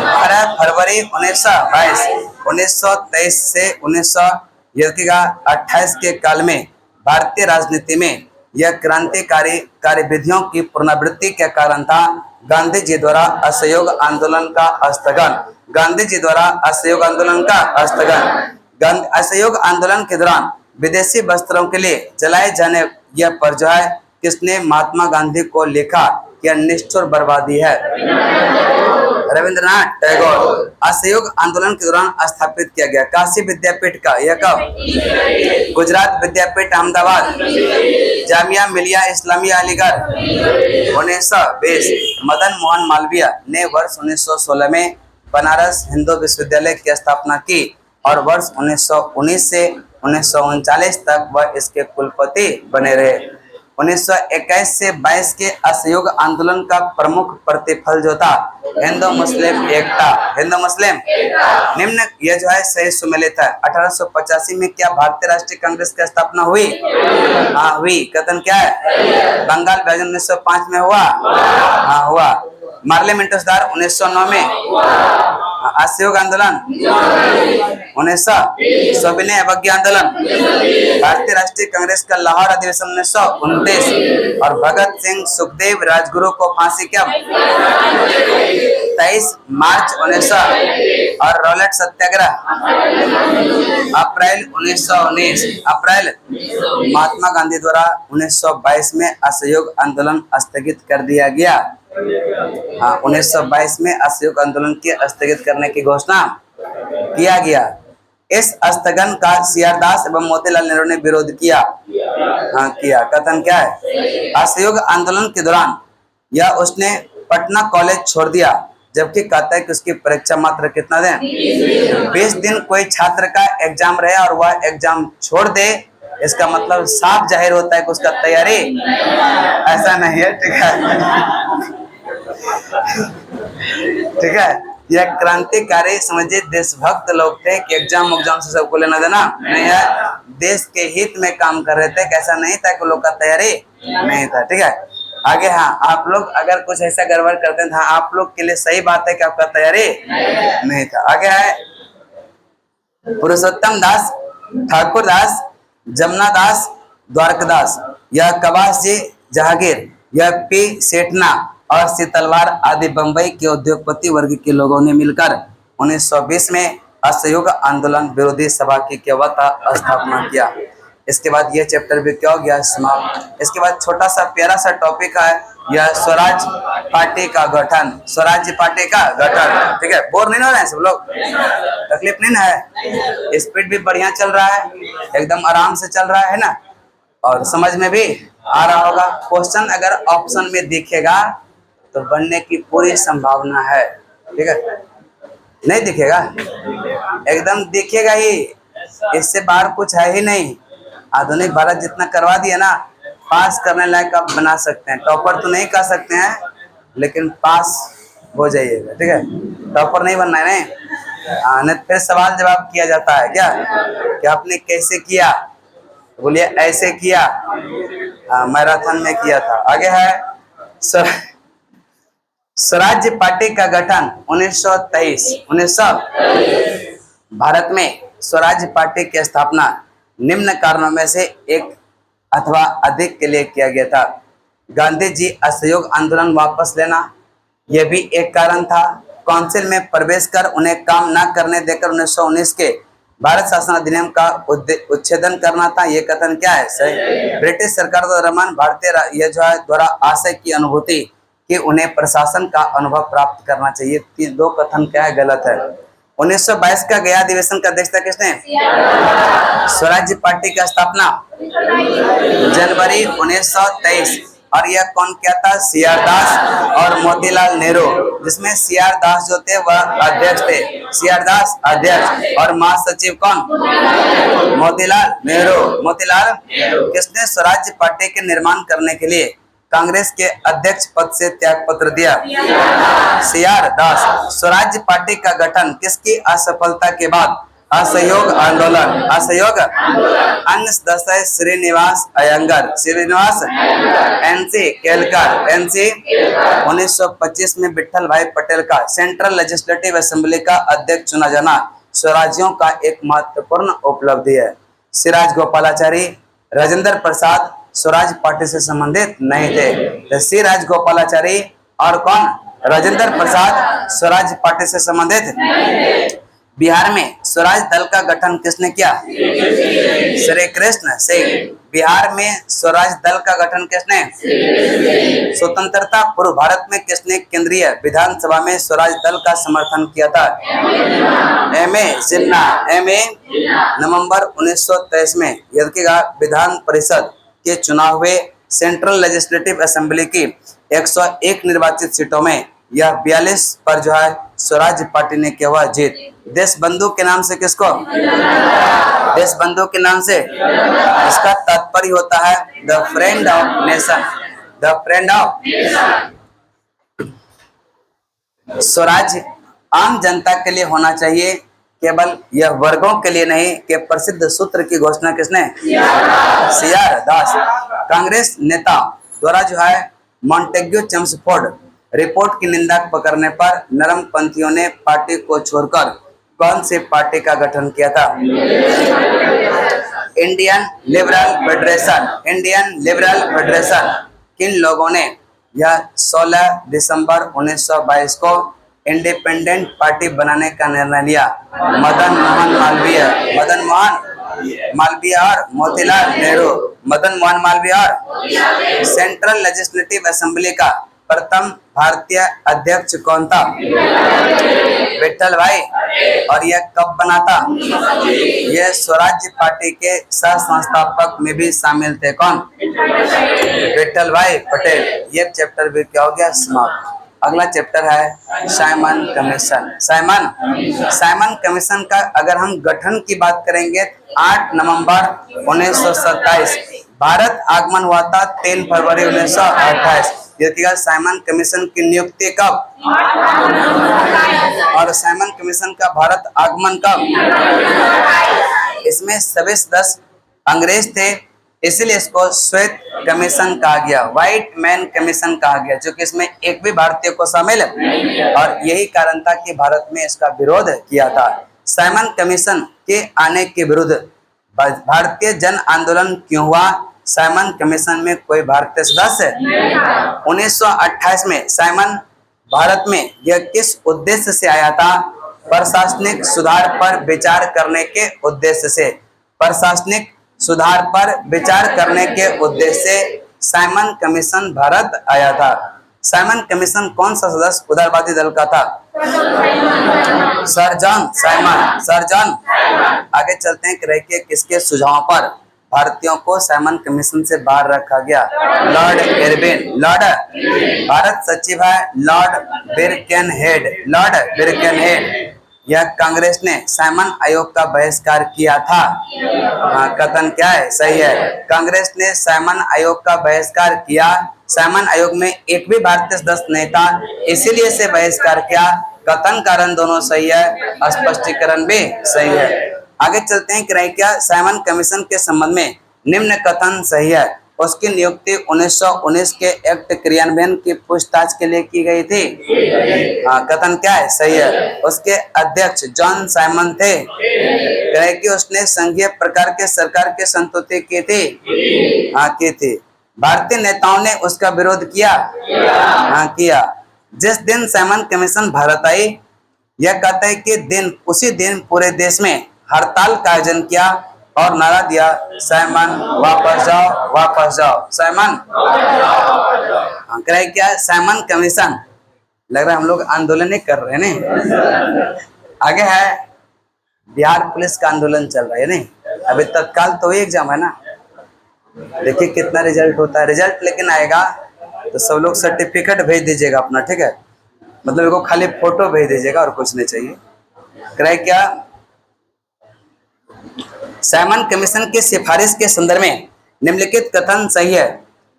12 फरवरी 1922। 1923 से 1928 के काल में भारतीय राजनीति में यह क्रांतिकारी कार्यविधियों की पुनरावृत्ति के कारण था। गांधी जी द्वारा असहयोग आंदोलन का स्थगन। गांधी जी द्वारा असहयोग आंदोलन का स्थगन। असहयोग आंदोलन के दौरान विदेशी वस्त्रों के लिए जलाए जाने यह पर जो है किसने महात्मा गांधी को लिखा कि निष्ठुर बर्बादी है? रविंद्रनाथ टैगोर। असहयोग आंदोलन के दौरान स्थापित किया गया काशी विद्यापीठ का यह कब? गुजरात विद्यापीठ अहमदाबाद। जामिया मिलिया इस्लामिया अलीगढ़ 1920। मदन मोहन मालवीय ने वर्ष 1916 में बनारस हिंदू विश्वविद्यालय की स्थापना की और वर्ष 1919 से 1939 तक वह इसके कुलपति बने रहे। 1921 से 22 के असहयोग आंदोलन का प्रमुख प्रतिफल जो था हिंदू मुस्लिम एकता। हिंदू मुस्लिम निम्न यह जो है सही सुमेलित है। 1885 में क्या भारतीय राष्ट्रीय कांग्रेस की स्थापना हुई? हाँ हुई। कथन क्या है? बंगाल विभाजन 1905 में हुआ? हाँ हुआ। मार्ले मिंटो सुधार 1909 में। असहयोग आंदोलन 1900। सविनय अवज्ञा आंदोलन। भारतीय राष्ट्रीय कांग्रेस का लाहौर अधिवेशन 1929। और भगत सिंह सुखदेव राजगुरु को फांसी कब? 23 मार्च 1900। और रॉलेट सत्याग्रह अप्रैल 1919। अप्रैल। महात्मा गांधी द्वारा 1922 में असहयोग आंदोलन स्थगित कर दिया गया। हाँ 1922 में असहयोग आंदोलन के स्थगित करने की घोषणा किया गया। इस स्थगन का सीआर दास एवं मोतीलाल नेहरू ने विरोध किया। हाँ किया। कथन क्या है? असहयोग आंदोलन के दौरान यह उसने पटना कॉलेज छोड़ दिया, जबकि कहता है कि उसकी परीक्षा मात्र कितना दिन? 20 दिन। कोई छात्र का एग्जाम रहे और वह एग्जाम छोड़ दे, इसका मतलब साफ जाहिर होता है कि उसका तैयारी ऐसा नहीं है। ठीक है ठीक है। यह क्रांतिकारी समझिए देशभक्त लोग थे कि एग्जाम से सबको लेना देना नहीं है। देश के हित में काम कर रहे थे, कैसा नहीं था कि लोग का तैयारी नहीं था। ठीक है आगे। हाँ आप लोग अगर कुछ ऐसा गड़बड़ करते हैं, हाँ आप लोग के लिए सही बात है कि आपका तैयारी नहीं था। आगे है पुरुषोत्तम दास, ठाकुर दास, जमुना दास, द्वारकदास, यह कबास जी जहांगीर, यह पी सेठना और सीतलवार आदि बंबई के उद्योगपति वर्ग के लोगों ने मिलकर 1920 में असहयोग आंदोलन विरोधी सभा की स्थापना किया। इसके बाद यह चैप्टर भी क्या हो गया? समाप्त। इसके बाद छोटा सा प्यारा सा टॉपिक है यह स्वराज पार्टी का गठन। स्वराज पार्टी का गठन। ठीक है। बोर नहीं हो रहे हैं सब लोग? तकलीफ नहीं ना है? स्पीड भी बढ़िया चल रहा है, एकदम आराम से चल रहा है ना, और समझ में भी आ रहा होगा। क्वेश्चन अगर ऑप्शन में दिखेगा तो बनने की पूरी संभावना है। ठीक है। नहीं दिखेगा? एकदम दिखेगा ही, इससे बाहर कुछ है ही नहीं। आधुनिक भारत जितना करवा दिया ना, पास करने लायक आप बना सकते हैं। टॉपर तो नहीं कर सकते हैं, लेकिन पास हो जाइएगा। ठीक है। टॉपर नहीं बनना है नहीं। नहीं फिर सवाल जवाब किया जाता है क्या कि आपने कैसे किया? बोलिए ऐसे किया। मैराथन में किया था। आगे है स्वराज्य पार्टी का गठन 1923। 1900 भारत में स्वराज्य पार्टी की स्थापना निम्न कारणों में से एक अथवा अधिक के लिए किया गया था। गांधी जी असहयोग आंदोलन वापस लेना यह भी एक कारण था। काउंसिल में प्रवेश कर उन्हें काम न करने देकर 1919 के भारत शासन अधिनियम का उच्छेदन करना था। ये कथन क्या है? सही। ब्रिटिश सरकार द्वारा भारतीय यह जो है द्वारा आशय की अनुभूति कि उन्हें प्रशासन का अनुभव प्राप्त करना चाहिए। तीन दो कथन क्या है? गलत है। 1922 का गया अधिवेशन का अध्यक्षता किसने? स्वराज्य पार्टी की स्थापना जनवरी 1923। और यह कौन किया था? सीआर दास और मोतीलाल नेहरू। जिसमें सी आर दास जो थे वह अध्यक्ष थे, सी आर दास अध्यक्ष, और महासचिव कौन? मोतीलाल नेहरू। मोतीलाल किसने स्वराज्य पार्टी के निर्माण करने के लिए कांग्रेस के अध्यक्ष पद से त्याग पत्र दिया? सी आर दास। स्वराज्य पार्टी का गठन किसकी असफलता के बाद? असहयोग आंदोलन, असहयोग। अन्य सदस्य है श्रीनिवास अयंगर, श्रीनिवास, एनसी केलकर, एनसी। 1925 में विठल भाई पटेल का सेंट्रल लेजिस्लेटिव असेंबली का अध्यक्ष चुना जाना स्वराज्यों का एक महत्वपूर्ण उपलब्धि है। सिराज गोपालाचारी, राजेंद्र प्रसाद स्वराज पार्टी से संबंधित नहीं थे। तो सिराज गोपालाचारी और कौन? राजेंद्र प्रसाद स्वराज पार्टी से संबंधित। बिहार में स्वराज दल का गठन किसने किया? श्री कृष्ण सिंह। बिहार में स्वराज दल का गठन किसने? स्वतंत्रता पूर्व भारत में किसने केंद्रीय विधानसभा में स्वराज दल का समर्थन किया था? एम.ए. जिन्ना, एम.ए. नवंबर 1923 में यदि विधान परिषद के चुनाव हुए सेंट्रल लेजिस्लेटिव असेंबली की 101 निर्वाचित सीटों में यह 42 पर जो है स्वराज पार्टी ने किया हुआ जीत। देश बंधु के नाम से किसको? देश बंधु के नाम से। इसका तात्पर्य होता है the friend of nation, the friend of. Swaraj आम जनता के लिए होना चाहिए, केवल यह वर्गों के लिए नहीं के प्रसिद्ध सूत्र की घोषणा किसने? सी आर दास। कांग्रेस नेता द्वारा जो है मॉन्टेग्यू चेम्सफोर्ड रिपोर्ट की निंदा पकड़ने पर नरम पंथियों ने पार्टी को छोड़कर कौन सी पार्टी का गठन किया था? Indian liberal federation, Indian liberal federation. किन लोगों ने यह 16 दिसंबर 1922 को इंडिपेंडेंट पार्टी बनाने का निर्णय लिया? मदन मोहन मालवीय, मदन मोहन मालवीय और मोतीलाल नेहरू। मदन मोहन मालवीय और। सेंट्रल लेजिस्लेटिव असेंबली का प्रथम भारतीय अध्यक्ष कौन था? विठल भाई। और यह कब बना था? यह स्वराज्य पार्टी के सह संस्थापक में भी शामिल थे। कौन? विठल भाई पटेल। यह चैप्टर भी क्या हो गया? समाप्त। अगला चैप्टर है साइमन कमीशन। साइमन कमीशन का अगर हम गठन की बात करेंगे 8 नवंबर 1927 भारत आगमन हुआ था 3 फरवरी 1928। देखिएगा साइमन कमीशन की नियुक्ति कब और साइमन कमीशन का भारत आगमन कब? इसमें सभी सदस्य अंग्रेज थे, इसलिए इसको श्वेत कमीशन कहा गया, व्हाइट मैन कमीशन कहा गया, जो कि इसमें एक भी भारतीय को शामिल है और यही कारण था कि भारत में इसका विरोध किया था। साइमन कमीशन के आने के विरुद्ध भारतीय जन आंदोलन क्यों हुआ? साइमन कमीशन में कोई भारतीय सदस्य? 1928 में साइमन भारत में यह किस उद्देश्य से आया था? प्रशासनिक सुधार पर विचार करने के उद्देश्य से। प्रशासनिक सुधार पर विचार करने के उद्देश्य से साइमन कमीशन भारत आया था। साइमन कमीशन कौन सा सदस्य उदारवादी दल का था? Sir John Simon, sir John. आगे चलते हैं कि किसके सुझाव पर भारतीयों को साइमन कमीशन से बाहर रखा गया? Lord Irwin. लॉर्ड भारत सचिव है लॉर्ड बिरकेनहेड, लॉर्ड बिरकेनहेड। यह कांग्रेस ने साइमन आयोग का बहिष्कार किया था। कथन क्या है? सही है, कांग्रेस ने साइमन आयोग का बहिष्कार किया। साइमन आयोग में एक भी भारतीय सदस्य नहीं था, इसीलिए से बहिष्कार किया। कथन कारण दोनों सही है, स्पष्टीकरण भी सही है। आगे चलते हैं कि क्या साइमन कमीशन के संबंध में निम्न कथन सही है? उसकी नियुक्ति 1919 के एक्ट क्रियान्वयन की पूछताछ के लिए की गई थी। कथन क्या है? सही है। उसके अध्यक्ष जॉन साइमन थे। कहे कि उसने संघीय प्रकार के सरकार के संतुष्टि की थी। की थी। भारतीय नेताओं ने उसका विरोध किया। किया। जिस दिन साइमन कमीशन भारत आई, यह कहता है कि उसी दिन पूरे देश में हड़ताल का आयोजन किया और नारा दिया, साइमन वापस जाओ, वापस जाओ, साइमन। क्या? Simon commission. लग रहा है हम लोग आंदोलन ही कर रहे हैं नहीं। आगे है बिहार पुलिस का आंदोलन चल रहा है नहीं, अभी तत्काल तो ही एग्जाम है ना। देखिए कितना रिजल्ट होता है। रिजल्ट लेकिन आएगा तो सब लोग सर्टिफिकेट भेज दीजिएगा अपना, ठीक है। मतलब मेरे को खाली फोटो भेज दीजिएगा और कुछ नहीं चाहिए। क्रय क्या, साइमन कमीशन की सिफारिश के संदर्भ में निम्नलिखित कथन सही है।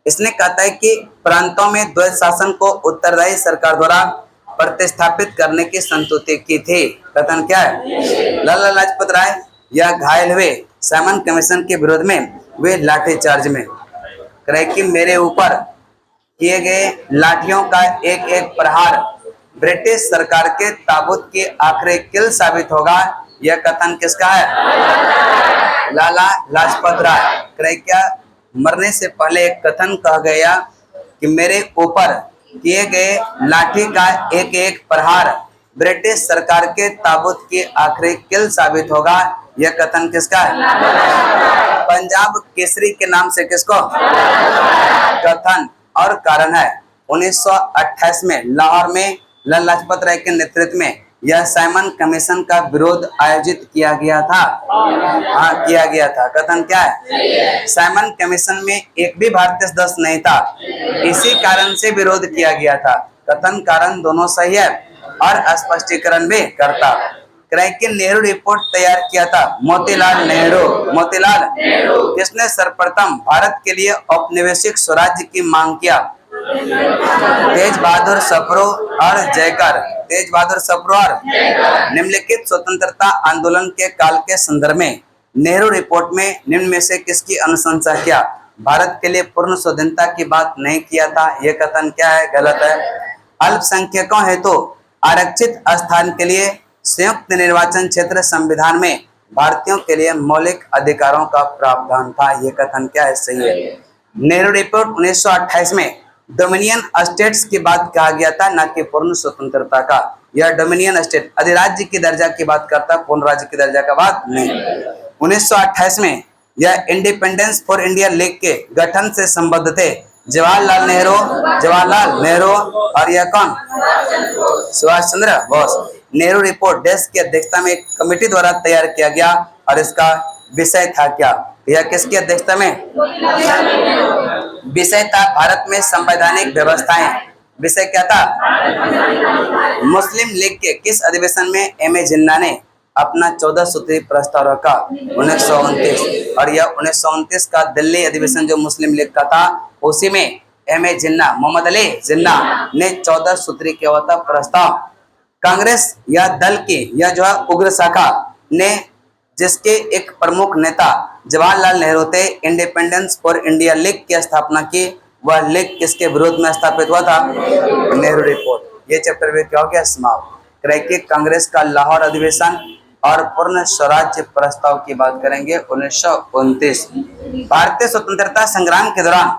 इसने कहता है कि प्रांतों में द्वैध शासन को उत्तरदायी सरकार द्वारा प्रतिस्थापित करने की संतुति की थी। कथन क्या है? लाला लाजपत राय या घायल हुए साइमन कमीशन के विरोध में वे लाठीचार्ज में। क्रय कि मेरे ऊपर किए गए लाठियों का एक एक प्रहार ब्रिटिश सरकार के ताबूत की आखिरी किल साबित होगा। यह कथन किसका है? लाला लाजपत राय। क्रय क्या, मरने से पहले एक कथन कहा गया कि मेरे ऊपर किए गए लाठी का एक एक प्रहार ब्रिटिश सरकार के ताबूत की आखिरी किल साबित होगा। यह कथन किसका है? पंजाब केसरी के नाम से किसको? कथन और कारण है 1928 में लाहौर में लाला लाजपत राय के नेतृत्व में यह साइमन कमीशन का विरोध आयोजित किया गया था। हाँ, किया गया था। कथन क्या है? साइमन कमीशन में एक भी भारतीय सदस्य नहीं था, इसी कारण से विरोध किया गया था। कथन कारण दोनों सही है और स्पष्टीकरण भी करता। क्रय कि नेहरू रिपोर्ट तैयार किया था मोतीलाल नेहरू। मोतीलाल किसने सर्वप्रथम भारत के लिए औपनिवेशिक स्वराज्य की मांग किया? तेज बहादुर सप्रू और जयकर। तेज बहादुर सप्रू और निम्नलिखित स्वतंत्रता आंदोलन के काल के संदर्भ में नेहरू रिपोर्ट में निम्न में से किसकी अनुशंसा किया? भारत के लिए पूर्ण स्वाधीनता की बात नहीं किया था। यह कथन क्या है? गलत है। अल्पसंख्यकों हेतु आरक्षित स्थान के लिए संयुक्त निर्वाचन क्षेत्र संविधान में भारतीयों के लिए मौलिक अधिकारों का प्रावधान था। यह कथन क्या है? सही है। नेहरू रिपोर्ट 1928 में डोमिनियन स्टेट्स की बात कहा गया था, न कि पूर्ण स्वतंत्रता का। यह डोमिनियन स्टेट अधिराज्य की दर्जा की बात करता, पूर्ण राज्य की दर्जा का बात नहीं। 1928 में यह इंडिपेंडेंस फॉर इंडिया लीग के गठन से संबद्ध थे। जवाहरलाल नेहरू और यह कौन? सुभाष चंद्र बोस। नेहरू रिपोर्ट देश की अध्यक्षता में एक कमेटी द्वारा तैयार किया गया और इसका विषय था क्या? यह किसकी अध्यक्षता में? विषय था भारत में संवैधानिक व्यवस्थाएं। विषय क्या था? मुस्लिम लीग के किस अधिवेशन में एम.ए. जिन्ना ने अपना 14 सूत्री प्रस्ताव रखा? 1929। और यह 1929 का दिल्ली अधिवेशन जो मुस्लिम लीग का था, उसी में एम.ए. जिन्ना, मोहम्मद अली जिन्ना ने 14 सूत्री किया हुआ था प्रस्ताव। कांग्रेस या दल की यह जो है उग्र शाखा ने, जिसके एक प्रमुख नेता जवाहरलाल नेहरू थे, इंडिपेंडेंस फॉर इंडिया लीग की स्थापना की। वह लीग किसके विरोध में स्थापित हुआ था? नेहरू रिपोर्ट। ये चैप्टर भी क्या हो गया? समाप्त। क्रय कि कांग्रेस का लाहौर अधिवेशन और पूर्ण स्वराज्य प्रस्ताव की बात करेंगे 1929। भारतीय स्वतंत्रता संग्राम के दौरान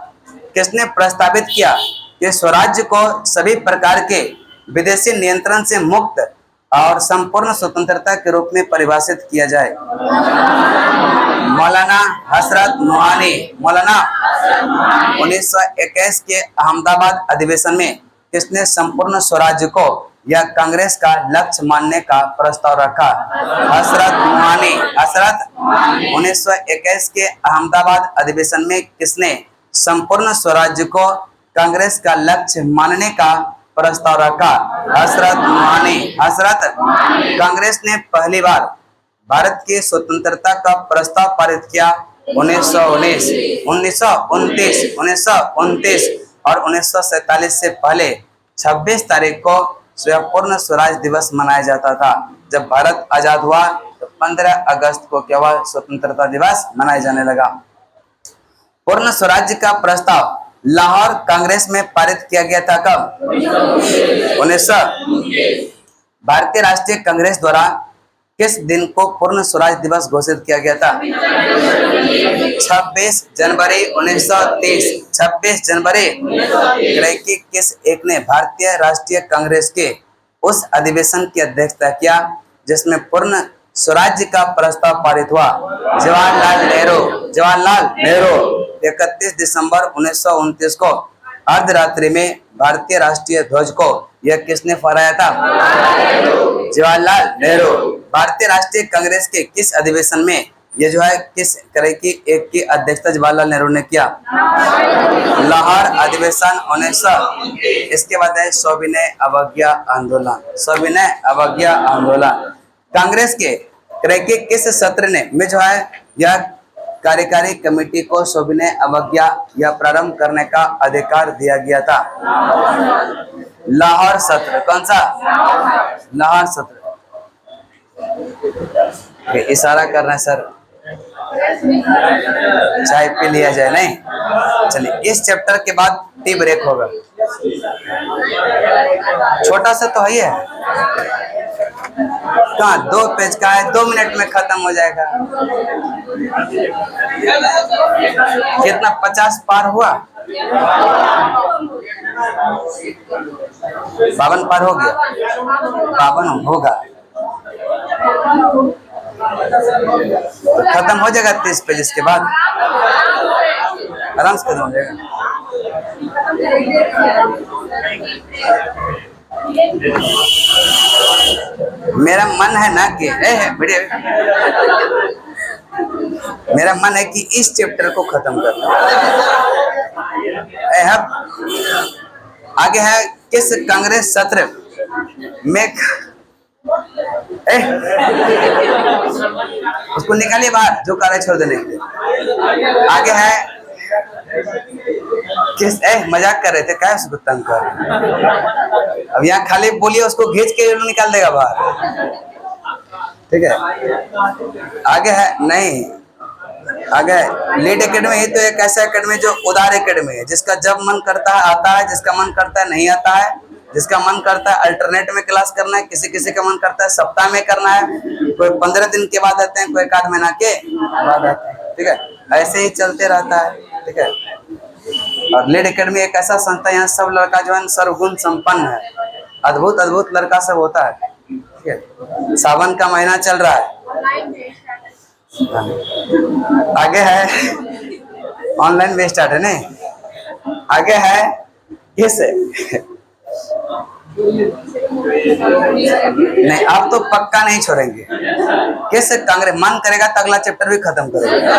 किसने प्रस्तावित किया कि स्वराज्य को सभी प्रकार के विदेशी नियंत्रण से मुक्त और संपूर्ण स्वतंत्रता के रूप में परिभाषित किया जाए? मौलाना हसरत मोहानी। मौलाना 1921 के अहमदाबाद अधिवेशन में किसने संपूर्ण स्वराज्य को या कांग्रेस का लक्ष्य मानने का प्रस्ताव रखा? हसरत मोहानी। हसरत 1921 के अहमदाबाद अधिवेशन में किसने संपूर्ण स्वराज्य को कांग्रेस का लक्ष्य मानने का प्रस्ताव रखा? हसरत मोहानी। हसरत कांग्रेस ने पहली बार भारत की स्वतंत्रता का प्रस्ताव पारित किया 1919, 1929, 1929 और 1947 से पहले 26 तारीख को पूर्ण स्वराज दिवस मनाया जाता था। जब भारत आजाद हुआ तो 15 अगस्त को क्या हुआ? स्वतंत्रता दिवस मनाया जाने लगा। पूर्ण स्वराज्य का प्रस्ताव लाहौर कांग्रेस में पारित किया गया था कब? 1900। भारतीय राष्ट्रीय कांग्रेस द्वारा किस दिन को पूर्ण स्वराज दिवस घोषित किया गया था? 26 जनवरी 1930। 26 जनवरी। क्रय कि किस एक ने भारतीय राष्ट्रीय कांग्रेस के उस अधिवेशन की अध्यक्षता किया जिसमें पूर्ण स्वराज्य का प्रस्ताव पारित हुआ? जवाहरलाल नेहरू। जवाहरलाल नेहरू। 31 दिसंबर 1929 को अर्धरात्रि में भारतीय राष्ट्रीय ध्वज को यह किसने फहराया था? जवाहरलाल नेहरू। भारतीय राष्ट्रीय कांग्रेस के किस अधिवेशन में ये जो है किस तरह की एक की अध्यक्षता जवाहरलाल नेहरू ने किया? लाहौर अधिवेशन 1900। इसके बाद है सविनय अवज्ञा आंदोलन। सविनय अवज्ञा आंदोलन कांग्रेस के क्रय के किस सत्र ने में जो है यह कार्यकारी कमेटी को सविनय अवज्ञा या प्रारंभ करने का अधिकार दिया गया था? लाहौर सत्र। कौन सा? लाहौर सत्र। इशारा कर रहे हैं सर, चाय पी लिया जाए। नहीं, चलिए इस चैप्टर के बाद टी ब्रेक होगा। छोटा सा तो है, कहाँ 2 पेज का है, 2 मिनट में खत्म हो जाएगा। कितना 50 पार हुआ? 52 पार हो गया, 52 होगा, खत्म हो जाएगा 30 पेज। इसके बाद आराम से खत्म हो जाएगा। मेरा मन है ना कि मेरा मन है कि इस चैप्टर को खत्म करना। आगे है किस कांग्रेस सत्र में उसको निकालिए बाहर, जो कार्य छोड़ देने के लिए। आगे है किस मजाक कर रहे थे, क्या उसको तंग कर रहे? अब यहाँ खाली बोलिए, उसको खींच के निकाल देगा बाहर। ठीक है, आगे है नहीं, आगे लीड एकेडमी ही तो एक ऐसा एकेडमी जो उदार एकेडमी है, जिसका जब मन करता है आता है, जिसका मन करता है नहीं आता है, जिसका मन करता है अल्टरनेट में क्लास करना है, किसी किसी का मन करता है सप्ताह में करना है, कोई 15 दिन के बाद आते हैं, कोई 1 आध महीना के बाद आते हैं। ठीक है, ऐसे ही चलते रहता है। ठीक है, और लीड एकेडमी एक ऐसा संस्था, यहाँ सब लड़का जो है सर्वगुण संपन्न है, अद्भुत अद्भुत लड़का सब होता है। ठीक है, सावन का महीना चल रहा है। आगे है ऑनलाइन भी स्टार्ट है नहीं। आगे है किस नहीं, आप तो पक्का नहीं छोड़ेंगे। किस कांग्रेस मन करेगा तो अगला चैप्टर भी खत्म करेगा।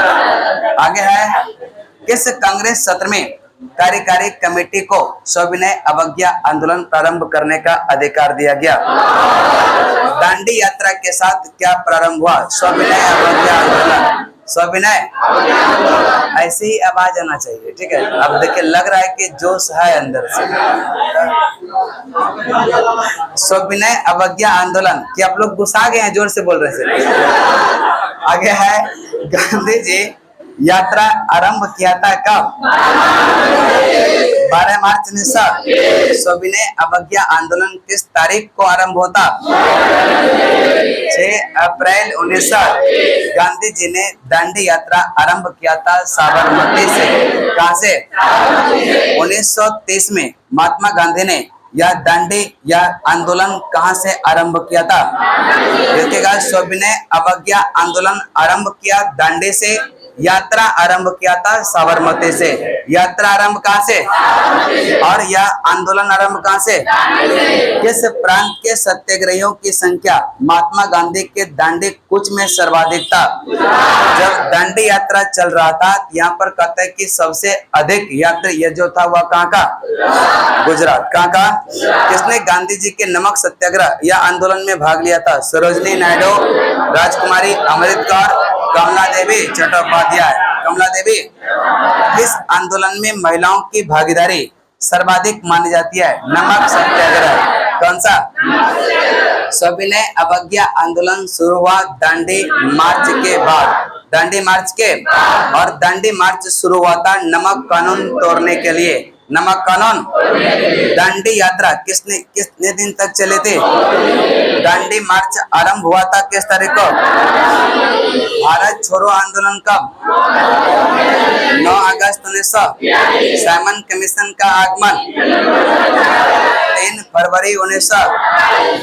आगे है किस कांग्रेस सत्र में कार्यकारी कमेटी को सविनय अवज्ञा आंदोलन प्रारंभ करने का अधिकार दिया गया? दांडी यात्रा के साथ क्या प्रारंभ हुआ? सविनय अवज्ञा आंदोलन। सविनय ऐसे ही आवाज आना चाहिए। ठीक है, अब देखिए लग रहा है कि जोश है अंदर से। सविनय अवज्ञा आंदोलन कि आप लोग गुस्सा गए हैं, जोर से बोल रहे हैं। आगे है गांधी जी यात्रा आरंभ किया था कब? 12 मार्च 1900। सविनय अवज्ञा आंदोलन किस तारीख को आरंभ होता? 6 अप्रैल 1900। गांधी जी ने दांडी यात्रा आरंभ किया था साबरमती से। कहां से? 1930 में महात्मा गांधी ने यह दांडी या आंदोलन कहां से आरंभ किया था? देखिएगा, सविनय अवज्ञा आंदोलन आरंभ किया दांडी से, यात्रा आरंभ किया था साबरमती से। यात्रा आरंभ कहां से और यह आंदोलन आरंभ कहां से? किस प्रांत के सत्याग्रहियों की संख्या महात्मा गांधी के दांडी कूच में सर्वाधिक था? जब दांडी यात्रा चल रहा था, यहाँ पर कहते हैं कि सबसे अधिक यात्री ये जो था वह कहाँ का? गुजरात। कहाँ का? किसने गांधी जी के नमक सत्याग्रह या आंदोलन में भाग लिया था? सरोजनी नायडू, राजकुमारी अमृतकौर, कमला देवी चट्टोपाध्याय। कमला देवी। इस आंदोलन में महिलाओं की भागीदारी सर्वाधिक मानी जाती है? नमक सत्याग्रह। कौन सा? सविनय अवज्ञा आंदोलन शुरू हुआ दांडी मार्च के बाद। दांडी मार्च के और दांडी मार्च शुरू हुआ था नमक कानून तोड़ने के लिए। नमक कानून। दांडी यात्रा कितने दिन तक चले थे? दांडी मार्च आरंभ हुआ था किस तारीख को? भारत छोड़ो आंदोलन कब? 9 अगस्त 1900। साइमन कमीशन का आगमन 3 फरवरी 1900।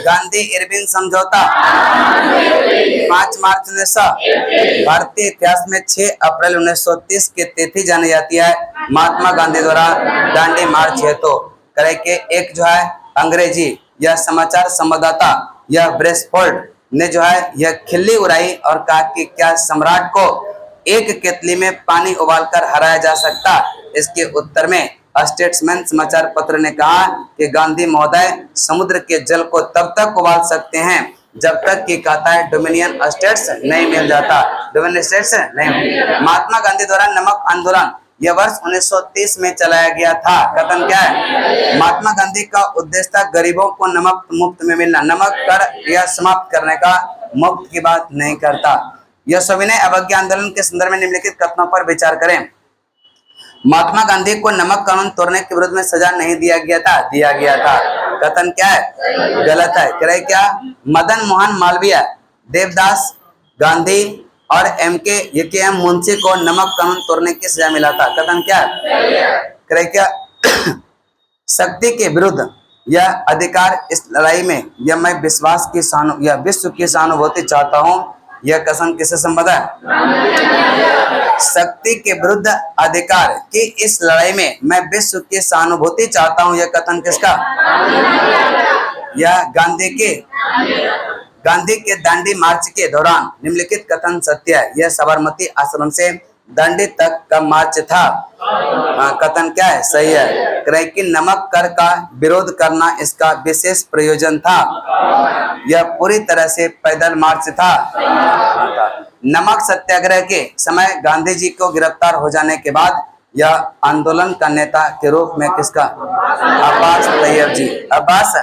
गांधी इरविन समझौता 5 मार्च 1900। भारतीय इतिहास में 6 अप्रैल 1930 की तिथि जानी जाती है महात्मा गांधी द्वारा दांडी मार्च है। तो करे के एक जो है अंग्रेजी या समाचार संवाददाता या ब्रेसफोर्ड ने जो है यह खिल्ली उड़ाई और कहा कि क्या सम्राट को एक केतली में पानी उबालकर हराया जा सकता। इसके उत्तर में स्टेट्समैन समाचार पत्र ने कहा कि गांधी महोदय समुद्र के जल को तब तक उबाल सकते हैं जब तक कि कहता है डोमिनियन स्टेट्स नहीं मिल जाता, डोमिनियन स्टेट्स नहीं। महात्मा गांधी द्वारा नमक आंदोलन यह वर्ष 1930 में चलाया गया था। कथन क्या है? महात्मा गांधी का उद्देश्य था गरीबों को नमक मुफ्त में मिलना। नमक कर यह समाप्त करने का मुफ्त की बात नहीं करता। यह सविनय अवज्ञा आंदोलन के संदर्भ में निम्नलिखित कथनों पर विचार करें। महात्मा गांधी को नमक कानून तोड़ने के विरुद्ध में सजा नहीं दिया गया था। कथन क्या है? गलत है। कह रहे क्या? मदन मोहन मालवीय, देवदास गांधी और एम मुंशी को नमक कानून तोड़ने की सजा मिला था। कथन क्या है? कह रहे क्या? शक्ति के विरुद्ध यह अधिकार इस लड़ाई में यह मैं विश्व की सहानुभूति चाहता हूँ। यह कथन किससे संबंध है? शक्ति के विरुद्ध अधिकार की इस लड़ाई में मैं विश्व की सहानुभूति चाहता हूँ। यह कथन किसका? यह गांधी के दांडी मार्च के दौरान निम्नलिखित कथन सत्य है। यह साबरमती आश्रम से दांडी तक का मार्च था। कथन क्या है? सही है। कि नमक कर का विरोध करना इसका विशेष प्रयोजन था। यह पूरी तरह से पैदल मार्च था। नमक सत्याग्रह के समय गांधी जी को गिरफ्तार हो जाने के बाद यह आंदोलन का नेता के रूप में किसका? अब्बास तैयब जी। अब्बास।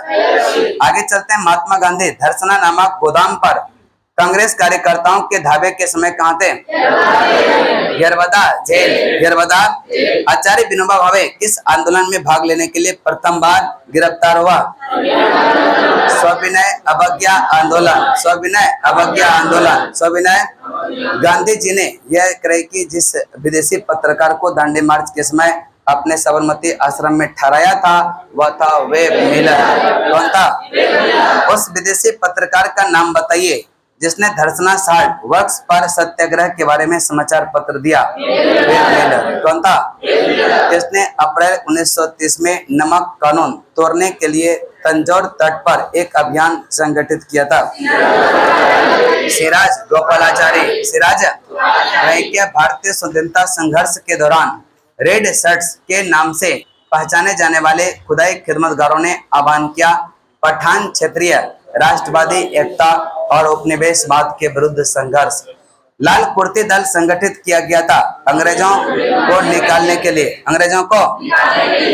आगे चलते हैं। महात्मा गांधी धरसना नामक गोदाम पर कांग्रेस कार्यकर्ताओं के धावे के समय कहाँ थे? यरवदा जेल। यरवदा। आचार्य विनोबा भावे किस आंदोलन में भाग लेने के लिए प्रथम बार गिरफ्तार हुआ? सविनय अवज्ञा आंदोलन। सविनय अवज्ञा आंदोलन। सविनय। गांधी जी ने यह कही कि जिस विदेशी पत्रकार को दांडी मार्च के समय अपने साबरमती आश्रम में ठहराया था वह था वेब मिलर। कौन था? उस विदेशी पत्रकार का नाम बताइए जिसने धरसना 60 वर्ष पर सत्याग्रह के बारे में समाचार पत्र दिया। Web Miller. कौन था? जिसने अप्रैल 1930 में नमक कानून तोड़ने के लिए तंजौर तट पर एक अभियान संगठित किया था। सिराज गोपालाचारी। सिराज। भारतीय स्वतंत्रता संघर्ष के दौरान रेड शर्ट्स के नाम से पहचाने जाने वाले खुदाई खिदमतगारों ने आह्वान किया पठान क्षेत्रीय राष्ट्रवादी एकता और उपनिवेशवाद के विरुद्ध संघर्ष। लाल कुर्ती दल संगठित किया गया था अंग्रेजों को निकालने के लिए। अंग्रेजों को।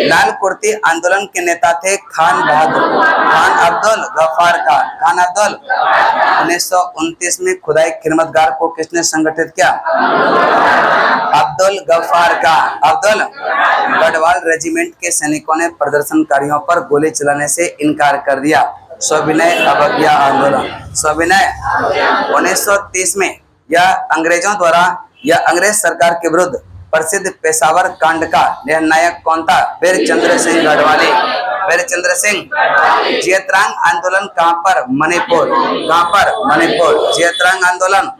लाल कुर्ती आंदोलन के नेता थे खान बहादुर, खान अब्दुल गफ्फार खान। खान अब्दुल। 1929 में खुदाई खिदमतगार को किसने संगठित किया? अब्दुल गफ्फार खान। अब्दुल। गढ़वाल रेजिमेंट के सैनिकों ने प्रदर्शनकारियों पर गोली चलाने से इनकार कर दिया। सविनय अवज्ञा आंदोलन। सविनय। 1930 में यह अंग्रेज सरकार के विरुद्ध प्रसिद्ध पेशावर कांड का निर्णायक कौन था? वीरचंद्र सिंह गढ़वाली। वीरचंद्र सिंह। जियतरांग आंदोलन कहाँ पर? मणिपुर। कहाँ पर? मणिपुर। जियतरांग आंदोलन।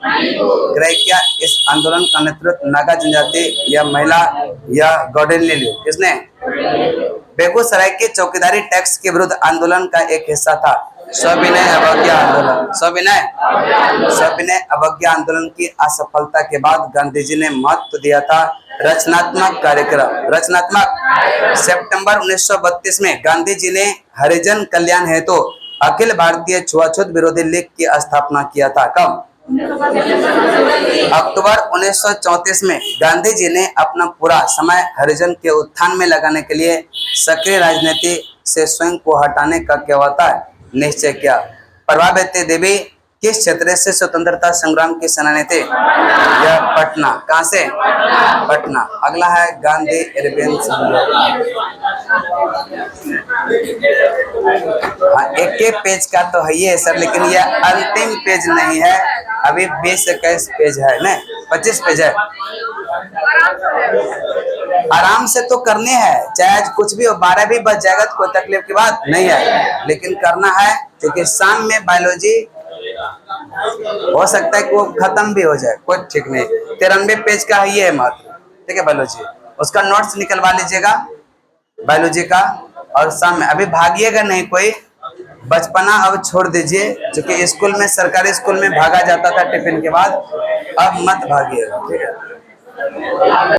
ग्रैकिया। इस आंदोलन का नेतृत्व नागा जनजाति या महिला या गौडेन ने लिया। किसने? बेगूसराय के चौकीदारी टैक्स के विरुद्ध आंदोलन का एक हिस्सा था सविनय अवज्ञा आंदोलन। सविनय अवज्ञा आंदोलन की असफलता के बाद गांधी जी ने महत्व दिया था रचनात्मक कार्यक्रम। रचनात्मक। सितंबर 1932 में गांधी जी ने हरिजन कल्याण हेतु अखिल भारतीय छुआछूत विरोधी लीग की स्थापना किया था। कब? अक्टूबर 1934 में गांधी जी ने अपना पूरा समय हरिजन के उत्थान में लगाने के लिए सक्रिय राजनीति से स्वयं को हटाने का क्या होता है? निश्चय किया। प्रभावती देवी किस क्षेत्र से स्वतंत्रता संग्राम के सेनानी थे? यह पटना। कहाँ से? पटना। अगला है गांधी अर्बन एक पेज का तो है ये सर, लेकिन यह अंतिम पेज नहीं है। अभी 20-21 पेज है ना, 25 पेज है। आराम से तो करने हैं, चाहे आज कुछ भी हो, 12 भी बच जाएगा तो कोई तकलीफ की बात नहीं है, लेकिन करना है क्योंकि शाम में बायोलॉजी हो सकता है कि वो खत्म भी हो जाए, कोई ठीक नहीं। 93 पेज का है ये मात्र, ठीक है। बायोलॉजी उसका नोट्स निकलवा लीजिएगा बायोलॉजी का, और शाम में अभी भागिएगा नहीं कोई, बचपना अब छोड़ दीजिए, क्योंकि स्कूल में, सरकारी स्कूल में भागा जाता था टिफिन के बाद, अब मत भागिएगा, ठीक है।